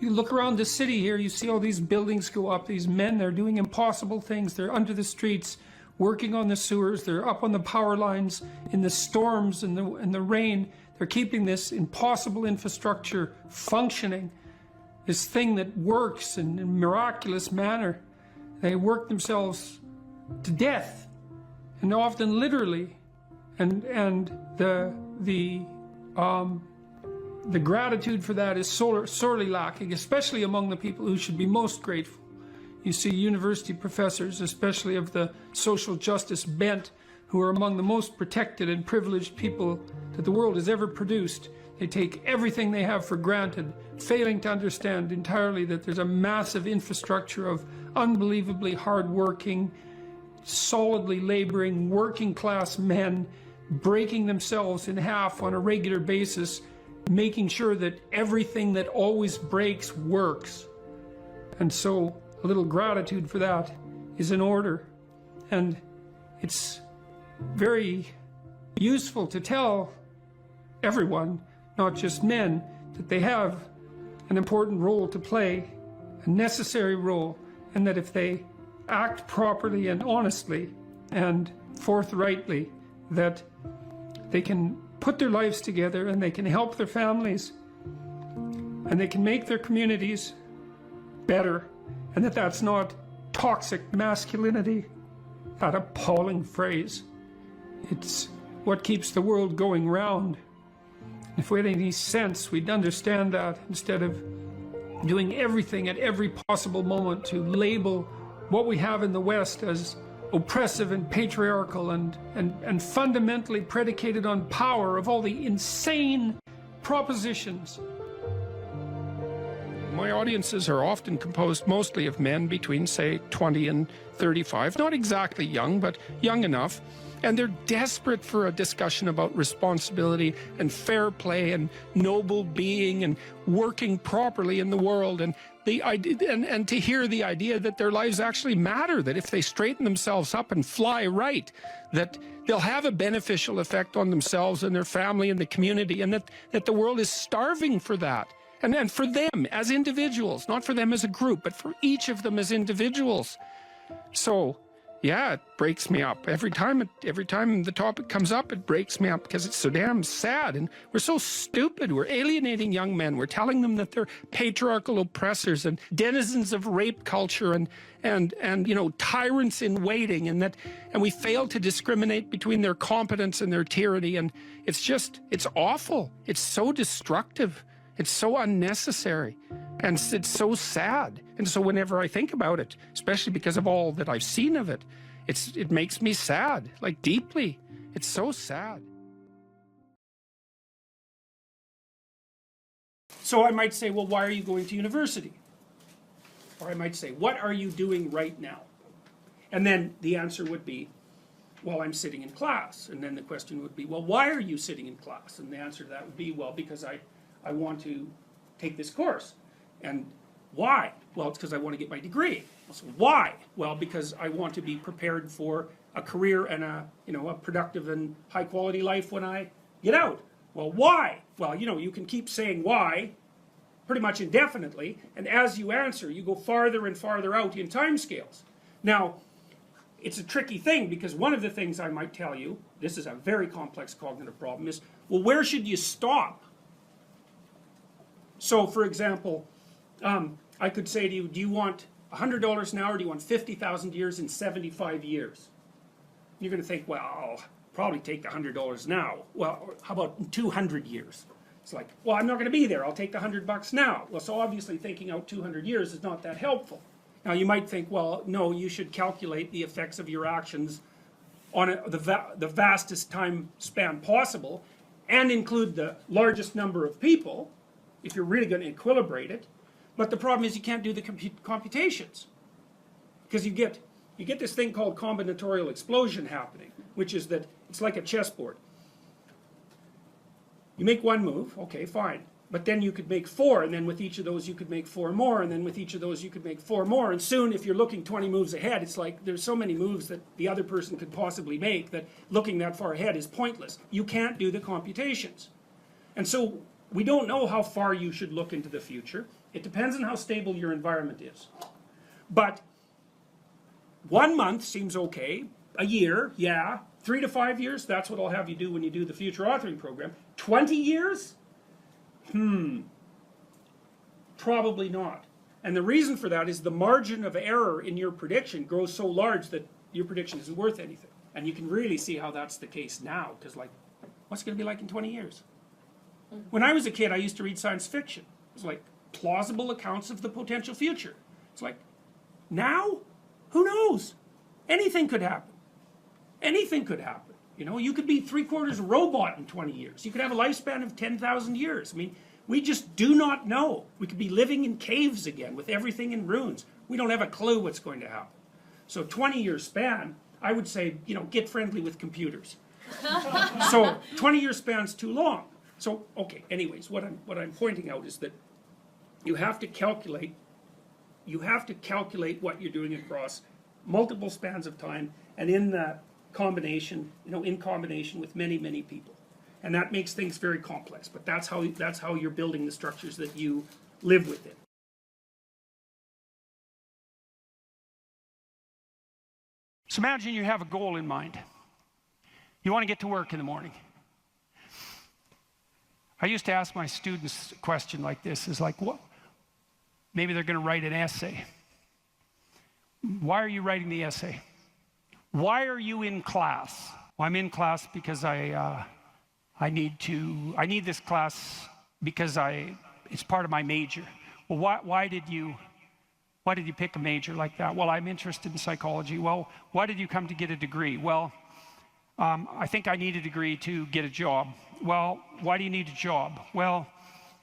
Speaker 3: You look around the city here, you see all these buildings go up, these men, they're doing impossible things. They're under the streets, working on the sewers, they're up on the power lines in the storms and the rain. They're keeping this impossible infrastructure functioning, this thing that works in a miraculous manner. They work themselves to death, and often literally. And the gratitude for that is sorely lacking, especially among the people who should be most grateful. You see university professors, especially of the social justice bent, who are among the most protected and privileged people that the world has ever produced. They take everything they have for granted, failing to understand entirely that there's a massive infrastructure of unbelievably hardworking, solidly laboring, working class men breaking themselves in half on a regular basis, making sure that everything that always breaks works. And so a little gratitude for that is in order. And it's very useful to tell everyone, not just men, that they have an important role to play, a necessary role, and that if they act properly and honestly and forthrightly, that they can put their lives together and they can help their families and they can make their communities better, and that's not toxic masculinity. That appalling phrase. It's what keeps the world going round. If we had any sense, we'd understand that instead of doing everything at every possible moment to label what we have in the West as oppressive and patriarchal and fundamentally predicated on power of all the insane propositions. My audiences are often composed mostly of men between, say, 20 and 35. Not exactly young, but young enough. And they're desperate for a discussion about responsibility and fair play and noble being and working properly in the world, and the idea, and to hear the idea that their lives actually matter, that if they straighten themselves up and fly right, that they'll have a beneficial effect on themselves and their family and the community, and that the world is starving for that. And for them as individuals, not for them as a group, but for each of them as individuals. So, yeah, it breaks me up. Every time the topic comes up, it breaks me up because it's so damn sad. And we're so stupid. We're alienating young men. We're telling them that they're patriarchal oppressors and denizens of rape culture and you know, tyrants in waiting, and we fail to discriminate between their competence and their tyranny. And it's awful. It's so destructive. It's so unnecessary, and it's so sad. And so whenever I think about it, especially because of all that I've seen of it, it makes me sad, like deeply. It's so sad. So I might say, well, why are you going to university? Or I might say, what are you doing right now? And then the answer would be, well, I'm sitting in class. And then the question would be, well, why are you sitting in class? And the answer to that would be, well, because I want to take this course. And why? Well, it's because I want to get my degree. So why? Well, because I want to be prepared for a career and a productive and high quality life when I get out. Well, why? Well, you can keep saying why pretty much indefinitely, and as you answer, you go farther and farther out in time scales. Now, it's a tricky thing, because one of the things I might tell you, this is a very complex cognitive problem, is, well, where should you stop? So, for example, I could say to you, do you want $100 an hour, or do you want 50,000 years in 75 years? You're going to think, well, I'll probably take the $100 now. Well, how about 200 years? It's like, well, I'm not going to be there. I'll take the $100 now. Well, so obviously thinking out 200 years is not that helpful. Now, you might think, well, no, you should calculate the effects of your actions on the vastest time span possible, and include the largest number of people, if you're really going to equilibrate it. But the problem is you can't do the computations, because you get this thing called combinatorial explosion happening, which is that it's like a chessboard. You make one move, okay, fine, but then you could make 4, and then with each of those you could make 4 more, and then with each of those you could make 4 more, and soon, if you're looking 20 moves ahead, it's like there's so many moves that the other person could possibly make that looking that far ahead is pointless. You can't do the computations. And so we don't know how far you should look into the future. It depends on how stable your environment is. But 1 month seems okay. A year, yeah. 3 to 5 years, that's what I'll have you do when you do the future authoring program. 20 years? Probably not. And the reason for that is the margin of error in your prediction grows so large that your prediction isn't worth anything. And you can really see how that's the case now, because like, what's it going to be like in 20 years? When I was a kid, I used to read science fiction. It was like plausible accounts of the potential future. It's like, now? Who knows? Anything could happen. Anything could happen. You could be 3/4 robot in 20 years. You could have a lifespan of 10,000 years. I mean, we just do not know. We could be living in caves again with everything in ruins. We don't have a clue what's going to happen. So 20-year span, I would say, get friendly with computers. So 20-year span's too long. So, okay, anyways, what I'm pointing out is that you have to calculate what you're doing across multiple spans of time, and in that combination, in combination with many, many people. And that makes things very complex, but that's how you're building the structures that you live within. So imagine you have a goal in mind. You want to get to work in the morning. I used to ask my students a question like this, is like, what? Maybe they're going to write an essay.
Speaker 4: Why are you writing the essay? Why are you in class? Well, I'm in class because I need this class because it's part of my major. Well, why did you pick a major like that? Well, I'm interested in psychology. Well, why did you come to get a degree? Well, I think I need a degree to get a job. Well, why do you need a job? Well,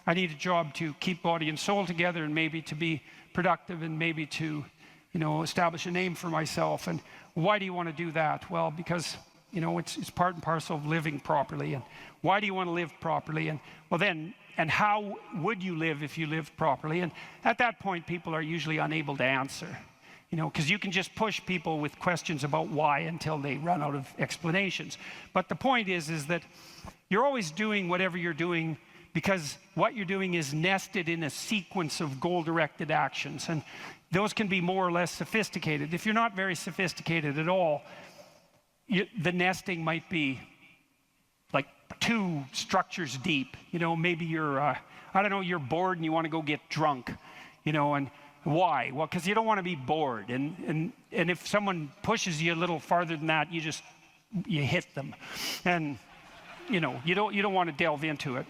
Speaker 4: I need a job to keep body and soul together, and maybe to be productive, and maybe to, establish a name for myself. And why do you want to do that? Well, because, it's part and parcel of living properly. And why do you want to live properly? And well, then, and how would you live if you lived properly? And at that point, people are usually unable to answer, because you can just push people with questions about why until they run out of explanations. But the point is that you're always doing whatever you're doing because what you're doing is nested in a sequence of goal-directed actions. And those can be more or less sophisticated. If you're not very sophisticated at all, the nesting might be like 2 structures deep. Maybe you're, you're bored and you want to go get drunk, and why? Well, because you don't want to be bored. And if someone pushes you a little farther than that, you hit them. And, you don't want to delve into it.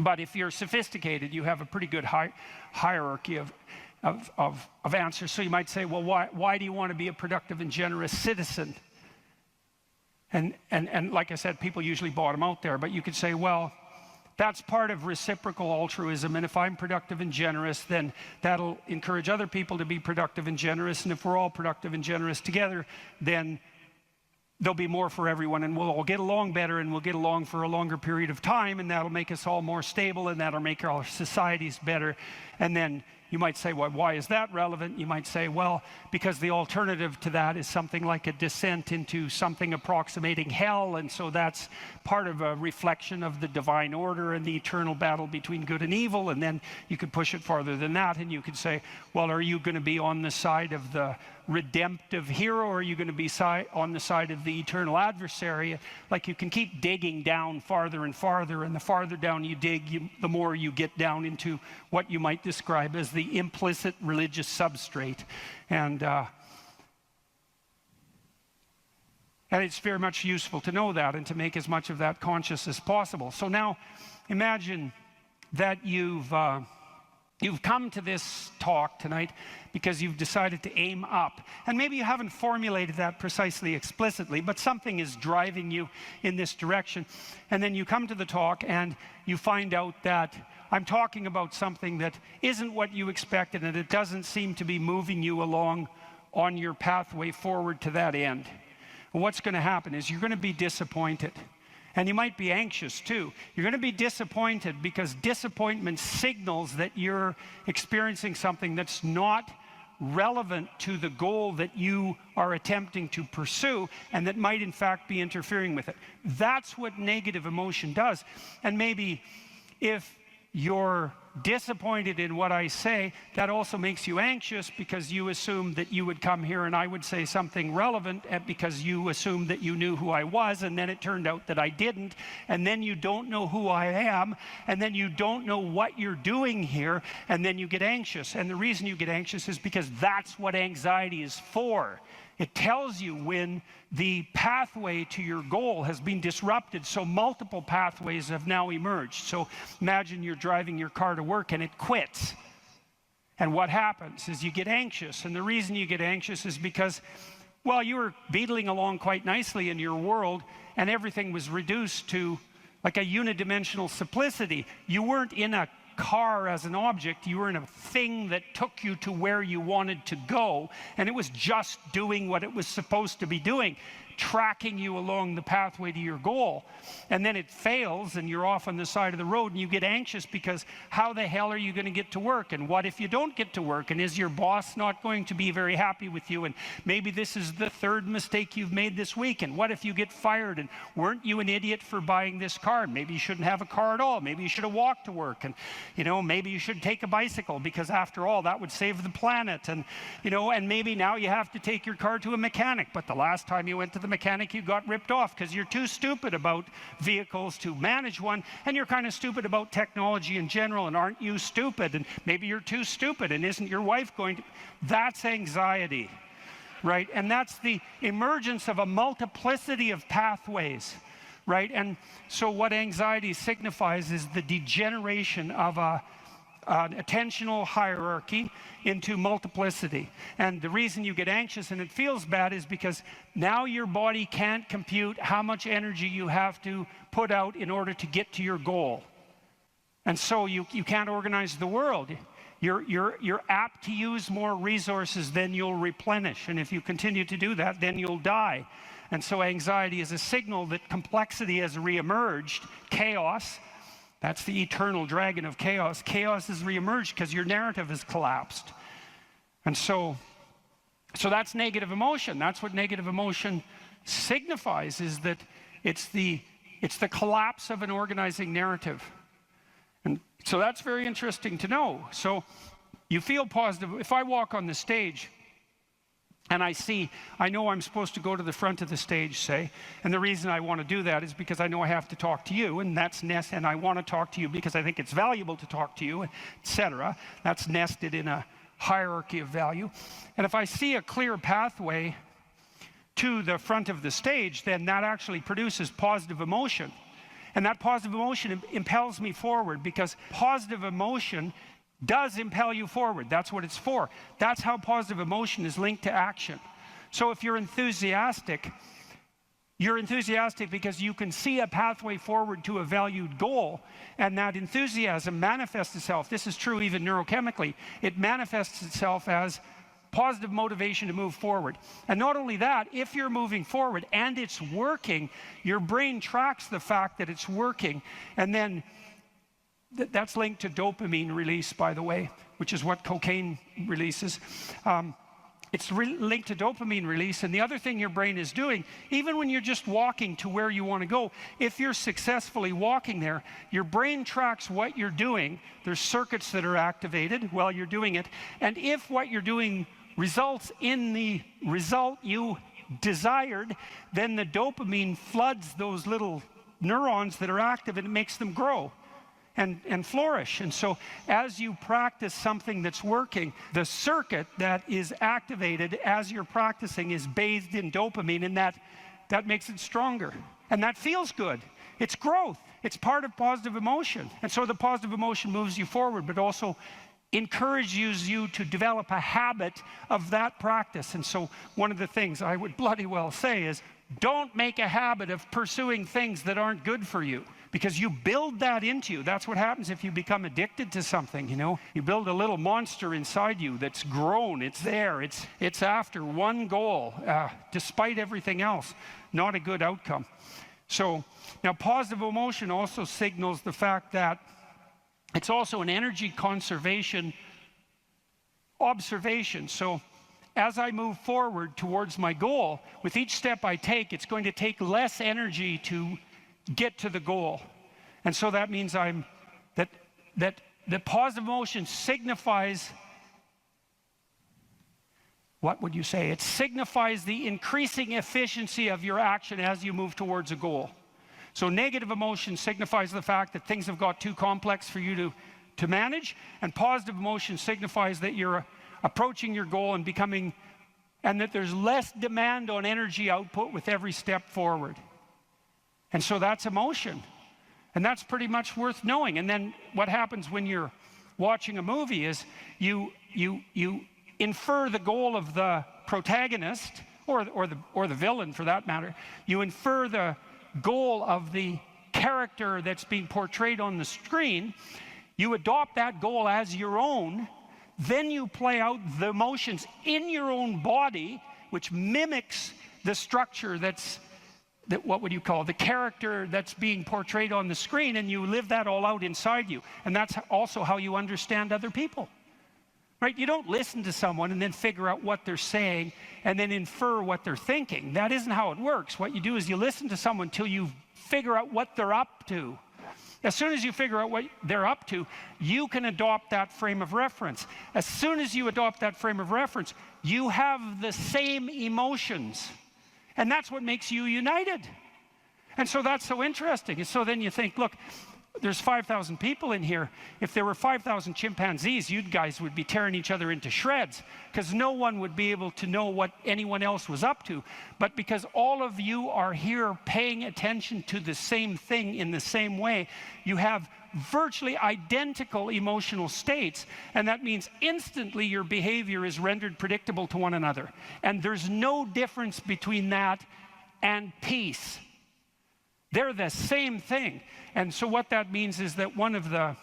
Speaker 4: But if you're sophisticated, you have a pretty good hierarchy of answers. So you might say, well, why do you want to be a productive and generous citizen? And like I said, people usually bottom out there, but you could say, well, that's part of reciprocal altruism, and if I'm productive and generous, then that'll encourage other people to be productive and generous, and if we're all productive and generous together, then there'll be more for everyone, and we'll all get along better, and we'll get along for a longer period of time, and that'll make us all more stable, and that'll make our societies better. And then you might say, well, why is that relevant? You might say, well, because the alternative to that is something like a descent into something approximating hell, and so that's part of a reflection of the divine order and the eternal battle between good and evil. And then you could push it farther than that, and you could say, well, are you going to be on the side of the redemptive hero, or are you going to be on the side of the eternal adversary? Like, you can keep digging down farther and farther, and the farther down you dig, the more you get down into what you might describe as the implicit religious substrate. And it's very much useful to know that and to make as much of that conscious as possible. So now imagine that you've come to this talk tonight because you've decided to aim up. And maybe you haven't formulated that precisely explicitly, but something is driving you in this direction. And then you come to the talk and you find out that I'm talking about something that isn't what you expected, and it doesn't seem to be moving you along on your pathway forward to that end. And what's going to happen is you're going to be disappointed. And you might be anxious too. You're going to be disappointed because disappointment signals that you're experiencing something that's not relevant to the goal that you are attempting to pursue, and that might in fact be interfering with it. That's what negative emotion does. And maybe if you're disappointed in what I say, that also makes you anxious because you assumed that you would come here and I would say something relevant, because you assumed that you knew who I was, and then it turned out that I didn't, and then you don't know who I am, and then you don't know what you're doing here, and then you get anxious. And the reason you get anxious is because that's what anxiety is for. It tells you when the pathway to your goal has been disrupted, so multiple pathways have now emerged. So imagine you're driving your car to work and it quits. And what happens is you get anxious. And the reason you get anxious is because, well, you were beetling along quite nicely in your world, and everything was reduced to like a unidimensional simplicity. You weren't in a car as an object, you were in a thing that took you to where you wanted to go, and it was just doing what it was supposed to be doing, tracking you along the pathway to your goal. And then it fails and you're off on the side of the road, and you get anxious because how the hell are you going to get to work? And what if you don't get to work? And is your boss not going to be very happy with you? And maybe this is the 3rd mistake you've made this week. And what if you get fired? And weren't you an idiot for buying this car? Maybe you shouldn't have a car at all. Maybe you should have walked to work. And maybe you should take a bicycle, because after all, that would save the planet. And and maybe now you have to take your car to a mechanic, but the last time you went to the a mechanic, you got ripped off because you're too stupid about vehicles to manage one, and you're kind of stupid about technology in general, and aren't you stupid? And maybe you're too stupid, and isn't your wife going to... That's anxiety, right? And that's the emergence of a multiplicity of pathways, right? And so what anxiety signifies is the degeneration of an attentional hierarchy into multiplicity. And the reason you get anxious and it feels bad is because now your body can't compute how much energy you have to put out in order to get to your goal. And so you can't organize the world. You're apt to use more resources than you'll replenish. And if you continue to do that, then you'll die. And so anxiety is a signal that complexity has reemerged, chaos. That's the eternal dragon of chaos. Chaos has reemerged because your narrative has collapsed. And so that's negative emotion. That's what negative emotion signifies, is that it's the collapse of an organizing narrative. And so that's very interesting to know. So you feel positive. If I walk on the stage and I know I'm supposed to go to the front of the stage, say, and the reason I want to do that is because I know I have to talk to you, and that's and I want to talk to you because I think it's valuable to talk to you, etc. That's nested in a hierarchy of value. And if I see a clear pathway to the front of the stage, then that actually produces positive emotion. And that positive emotion impels me forward, because positive emotion does impel you forward. That's what it's for. That's how positive emotion is linked to action. So if you're enthusiastic because you can see a pathway forward to a valued goal, and that enthusiasm manifests itself. This is true even neurochemically. It manifests itself as positive motivation to move forward. And not only that, if you're moving forward and it's working, your brain tracks the fact that it's working, and then that's linked to dopamine release, by the way, which is what cocaine releases. It's linked to dopamine release. And the other thing your brain is doing, even when you're just walking to where you want to go, if you're successfully walking there, your brain tracks what you're doing. There's circuits that are activated while you're doing it. And if what you're doing results in the result you desired, then the dopamine floods those little neurons that are active, and it makes them grow and flourish. And so as you practice something that's working, the circuit that is activated as you're practicing is bathed in dopamine, and that makes it stronger. And that feels good. It's growth. It's part of positive emotion. And so the positive emotion moves you forward, but also encourages you to develop a habit of that practice. And so one of the things I would bloody well say is, don't make a habit of pursuing things that aren't good for you, because you build that into you. That's what happens if you become addicted to something, you know. You build a little monster inside you that's grown. It's there. It's after one goal, despite everything else. Not a good outcome. So now positive emotion also signals the fact that it's also an energy conservation observation. So as I move forward towards my goal, with each step I take, it's going to take less energy to get to the goal. And so that means that the positive emotion signifies, what would you say? It signifies the increasing efficiency of your action as you move towards a goal. So negative emotion signifies the fact that things have got too complex for you to manage, and positive emotion signifies that you're approaching your goal and becoming, and that there's less demand on energy output with every step forward. And so that's emotion. And that's pretty much worth knowing. And then what happens when you're watching a movie is you infer the goal of the protagonist, or the villain for that matter. You infer the goal of the character that's being portrayed on the screen. You adopt that goal as your own. Then you play out the emotions in your own body, which mimics the structure what would you call the character that's being portrayed on the screen, and you live that all out inside you. And that's also how you understand other people, right? You don't listen to someone and then figure out what they're saying and then infer what they're thinking. That isn't how it works. What you do is you listen to someone till you figure out what they're up to. As soon as you figure out what they're up to, you can adopt that frame of reference. As soon as you adopt that frame of reference, you have the same emotions. And that's what makes you united. And so that's so interesting. And so then you think, look, there's 5,000 people in here. If there were 5,000 chimpanzees, you guys would be tearing each other into shreds, because no one would be able to know what anyone else was up to. But because all of you are here paying attention to the same thing in the same way, you have virtually identical emotional states, and that means instantly your behavior is rendered predictable to one another. And there's no difference between that and peace. They're the same thing. And so what that means is that one of the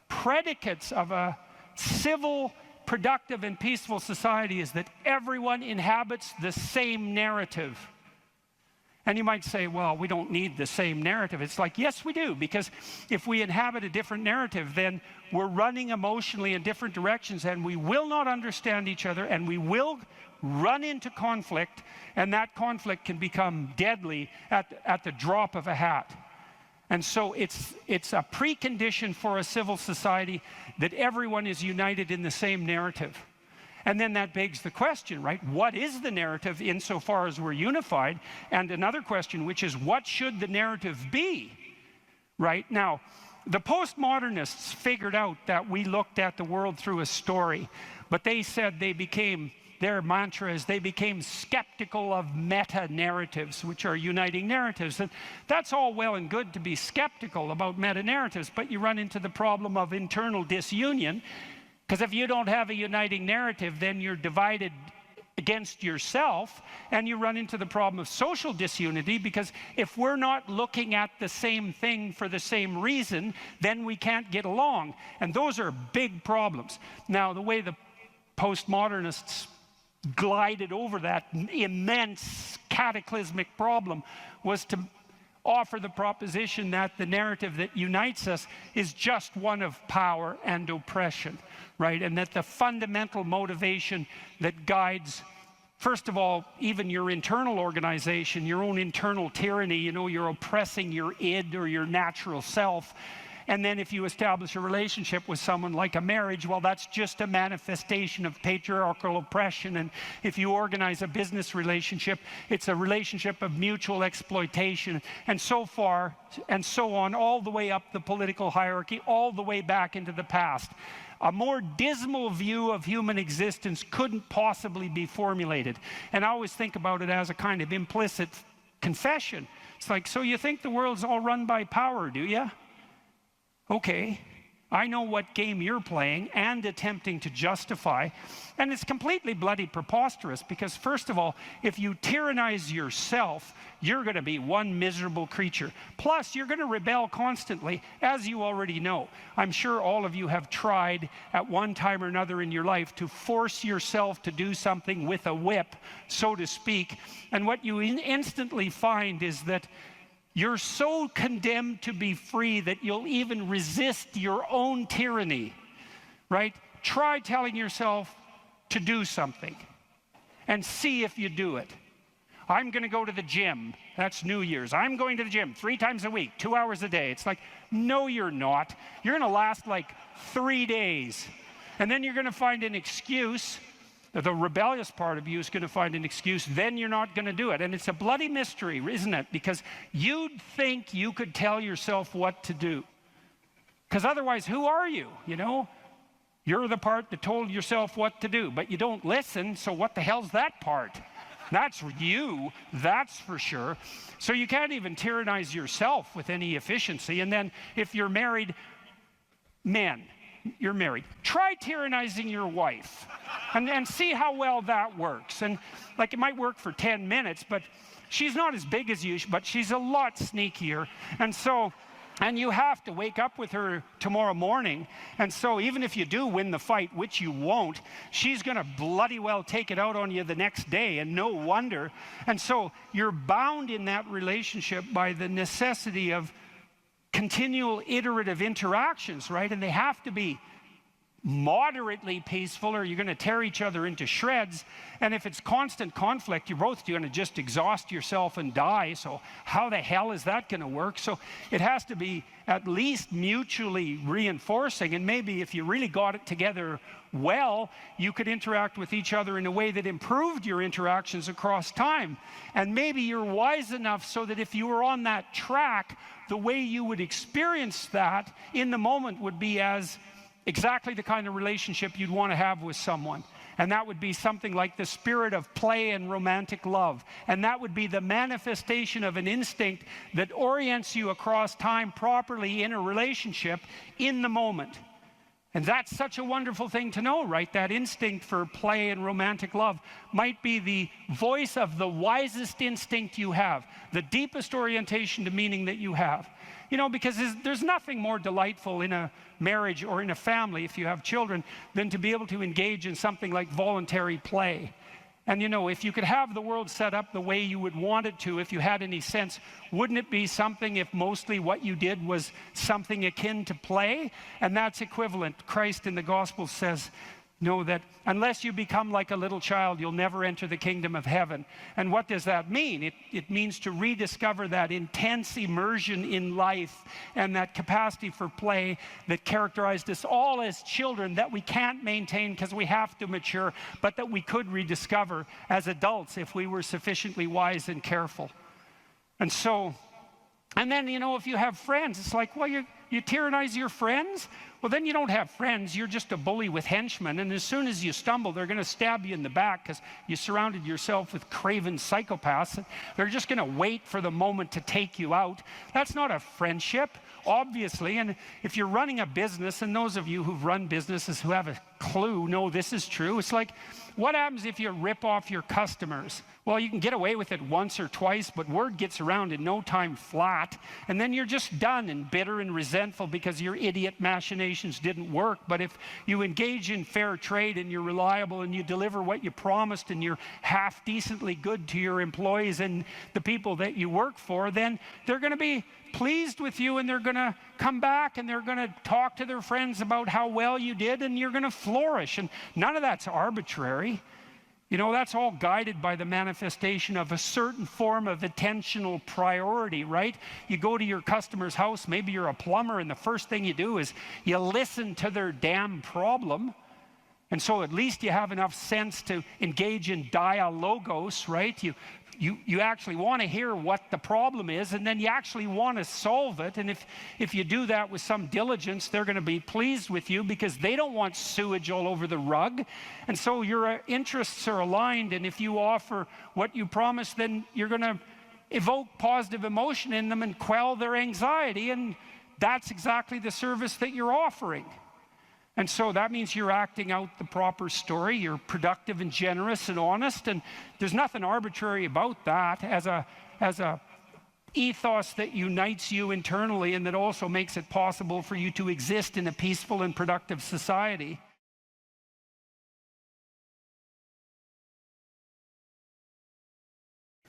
Speaker 4: predicates of a civil, productive, and peaceful society is that everyone inhabits the same narrative. And you might say, well, we don't need the same narrative. It's like, yes, we do, because if we inhabit a different narrative, then we're running emotionally in different directions, and we will not understand each other, and we will run into conflict, and that conflict can become deadly at the drop of a hat. And so it's a precondition for a civil society that everyone is united in the same narrative. And then that begs the question, right? What is the narrative insofar as we're unified? And another question, which is, what should the narrative be? Right? Now, the postmodernists figured out that we looked at the world through a story, but they said their mantra is they became skeptical of meta-narratives, which are uniting narratives. And that's all well and good to be skeptical about meta-narratives, but you run into the problem of internal disunion, because if you don't have a uniting narrative, then you're divided against yourself, and you run into the problem of social disunity, because if we're not looking at the same thing for the same reason, then we can't get along. And those are big problems. Now, the way the postmodernists glided over that immense cataclysmic problem was to offer the proposition that the narrative that unites us is just one of power and oppression, right? And that the fundamental motivation that guides, first of all, even your internal organization, your own internal tyranny, you're oppressing your id or your natural self. And then if you establish a relationship with someone like a marriage, well, that's just a manifestation of patriarchal oppression. And if you organize a business relationship, it's a relationship of mutual exploitation, and so far and so on, all the way up the political hierarchy, all the way back into the past. A more dismal view of human existence couldn't possibly be formulated. And I always think about it as a kind of implicit confession. It's like, so you think the world's all run by power, do you? Okay, I know what game you're playing and attempting to justify, and it's completely bloody preposterous, because first of all, if you tyrannize yourself, you're going to be one miserable creature. Plus, you're going to rebel constantly, as you already know. I'm sure all of you have tried at one time or another in your life to force yourself to do something with a whip, so to speak, and what you instantly find is that you're so condemned to be free that you'll even resist your own tyranny, right? Try telling yourself to do something and see if you do it. I'm going to go to the gym. That's New Year's. I'm going to the gym 3 times a week, 2 hours a day. It's like, no, you're not. You're going to last like 3 days. And then you're going to find an excuse. The rebellious part of you is going to find an excuse, then you're not going to do it. And it's a bloody mystery, isn't it? Because you'd think you could tell yourself what to do. Because otherwise, who are you? You're the part that told yourself what to do, but you don't listen, so what the hell's that part? That's you, that's for sure. So you can't even tyrannize yourself with any efficiency. And then if you're married, men, you're married, try tyrannizing your wife and see how well that works. And like, it might work for 10 minutes, but she's not as big as you, but she's a lot sneakier. And you have to wake up with her tomorrow morning. And so even if you do win the fight, which you won't, she's going to bloody well take it out on you the next day, and no wonder. And so you're bound in that relationship by the necessity of continual iterative interactions, right? And they have to be moderately peaceful, or you're going to tear each other into shreds. And if it's constant conflict, you're both going to just exhaust yourself and die. So how the hell is that going to work? So it has to be at least mutually reinforcing. And maybe if you really got it together well, you could interact with each other in a way that improved your interactions across time. And maybe you're wise enough so that if you were on that track, the way you would experience that in the moment would be as exactly the kind of relationship you'd want to have with someone. And that would be something like the spirit of play and romantic love. And that would be the manifestation of an instinct that orients you across time properly in a relationship in the moment. And that's such a wonderful thing to know, right? That instinct for play and romantic love might be the voice of the wisest instinct you have, the deepest orientation to meaning that you have. You know, because there's nothing more delightful in a marriage or in a family, if you have children, than to be able to engage in something like voluntary play. And you know, if you could have the world set up the way you would want it to, if you had any sense, wouldn't it be something if mostly what you did was something akin to play? And that's equivalent. Christ in the gospel says, know that unless you become like a little child, you'll never enter the kingdom of heaven. And what does that mean? It means to rediscover that intense immersion in life and that capacity for play that characterized us all as children that we can't maintain because we have to mature, but that we could rediscover as adults if we were sufficiently wise and careful. And so, and then, you know, if you have friends, it's like, well, you tyrannize your friends? Well, then you don't have friends. You're just a bully with henchmen. And as soon as you stumble, they're going to stab you in the back because you surrounded yourself with craven psychopaths. And they're just going to wait for the moment to take you out. That's not a friendship, obviously. And if you're running a business, and those of you who've run businesses who have a clue know this is true, it's like, what happens if you rip off your customers? Well, you can get away with it once or twice, but word gets around in no time flat, and then you're just done and bitter and resentful because your idiot machinations didn't work. But if you engage in fair trade and you're reliable and you deliver what you promised and you're half decently good to your employees and the people that you work for, then they're going to be pleased with you, and they're going to come back and they're going to talk to their friends about how well you did, and you're going to flourish. And none of that's arbitrary. You know, that's all guided by the manifestation of a certain form of attentional priority, right? You go to your customer's house, maybe you're a plumber, and the first thing you do is you listen to their damn problem. And so at least you have enough sense to engage in dialogos, right? You actually want to hear what the problem is, and then you actually want to solve it. And if you do that with some diligence, they're going to be pleased with you because they don't want sewage all over the rug. And so your interests are aligned, and if you offer what you promise, then you're going to evoke positive emotion in them and quell their anxiety, and that's exactly the service that you're offering. And so that means you're acting out the proper story, you're productive and generous and honest, and there's nothing arbitrary about that as a ethos that unites you internally and that also makes it possible for you to exist in a peaceful and productive society.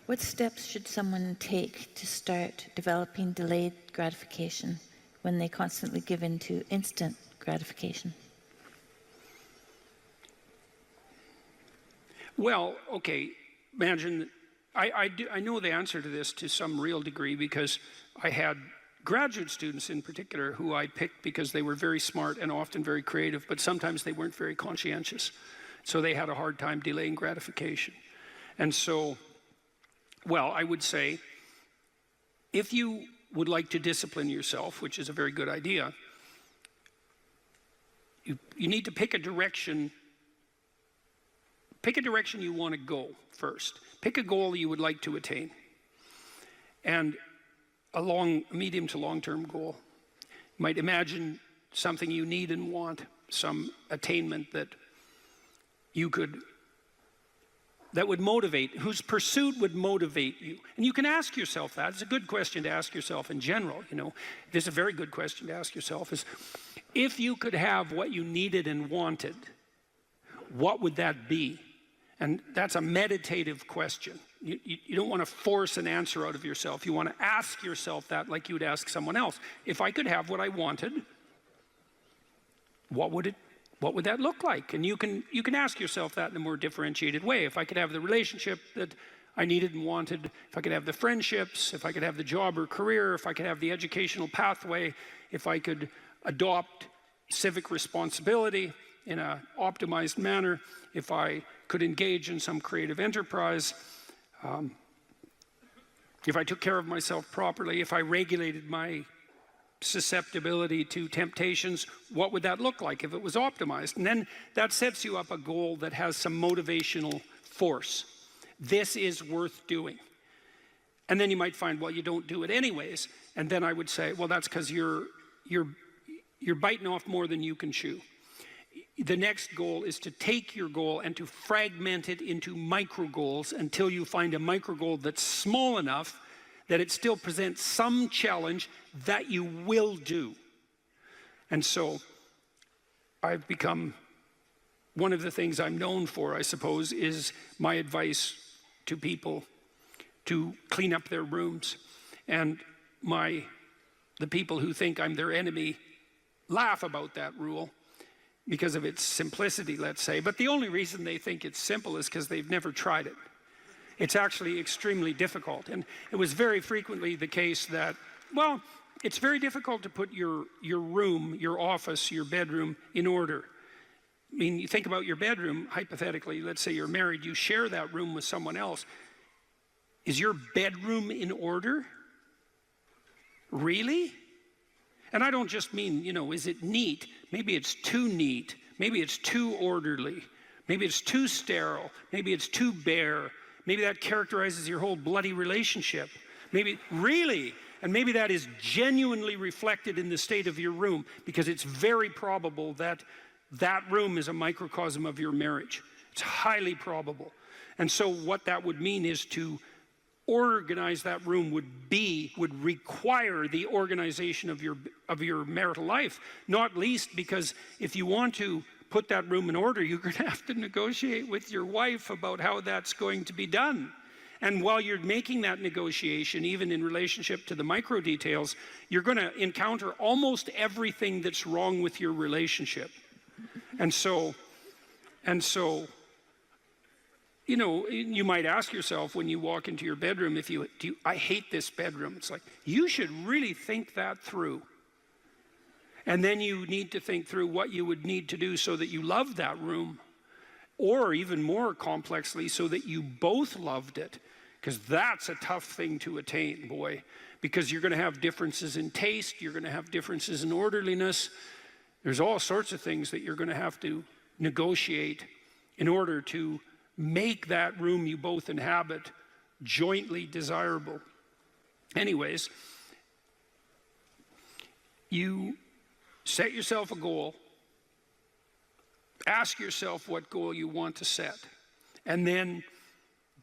Speaker 8: What steps should someone take to start developing delayed gratification when they constantly give in to instant gratification?
Speaker 4: Well, okay, imagine, I know the answer to this to some real degree because I had graduate students in particular who I picked because they were very smart and often very creative, but sometimes they weren't very conscientious. So they had a hard time delaying gratification. And so, well, I would say, if you would like to discipline yourself, which is a very good idea, you need to pick a direction. Pick a direction you want to go first. Pick a goal you would like to attain. And a medium to long-term goal. You might imagine something you need and want, some attainment that would motivate, whose pursuit would motivate you. And you can ask yourself that. It's a good question to ask yourself in general, you know. This is a very good question to ask yourself is, if you could have what you needed and wanted, what would that be? And that's a meditative question. You don't want to force an answer out of yourself. You want to ask yourself that like you would ask someone else. If I could have what I wanted, what would it what would that look like? And you can ask yourself that in a more differentiated way. If I could have the relationship that I needed and wanted, if I could have the friendships, if I could have the job or career, if I could have the educational pathway, if I could adopt civic responsibility in an optimized manner, if I could engage in some creative enterprise, if I took care of myself properly, if I regulated my susceptibility to temptations, what would that look like if it was optimized? And then that sets you up a goal that has some motivational force. This is worth doing. And then you might find, well, you don't do it anyways. And then I would say, well, that's because you're biting off more than you can chew. The next goal is to take your goal and to fragment it into micro goals until you find a micro goal that's small enough that it still presents some challenge that you will do. And so I've become, one of the things I'm known for, I suppose, is my advice to people to clean up their rooms. And the people who think I'm their enemy laugh about that rule because of its simplicity, let's say. But the only reason they think it's simple is because they've never tried it. It's actually extremely difficult. And it was very frequently the case that, well, it's very difficult to put your room, your office, your bedroom in order. I mean, you think about your bedroom, hypothetically, let's say you're married, you share that room with someone else. Is your bedroom in order? Really? And I don't just mean, is it neat? Maybe it's too neat. Maybe it's too orderly. Maybe it's too sterile. Maybe it's too bare. Maybe that characterizes your whole bloody relationship. Maybe, really? And maybe that is genuinely reflected in the state of your room, because it's very probable that that room is a microcosm of your marriage. It's highly probable. And so what that would mean is to organize that room would require the organization of your marital life, not least because if you want to put that room in order, you're going to have to negotiate with your wife about how that's going to be done. And while you're making that negotiation, even in relationship to the micro details, you're going to encounter almost everything that's wrong with your relationship. And so, you might ask yourself when you walk into your bedroom, I hate this bedroom. It's like, you should really think that through. And then you need to think through what you would need to do so that you love that room, or even more complexly, so that you both loved it, because that's a tough thing to attain, boy, because you're going to have differences in taste, you're going to have differences in orderliness. There's all sorts of things that you're going to have to negotiate in order to make that room you both inhabit jointly desirable. Anyways, you set yourself a goal, ask yourself what goal you want to set, and then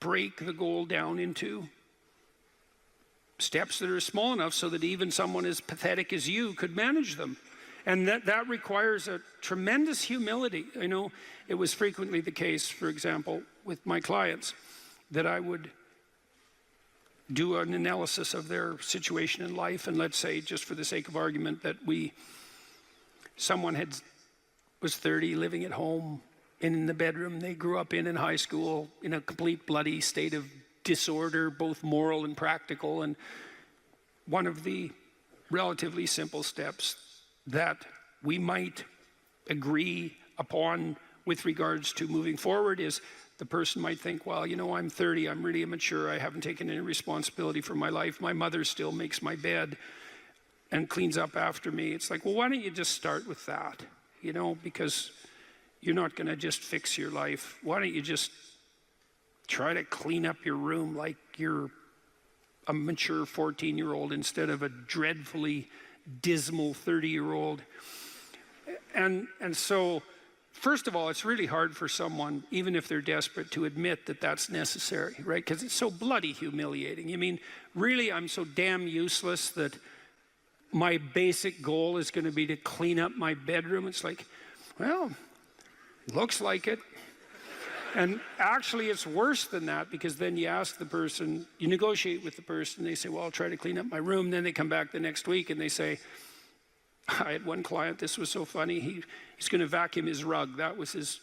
Speaker 4: break the goal down into steps that are small enough so that even someone as pathetic as you could manage them. And that requires a tremendous humility. I know it was frequently the case, for example, with my clients, that I would do an analysis of their situation in life, and let's say, just for the sake of argument, that someone was 30, living at home, in the bedroom they grew up in high school, in a complete bloody state of disorder, both moral and practical. And one of the relatively simple steps that we might agree upon with regards to moving forward is, the person might think, well, I'm 30, I'm really immature, I haven't taken any responsibility for my life, my mother still makes my bed and cleans up after me. It's like, well, why don't you just start with that? Because you're not going to just fix your life. Why don't you just try to clean up your room like you're a mature 14-year-old instead of a dreadfully dismal 30-year-old. And so, first of all, it's really hard for someone, even if they're desperate, to admit that that's necessary, right? Because it's so bloody humiliating. I mean, really, I'm so damn useless that my basic goal is going to be to clean up my bedroom. It's like, well, looks like it. And actually, it's worse than that, because then you ask the person, you negotiate with the person, they say, well, I'll try to clean up my room. Then they come back the next week and they say,
Speaker 9: I had one client, this was so funny, he's going to vacuum his rug. That was his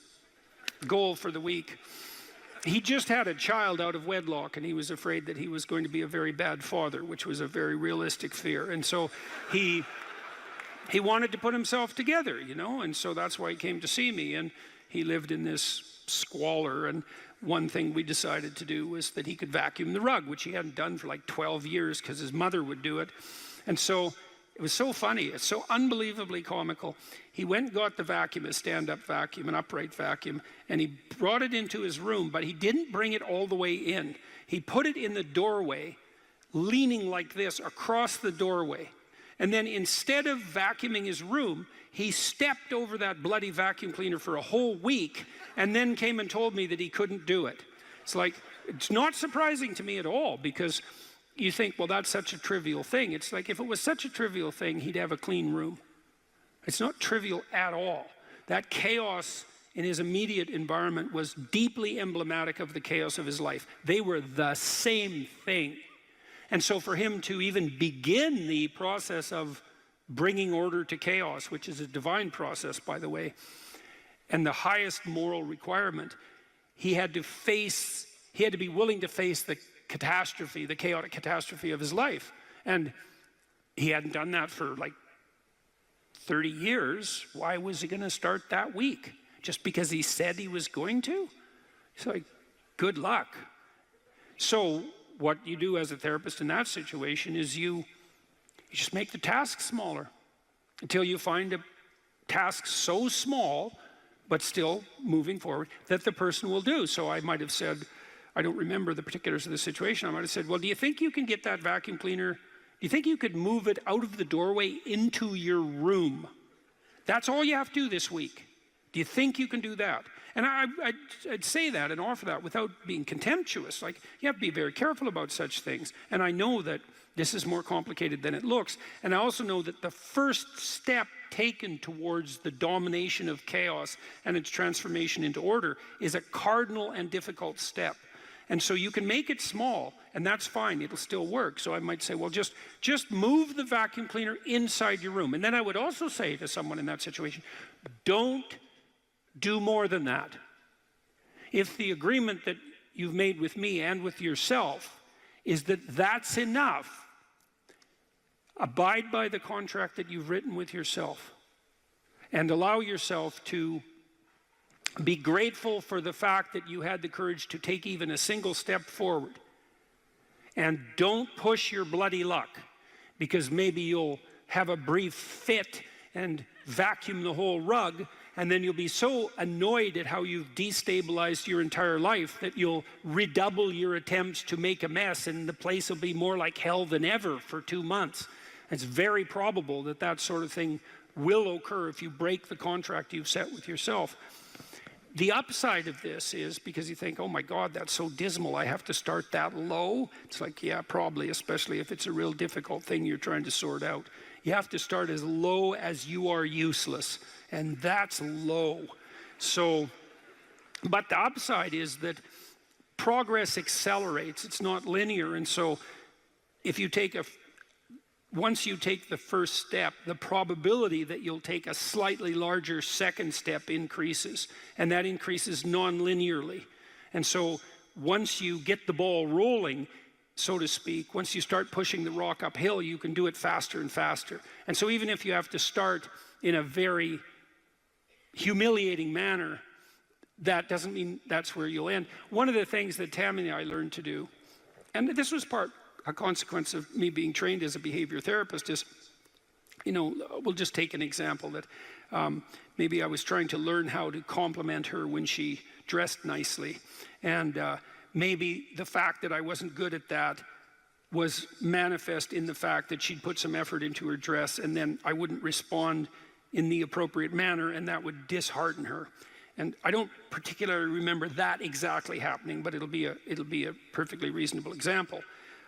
Speaker 9: goal for the week. He just had a child out of wedlock, and he was afraid that he was going to be a very bad father, which was a very realistic fear. And so he wanted to put himself together, you know, and so that's why he came to see me. And he lived in this squalor, and one thing we decided to do was that he could vacuum the rug, which he hadn't done for like 12 years because his mother would do it. And so it was so funny, it's so unbelievably comical. He went and got the vacuum, a stand-up vacuum, an upright vacuum, and he brought it into his room, but he didn't bring it all the way in. He put it in the doorway, leaning like this across the doorway. And then instead of vacuuming his room, he stepped over that bloody vacuum cleaner for a whole week and then came and told me that he couldn't do it. It's like, it's not surprising to me at all, because you think, well, that's such a trivial thing. It's like, if it was such a trivial thing, he'd have a clean room. It's not trivial at all. That chaos in his immediate environment was deeply emblematic of the chaos of his life. They were the same thing. And so for him to even begin the process of bringing order to chaos, which is a divine process, by the way, and the highest moral requirement, he had to be willing to face the catastrophe, the chaotic catastrophe of his life. And he hadn't done that for like 30 years. Why was he going to start that week? Just because he said he was going to? It's like, good luck. So what you do as a therapist in that situation is you just make the task smaller until you find a task so small, but still moving forward, that the person will do. So I might have said, I don't remember the particulars of the situation. I might have said, well, do you think you can get that vacuum cleaner? Do you think you could move it out of the doorway into your room? That's all you have to do this week. Do you think you can do that? And I'd say that and offer that without being contemptuous. Like, you have to be very careful about such things. And I know that this is more complicated than it looks. And I also know that the first step taken towards the domination of chaos and its transformation into order is a cardinal and difficult step. And so you can make it small, and that's fine, it'll still work. So I might say, well, just move the vacuum cleaner inside your room. And then I would also say to someone in that situation, don't do more than that. If the agreement that you've made with me and with yourself is that that's enough, abide by the contract that you've written with yourself, and allow yourself to be grateful for the fact that you had the courage to take even a single step forward. And don't push your bloody luck, because maybe you'll have a brief fit and vacuum the whole rug, and then you'll be so annoyed at how you've destabilized your entire life that you'll redouble your attempts to make a mess, and the place will be more like hell than ever for 2 months. It's very probable that that sort of thing will occur if you break the contract you've set with yourself. The upside of this is, because you think, oh my God, that's so dismal, I have to start that low. It's like, yeah, probably, especially if it's a real difficult thing you're trying to sort out. You have to start as low as you are useless, and that's low. So, but the upside is that progress accelerates. It's not linear, and so if you take once you take the first step, the probability that you'll take a slightly larger second step increases, and that increases non-linearly. And so once you get the ball rolling, so to speak, once you start pushing the rock uphill, you can do it faster and faster. And so even if you have to start in a very humiliating manner, that doesn't mean that's where you'll end. One of the things that Tammy and I learned to do, and this was a consequence of me being trained as a behavior therapist, is, you know, we'll just take an example that maybe I was trying to learn how to compliment her when she dressed nicely. And maybe the fact that I wasn't good at that was manifest in the fact that she'd put some effort into her dress, and then I wouldn't respond in the appropriate manner, and that would dishearten her. And I don't particularly remember that exactly happening, but it'll be a perfectly reasonable example.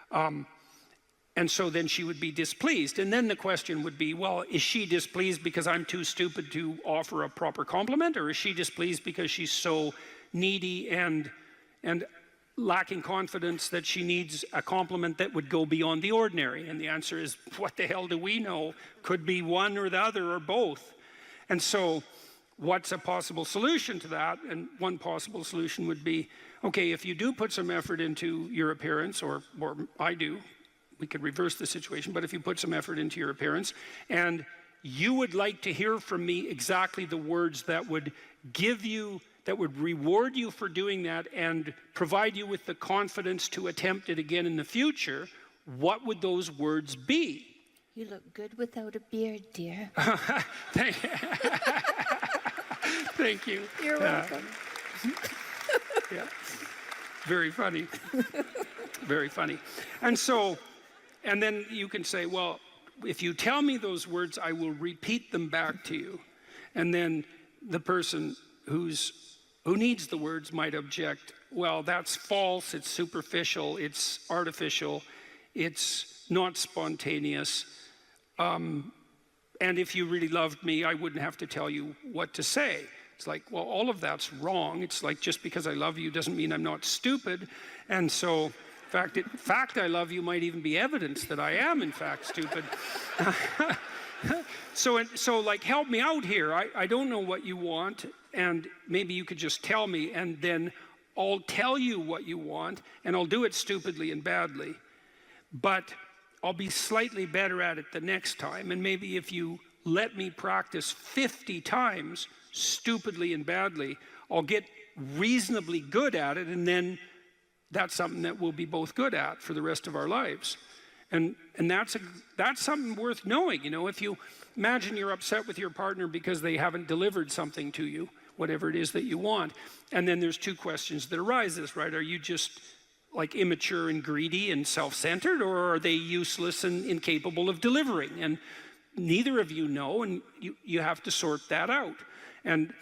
Speaker 9: And so then she would be displeased. And then the question would be, well, is she displeased because I'm too stupid to offer a proper compliment, or is she displeased because she's so needy and lacking confidence that she needs a compliment that would go beyond the ordinary. And the answer is, what the hell do we know? Could be one or the other or both. And so what's a possible solution to that? And one possible solution would be, okay, if you do put some effort into your appearance, or I do, we could reverse the situation, but if you put some effort into your appearance and you would like to hear from me exactly the words that would give you, that would reward you for doing that and provide you with the confidence to attempt it again in the future, what would those words be?
Speaker 8: You look good without a beard, dear.
Speaker 9: Thank you.
Speaker 8: You're welcome.
Speaker 9: Yeah. Very funny. Very funny. And so, and then you can say, well, if you tell me those words, I will repeat them back to you. And then the person who needs the words might object, well, that's false, it's superficial, it's artificial, it's not spontaneous. And if you really loved me, I wouldn't have to tell you what to say. It's like, well, all of that's wrong. It's like, just because I love you doesn't mean I'm not stupid. And so, in fact, I love you might even be evidence that I am, in fact, stupid. So like, help me out here. I don't know what you want, and maybe you could just tell me, and then I'll tell you what you want, and I'll do it stupidly and badly. But I'll be slightly better at it the next time, and maybe if you let me practice 50 times stupidly and badly, I'll get reasonably good at it, and then that's something that we'll be both good at for the rest of our lives. And that's something worth knowing. You know, if you imagine you're upset with your partner because they haven't delivered something to you, whatever it is that you want, and then there's two questions that arises, right? Are you just like immature and greedy and self-centered, or are they useless and incapable of delivering? And neither of you know, and you have to sort that out. And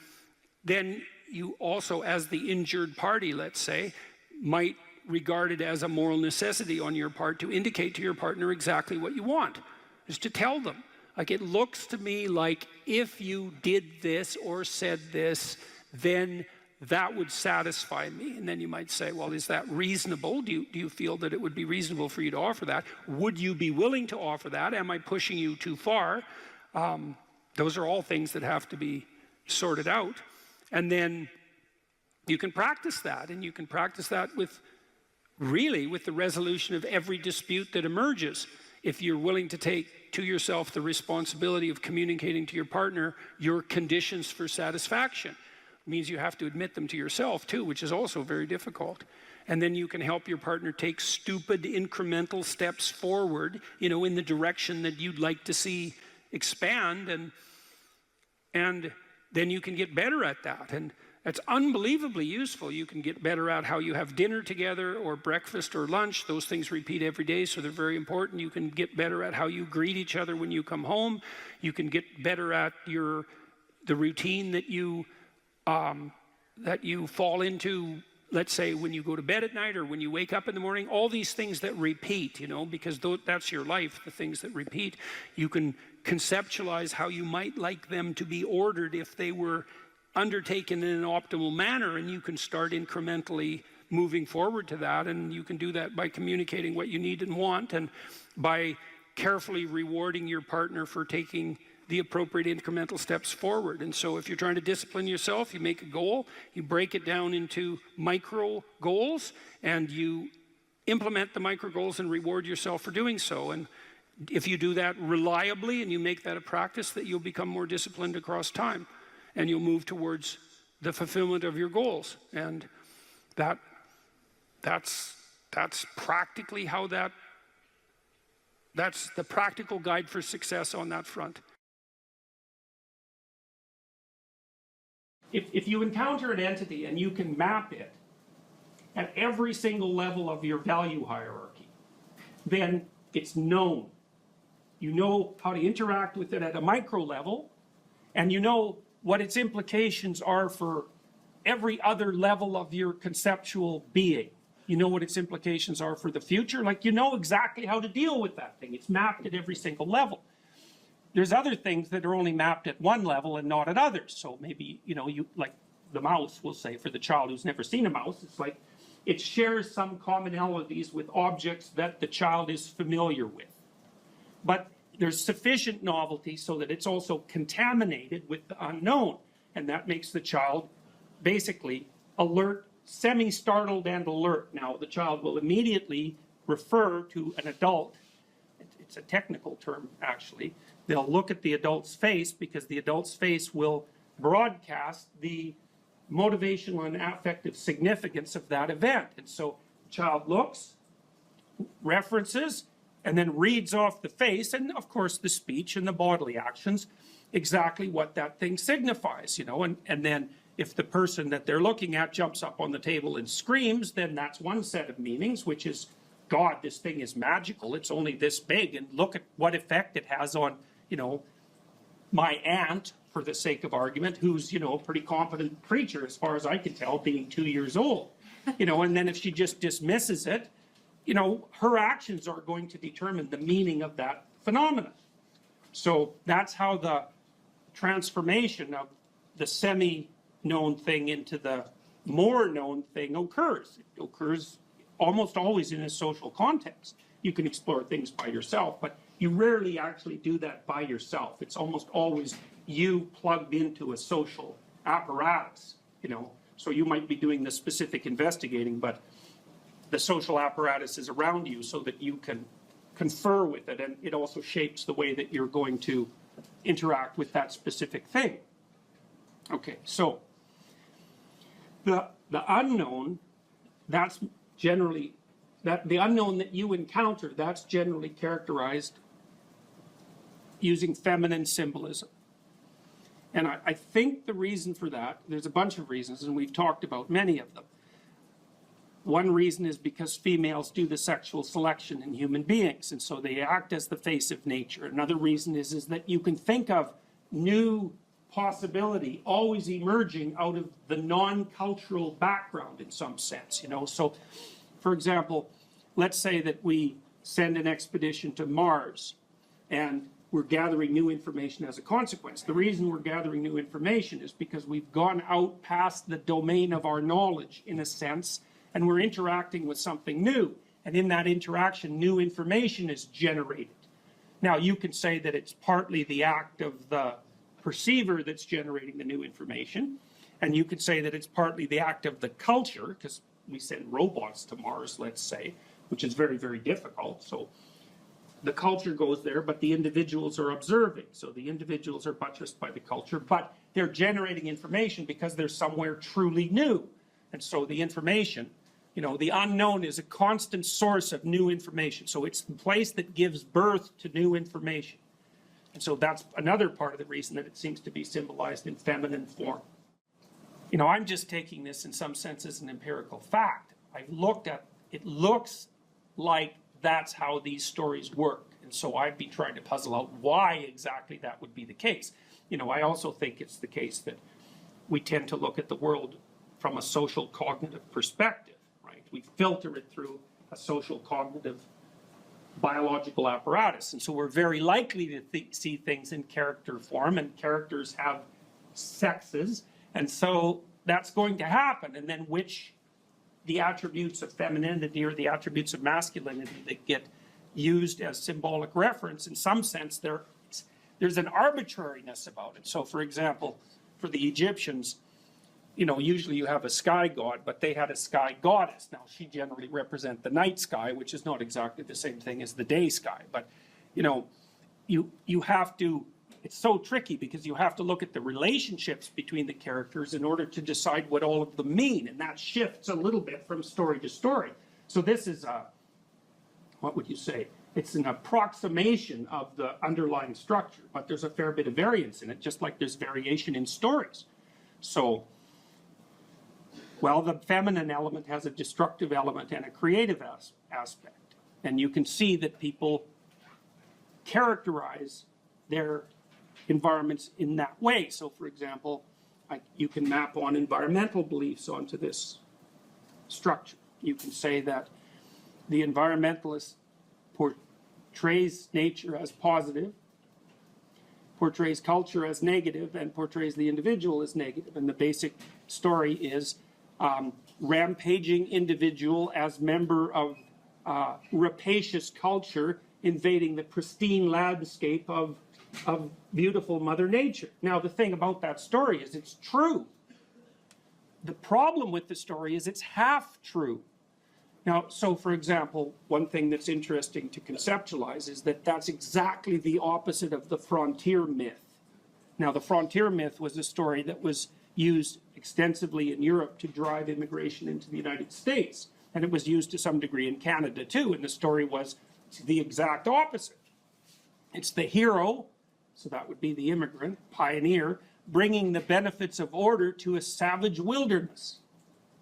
Speaker 9: then you also, as the injured party, let's say, might regard it as a moral necessity on your part to indicate to your partner exactly what you want, is to tell them. Like, it looks to me like if you did this or said this, then that would satisfy me. And then you might say, well, is that reasonable? Do you feel that it would be reasonable for you to offer that? Would you be willing to offer that? Am I pushing you too far? Those are all things that have to be sorted out. And then you can practice that, and you can practice that with the resolution of every dispute that emerges. If you're willing to take to yourself the responsibility of communicating to your partner your conditions for satisfaction. It means you have to admit them to yourself too, which is also very difficult. And then you can help your partner take stupid incremental steps forward, you know, in the direction that you'd like to see expand, and then you can get better at that. And that's unbelievably useful. You can get better at how you have dinner together, or breakfast or lunch. Those things repeat every day, so they're very important. You can get better at how you greet each other when you come home. You can get better at the routine that you fall into, let's say, when you go to bed at night or when you wake up in the morning. All these things that repeat, you know, because that's your life, the things that repeat. You can conceptualize how you might like them to be ordered if they were undertaken in an optimal manner, and you can start incrementally moving forward to that. And you can do that by communicating what you need and want, and by carefully rewarding your partner for taking the appropriate incremental steps forward. And so if you're trying to discipline yourself, you make a goal, you break it down into micro goals, and you implement the micro goals and reward yourself for doing so. And if you do that reliably and you make that a practice, that you'll become more disciplined across time, and you'll move towards the fulfillment of your goals. And that's practically how that's the practical guide for success on that front.
Speaker 4: If you encounter an entity and you can map it at every single level of your value hierarchy, then it's known. You know how to interact with it at a micro level, and you know what its implications are for every other level of your conceptual being. You know what its implications are for the future. Like, you know exactly how to deal with that thing. It's mapped at every single level. There's other things that are only mapped at one level and not at others. So maybe, you know, you like the mouse, we'll say, for the child who's never seen a mouse, it's like, it shares some commonalities with objects that the child is familiar with. But there's sufficient novelty so that it's also contaminated with the unknown. And that makes the child basically alert, semi-startled and alert. Now, the child will immediately refer to an adult. It's a technical term, actually. They'll look at the adult's face because the adult's face will broadcast the motivational and affective significance of that event. And so the child looks, references, and then reads off the face, and of course the speech and the bodily actions, exactly what that thing signifies, you know. And then if the person that they're looking at jumps up on the table and screams, then that's one set of meanings, which is, God, this thing is magical, it's only this big, and look at what effect it has on, you know, my aunt, for the sake of argument, who's, you know, a pretty competent preacher as far as I can tell, being 2 years old. You know, and then if she just dismisses it, you know, her actions are going to determine the meaning of that phenomenon. So that's how the transformation of the semi-known thing into the more known thing occurs. It occurs almost always in a social context. You can explore things by yourself, but you rarely actually do that by yourself. It's almost always you plugged into a social apparatus, you know. So you might be doing the specific investigating, but the social apparatus is around you so that you can confer with it, and it also shapes the way that you're going to interact with that specific thing. Okay, so the unknown, that's generally, the unknown that you encounter, that's generally characterized using feminine symbolism. And I think the reason for that, there's a bunch of reasons, and we've talked about many of them. One reason is because females do the sexual selection in human beings, and so they act as the face of nature. Another reason is that you can think of new possibility always emerging out of the non-cultural background in some sense, you know. So, for example, let's say that we send an expedition to Mars, and we're gathering new information as a consequence. The reason we're gathering new information is because we've gone out past the domain of our knowledge, in a sense, and we're interacting with something new. And in that interaction, new information is generated. Now, you can say that it's partly the act of the perceiver that's generating the new information, and you could say that it's partly the act of the culture, because we send robots to Mars, let's say, which is very, very difficult. So the culture goes there, but the individuals are observing. So the individuals are buttressed by the culture, but they're generating information because they're somewhere truly new. And so the information, you know, the unknown is a constant source of new information. So it's the place that gives birth to new information. And so that's another part of the reason that it seems to be symbolized in feminine form. You know, I'm just taking this in some sense as an empirical fact. I've looked at, it looks like that's how these stories work. And so I'd be trying to puzzle out why exactly that would be the case. You know, I also think it's the case that we tend to look at the world from a social cognitive perspective, right? We filter it through a social cognitive biological apparatus. And so we're very likely to see things in character form, and characters have sexes. And so that's going to happen. And then which the attributes of femininity or the attributes of masculinity that get used as symbolic reference, in some sense, there's an arbitrariness about it. So, for example, for the Egyptians, you know, usually you have a sky god, but they had a sky goddess. Now, she generally represents the night sky, which is not exactly the same thing as the day sky. But, you know, you have to, it's so tricky because you have to look at the relationships between the characters in order to decide what all of them mean. And that shifts a little bit from story to story. So this is a, what would you say? It's an approximation of the underlying structure, but there's a fair bit of variance in it, just like there's variation in stories. So, well, the feminine element has a destructive element and a creative aspect. And you can see that people characterize their environments in that way. So, for example, you can map on environmental beliefs onto this structure. You can say that the environmentalist portrays nature as positive, portrays culture as negative, and portrays the individual as negative. And the basic story is rampaging individual as member of rapacious culture invading the pristine landscape of beautiful Mother Nature. Now, the thing about that story is it's true. The problem with the story is it's half true. Now, so for example, one thing that's interesting to conceptualize is that that's exactly the opposite of the frontier myth. Now, the frontier myth was a story that was used extensively in Europe to drive immigration into the United States. And it was used to some degree in Canada too. And the story was the exact opposite. It's the hero, so that would be the immigrant, pioneer, bringing the benefits of order to a savage wilderness.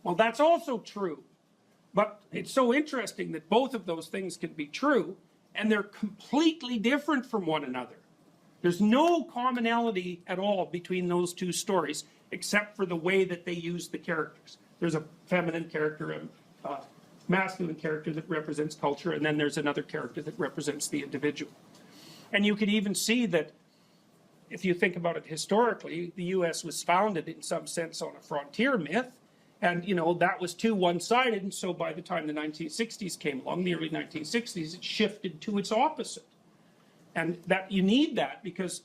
Speaker 4: Well, that's also true. But it's so interesting that both of those things can be true, and they're completely different from one another. There's no commonality at all between those two stories, except for the way that they use the characters. There's a feminine character, a masculine character that represents culture, and then there's another character that represents the individual. And you could even see that, if you think about it historically, the US was founded in some sense on a frontier myth, and that was too one-sided, and so by the time the 1960s came along, the early 1960s, it shifted to its opposite. And that you need that because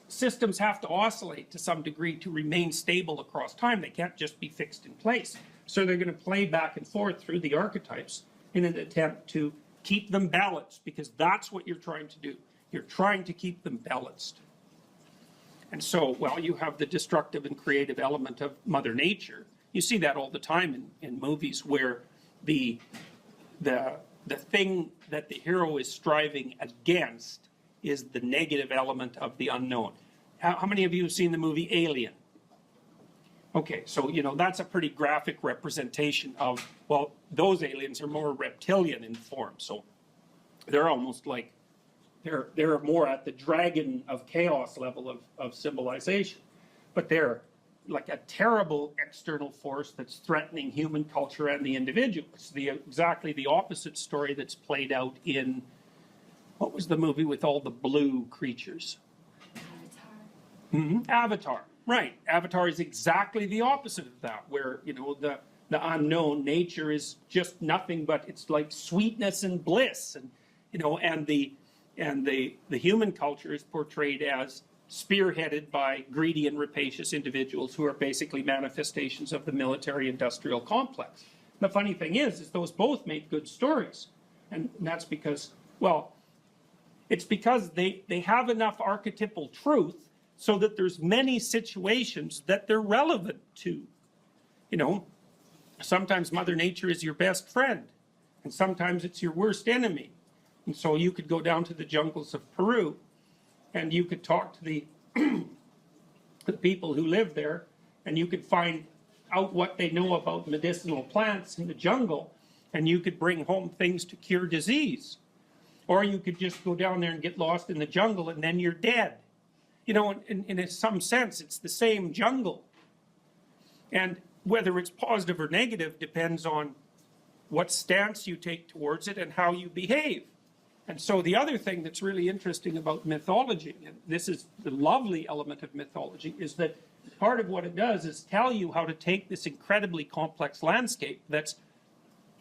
Speaker 4: systems have to oscillate to some degree to remain stable across time. They can't just be fixed in place. So they're going to play back and forth through the archetypes in an attempt to keep them balanced, because that's what you're trying to do. You're trying to keep them balanced. And so, well, you have the destructive and creative element of Mother Nature. You see that all the time in movies where the thing that the hero is striving against is the negative element of the unknown. How many of you have seen the movie Alien? Okay, so, that's a pretty graphic representation of, well, those aliens are more reptilian in form. So they're almost like, they're more at the dragon of chaos level of civilization. But they're like a terrible external force that's threatening human culture and the individual. It's exactly the opposite story that's played out in, what was the movie with all the blue creatures? Avatar. Avatar, right. Avatar is exactly the opposite of that, where, the unknown nature is just nothing but, it's like sweetness and bliss. And, and the human culture is portrayed as spearheaded by greedy and rapacious individuals who are basically manifestations of the military-industrial complex. The funny thing is those both make good stories. And that's because, well, it's because they have enough archetypal truth so that there's many situations that they're relevant to. Sometimes Mother Nature is your best friend, and sometimes it's your worst enemy. And so you could go down to the jungles of Peru, and you could talk to the people who live there, and you could find out what they know about medicinal plants in the jungle, and you could bring home things to cure disease. Or you could just go down there and get lost in the jungle, and then you're dead. In some sense, it's the same jungle. And whether it's positive or negative depends on what stance you take towards it and how you behave. And so the other thing that's really interesting about mythology, and this is the lovely element of mythology, is that part of what it does is tell you how to take this incredibly complex landscape that's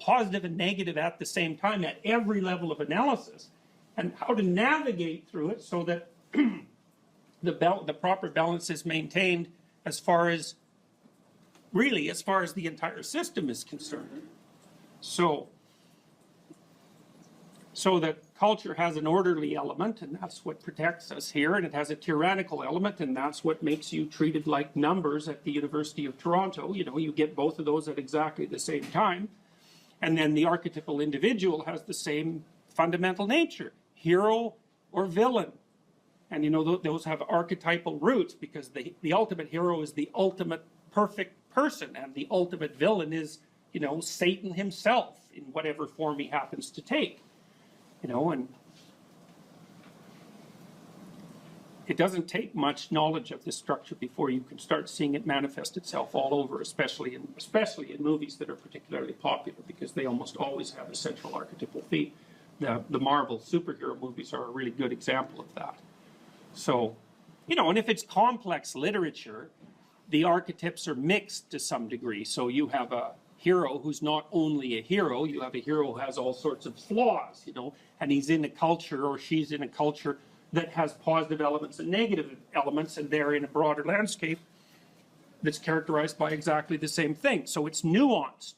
Speaker 4: positive and negative at the same time at every level of analysis, and how to navigate through it so that the proper balance is maintained as far as the entire system is concerned. So that culture has an orderly element, and that's what protects us here, and it has a tyrannical element, and that's what makes you treated like numbers at the University of Toronto. You get both of those at exactly the same time. And then the archetypal individual has the same fundamental nature, hero or villain. And those have archetypal roots, because the ultimate hero is the ultimate perfect person, and the ultimate villain is, Satan himself in whatever form he happens to take. And it doesn't take much knowledge of this structure before you can start seeing it manifest itself all over, especially in movies that are particularly popular, because they almost always have a central archetypal theme. The Marvel superhero movies are a really good example of that. So, and if it's complex literature, the archetypes are mixed to some degree. So you have a hero who's not only a hero, you have a hero who has all sorts of flaws, you know, and he's in a culture or she's in a culture that has positive elements and negative elements, and they're in a broader landscape that's characterized by exactly the same thing. So it's nuanced,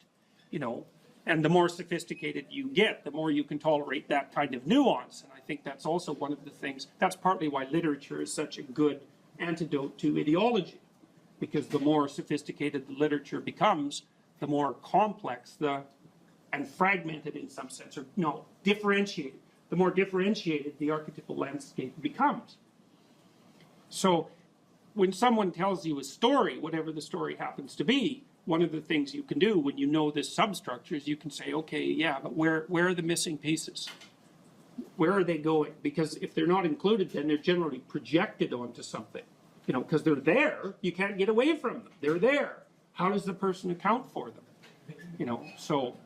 Speaker 4: you know, and the more sophisticated you get, the more you can tolerate that kind of nuance. And I think that's also one of the things, that's partly why literature is such a good antidote to ideology, because the more sophisticated the literature becomes, the more complex and fragmented in some sense, or no, differentiated. The more differentiated the archetypal landscape becomes. So when someone tells you a story, whatever the story happens to be, one of the things you can do when you know this substructure is you can say, okay, yeah, but where are the missing pieces? Where are they going? Because if they're not included, then they're generally projected onto something. You know, because they're there, you can't get away from them. They're there. How does the person account for them? You know, so.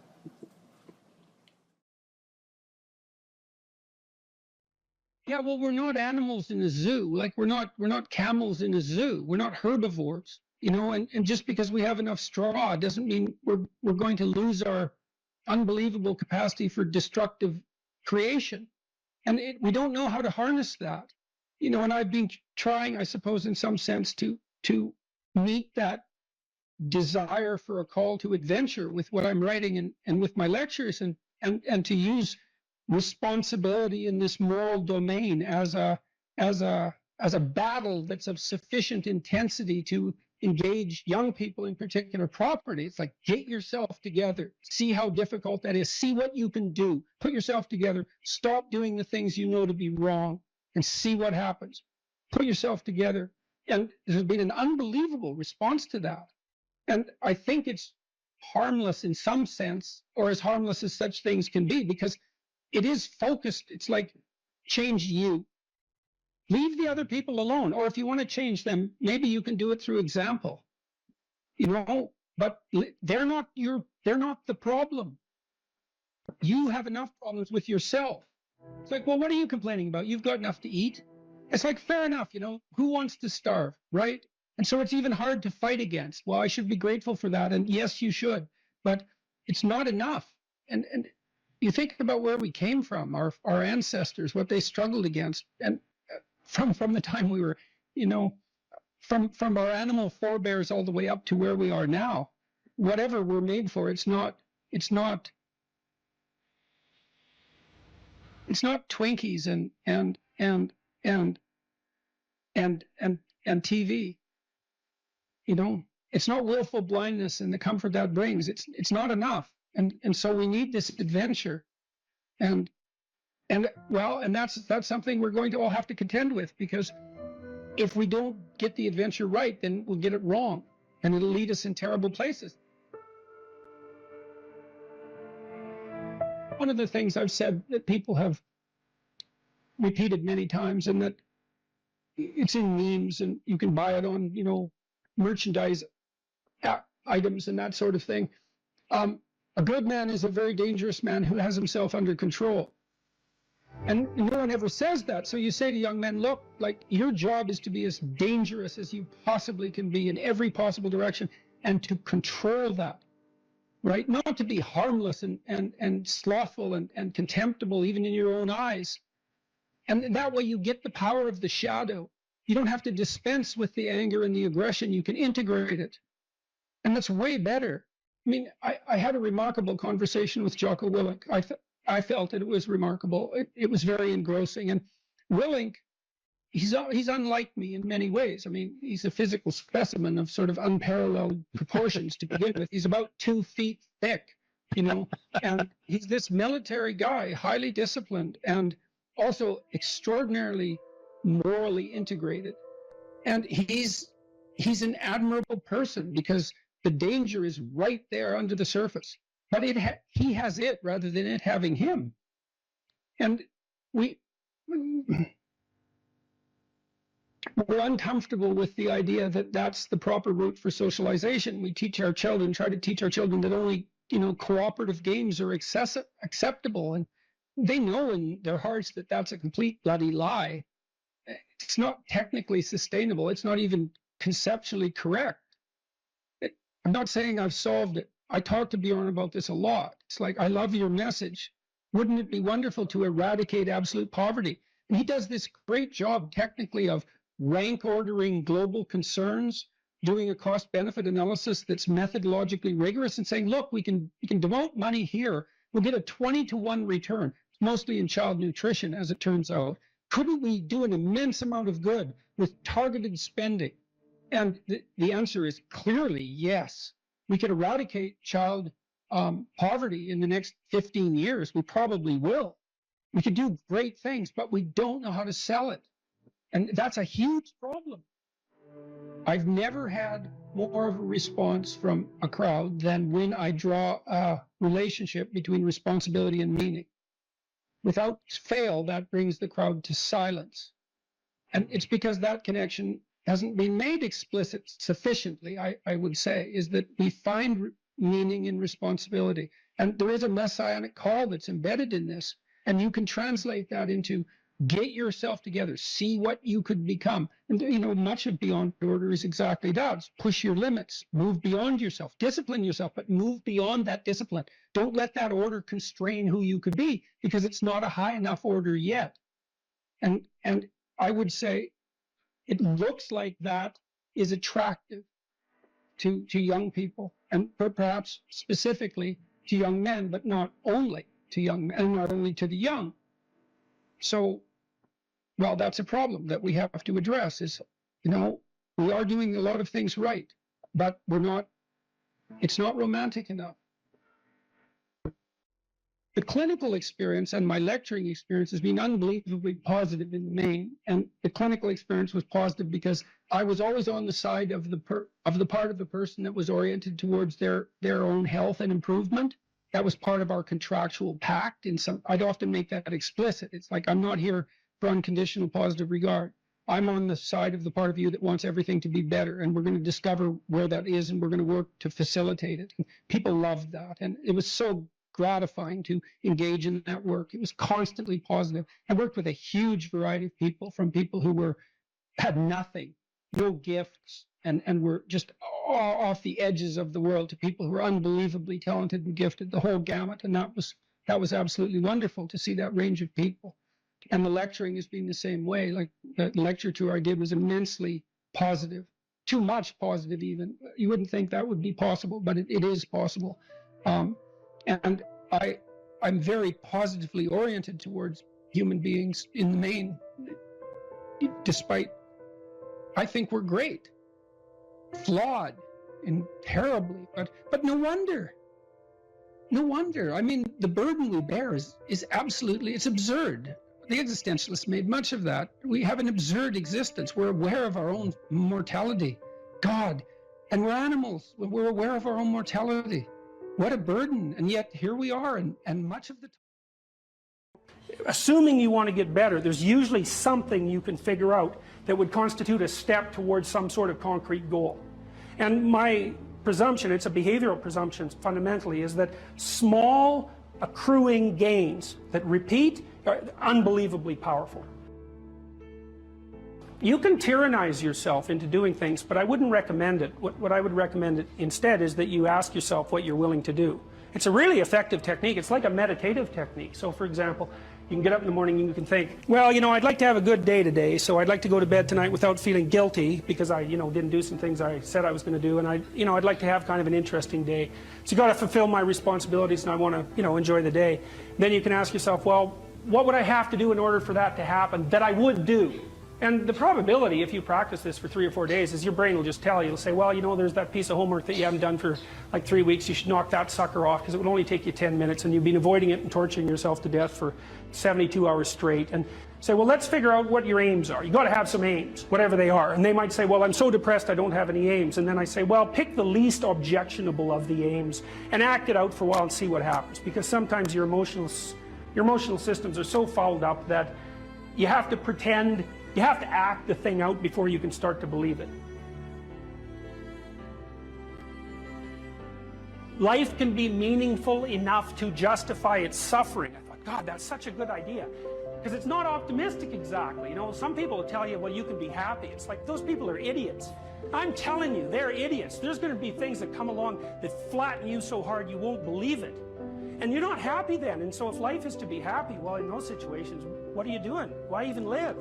Speaker 10: Yeah, well, we're not animals in a zoo. Like we're not camels in a zoo. We're not herbivores, you know, and just because we have enough straw doesn't mean we're going to lose our unbelievable capacity for destructive creation. And we don't know how to harness that. You know, and I've been trying, I suppose, in some sense to meet that desire for a call to adventure with what I'm writing and with my lectures and to use responsibility in this moral domain as a battle that's of sufficient intensity to engage young people, in particular property. It's like, get yourself together, see how difficult that is, see what you can do, put yourself together, stop doing the things you know to be wrong, and see what happens. Put yourself together. And there's been an unbelievable response to that. And I think it's harmless in some sense, or as harmless as such things can be, because it is focused. It's like, change you. Leave the other people alone. Or if you want to change them, maybe you can do it through example. You know, but they're not the problem. You have enough problems with yourself. It's like, well, what are you complaining about? You've got enough to eat. It's like, fair enough, you know, who wants to starve, right? And so it's even hard to fight against. Well, I should be grateful for that. And yes, you should, but it's not enough. And you think about where we came from, our ancestors, what they struggled against, and from the time we were, you know, from our animal forebears all the way up to where we are now, whatever we're made for, it's not Twinkies and TV. You know, it's not willful blindness and the comfort that brings. It's not enough. And so we need this adventure. And that's something we're going to all have to contend with, because if we don't get the adventure right, then we'll get it wrong, and it'll lead us in terrible places. One of the things I've said that people have repeated many times, and that it's in memes, and you can buy it on, you know, merchandise items and that sort of thing. A good man is a very dangerous man who has himself under control. And no one ever says that. So you say to young men, look, like, your job is to be as dangerous as you possibly can be in every possible direction, and to control that, right? Not to be harmless and slothful and contemptible even in your own eyes. And that way you get the power of the shadow. You don't have to dispense with the anger and the aggression. You can integrate it. And that's way better. I mean, I had a remarkable conversation with Jocko Willink. I felt that it was remarkable. It was very engrossing. And Willink, he's unlike me in many ways. I mean, he's a physical specimen of sort of unparalleled proportions to begin with. He's about 2 feet thick, you know, and he's this military guy, highly disciplined, and also extraordinarily morally integrated. And he's an admirable person, because the danger is right there under the surface. But he has it rather than it having him. And we're uncomfortable with the idea that that's the proper route for socialization. We try to teach our children that only, you know, cooperative games are acceptable. And they know in their hearts that that's a complete bloody lie. It's not technically sustainable. It's not even conceptually correct. I'm not saying I've solved it. I talk to Bjorn about this a lot. It's like, I love your message. Wouldn't it be wonderful to eradicate absolute poverty? And he does this great job technically of rank ordering global concerns, doing a cost-benefit analysis that's methodologically rigorous, and saying, look, we can devote money here. We'll get a 20-to-1 return, mostly in child nutrition, as it turns out. Couldn't we do an immense amount of good with targeted spending? And the answer is clearly yes. We could eradicate child poverty in the next 15 years. We probably will. We could do great things, but we don't know how to sell it. And that's a huge problem. I've never had more of a response from a crowd than when I draw a relationship between responsibility and meaning. Without fail, that brings the crowd to silence. And it's because that connection hasn't been made explicit sufficiently, I would say, is that we find meaning in responsibility. And there is a messianic call that's embedded in this. And you can translate that into get yourself together, see what you could become. And, you know, much of Beyond Order is exactly that. It's push your limits, move beyond yourself, discipline yourself, but move beyond that discipline. Don't let that order constrain who you could be, because it's not a high enough order yet. And I would say it looks like that is attractive to young people, and perhaps specifically to young men, but not only to young men, not only to the young. So, well, that's a problem that we have to address is, you know, we are doing a lot of things right, but it's not romantic enough. The clinical experience and my lecturing experience has been unbelievably positive in the main, and the clinical experience was positive because I was always on the side of the part of the person that was oriented towards their own health and improvement. That was part of our contractual pact. I'd often make that explicit. It's like, I'm not here for unconditional positive regard. I'm on the side of the part of you that wants everything to be better, and we're going to discover where that is, and we're going to work to facilitate it. And people loved that, and it was so gratifying to engage in that work. It was constantly positive. I worked with a huge variety of people, from people who had nothing, no gifts, and were just off the edges of the world, to people who were unbelievably talented and gifted, the whole gamut. And that was absolutely wonderful to see that range of people. And the lecturing has been the same way. Like the lecture tour I did was immensely positive, too much positive even. You wouldn't think that would be possible, but it is possible. And I'm very positively oriented towards human beings in the main, despite I think we're great, flawed and terribly, but no wonder. No wonder. I mean, the burden we bear is absolutely, it's absurd. The existentialists made much of that. We have an absurd existence. We're aware of our own mortality. God, and we're animals. We're aware of our own mortality. What a burden. And yet here we are, and much of the time.
Speaker 4: Assuming you want to get better, there's usually something you can figure out that would constitute a step towards some sort of concrete goal. And my presumption, it's a behavioral presumption fundamentally, is that small accruing gains that repeat are unbelievably powerful. You can tyrannize yourself into doing things, but I wouldn't recommend it. What I would recommend instead is that you ask yourself what you're willing to do. It's a really effective technique. It's like a meditative technique. So for example, you can get up in the morning and you can think, well, you know, I'd like to have a good day today, so I'd like to go to bed tonight without feeling guilty because I, didn't do some things I said I was going to do, and I'd like to have kind of an interesting day. So you got to fulfill my responsibilities, and I want to, enjoy the day. Then you can ask yourself, well, what would I have to do in order for that to happen that I would do? And the probability, if you practice this for 3 or 4 days, is your brain will just tell you. It'll say, well, there's that piece of homework that you haven't done for like 3 weeks. You should knock that sucker off because it would only take you 10 minutes and you've been avoiding it and torturing yourself to death for 72 hours straight. And say, well, let's figure out what your aims are. You got to have some aims, whatever they are. And they might say, well, I'm so depressed I don't have any aims. And then I say, well, pick the least objectionable of the aims and act it out for a while and see what happens. Because sometimes your emotional systems are so fouled up that you have to pretend. You have to act the thing out before you can start to believe it. Life can be meaningful enough to justify its suffering. I thought, God, that's such a good idea. Because it's not optimistic exactly. You know, some people will tell you, well, you can be happy. It's like, those people are idiots. I'm telling you, they're idiots. There's going to be things that come along that flatten you so hard you won't believe it. And you're not happy then. And so if life is to be happy, well, in those situations, what are you doing? Why even live?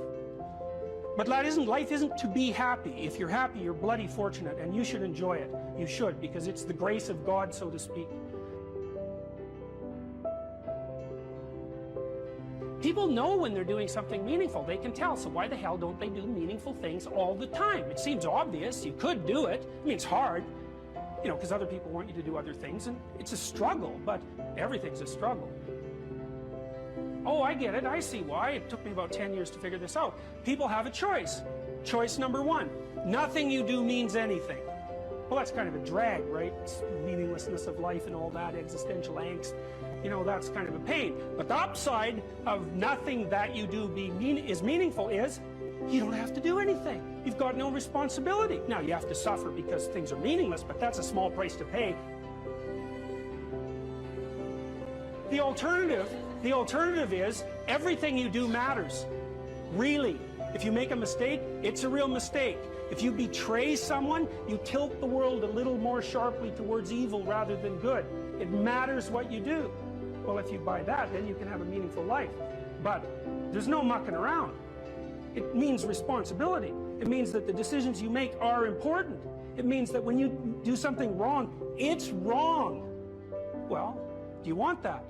Speaker 4: But life isn't to be happy. If you're happy, you're bloody fortunate, and you should enjoy it. You should, because it's the grace of God, so to speak. People know when they're doing something meaningful. They can tell. So why the hell don't they do meaningful things all the time? It seems obvious. You could do it. I mean, it's hard, you know, because other people want you to do other things, and it's a struggle, but everything's a struggle. Oh, I get it. I see why. It took me about 10 years to figure this out. People have a choice. Choice number one, nothing you do means anything. Well, that's kind of a drag, right? It's meaninglessness of life and all that, existential angst. You know, that's kind of a pain. But the upside of nothing that you do is meaningful is you don't have to do anything. You've got no responsibility. Now, you have to suffer because things are meaningless, but that's a small price to pay. The alternative is everything you do matters. Really. If you make a mistake, it's a real mistake. If you betray someone, you tilt the world a little more sharply towards evil rather than good. It matters what you do. Well, if you buy that, then you can have a meaningful life. But there's no mucking around. It means responsibility. It means that the decisions you make are important. It means that when you do something wrong, it's wrong. Well, do you want that?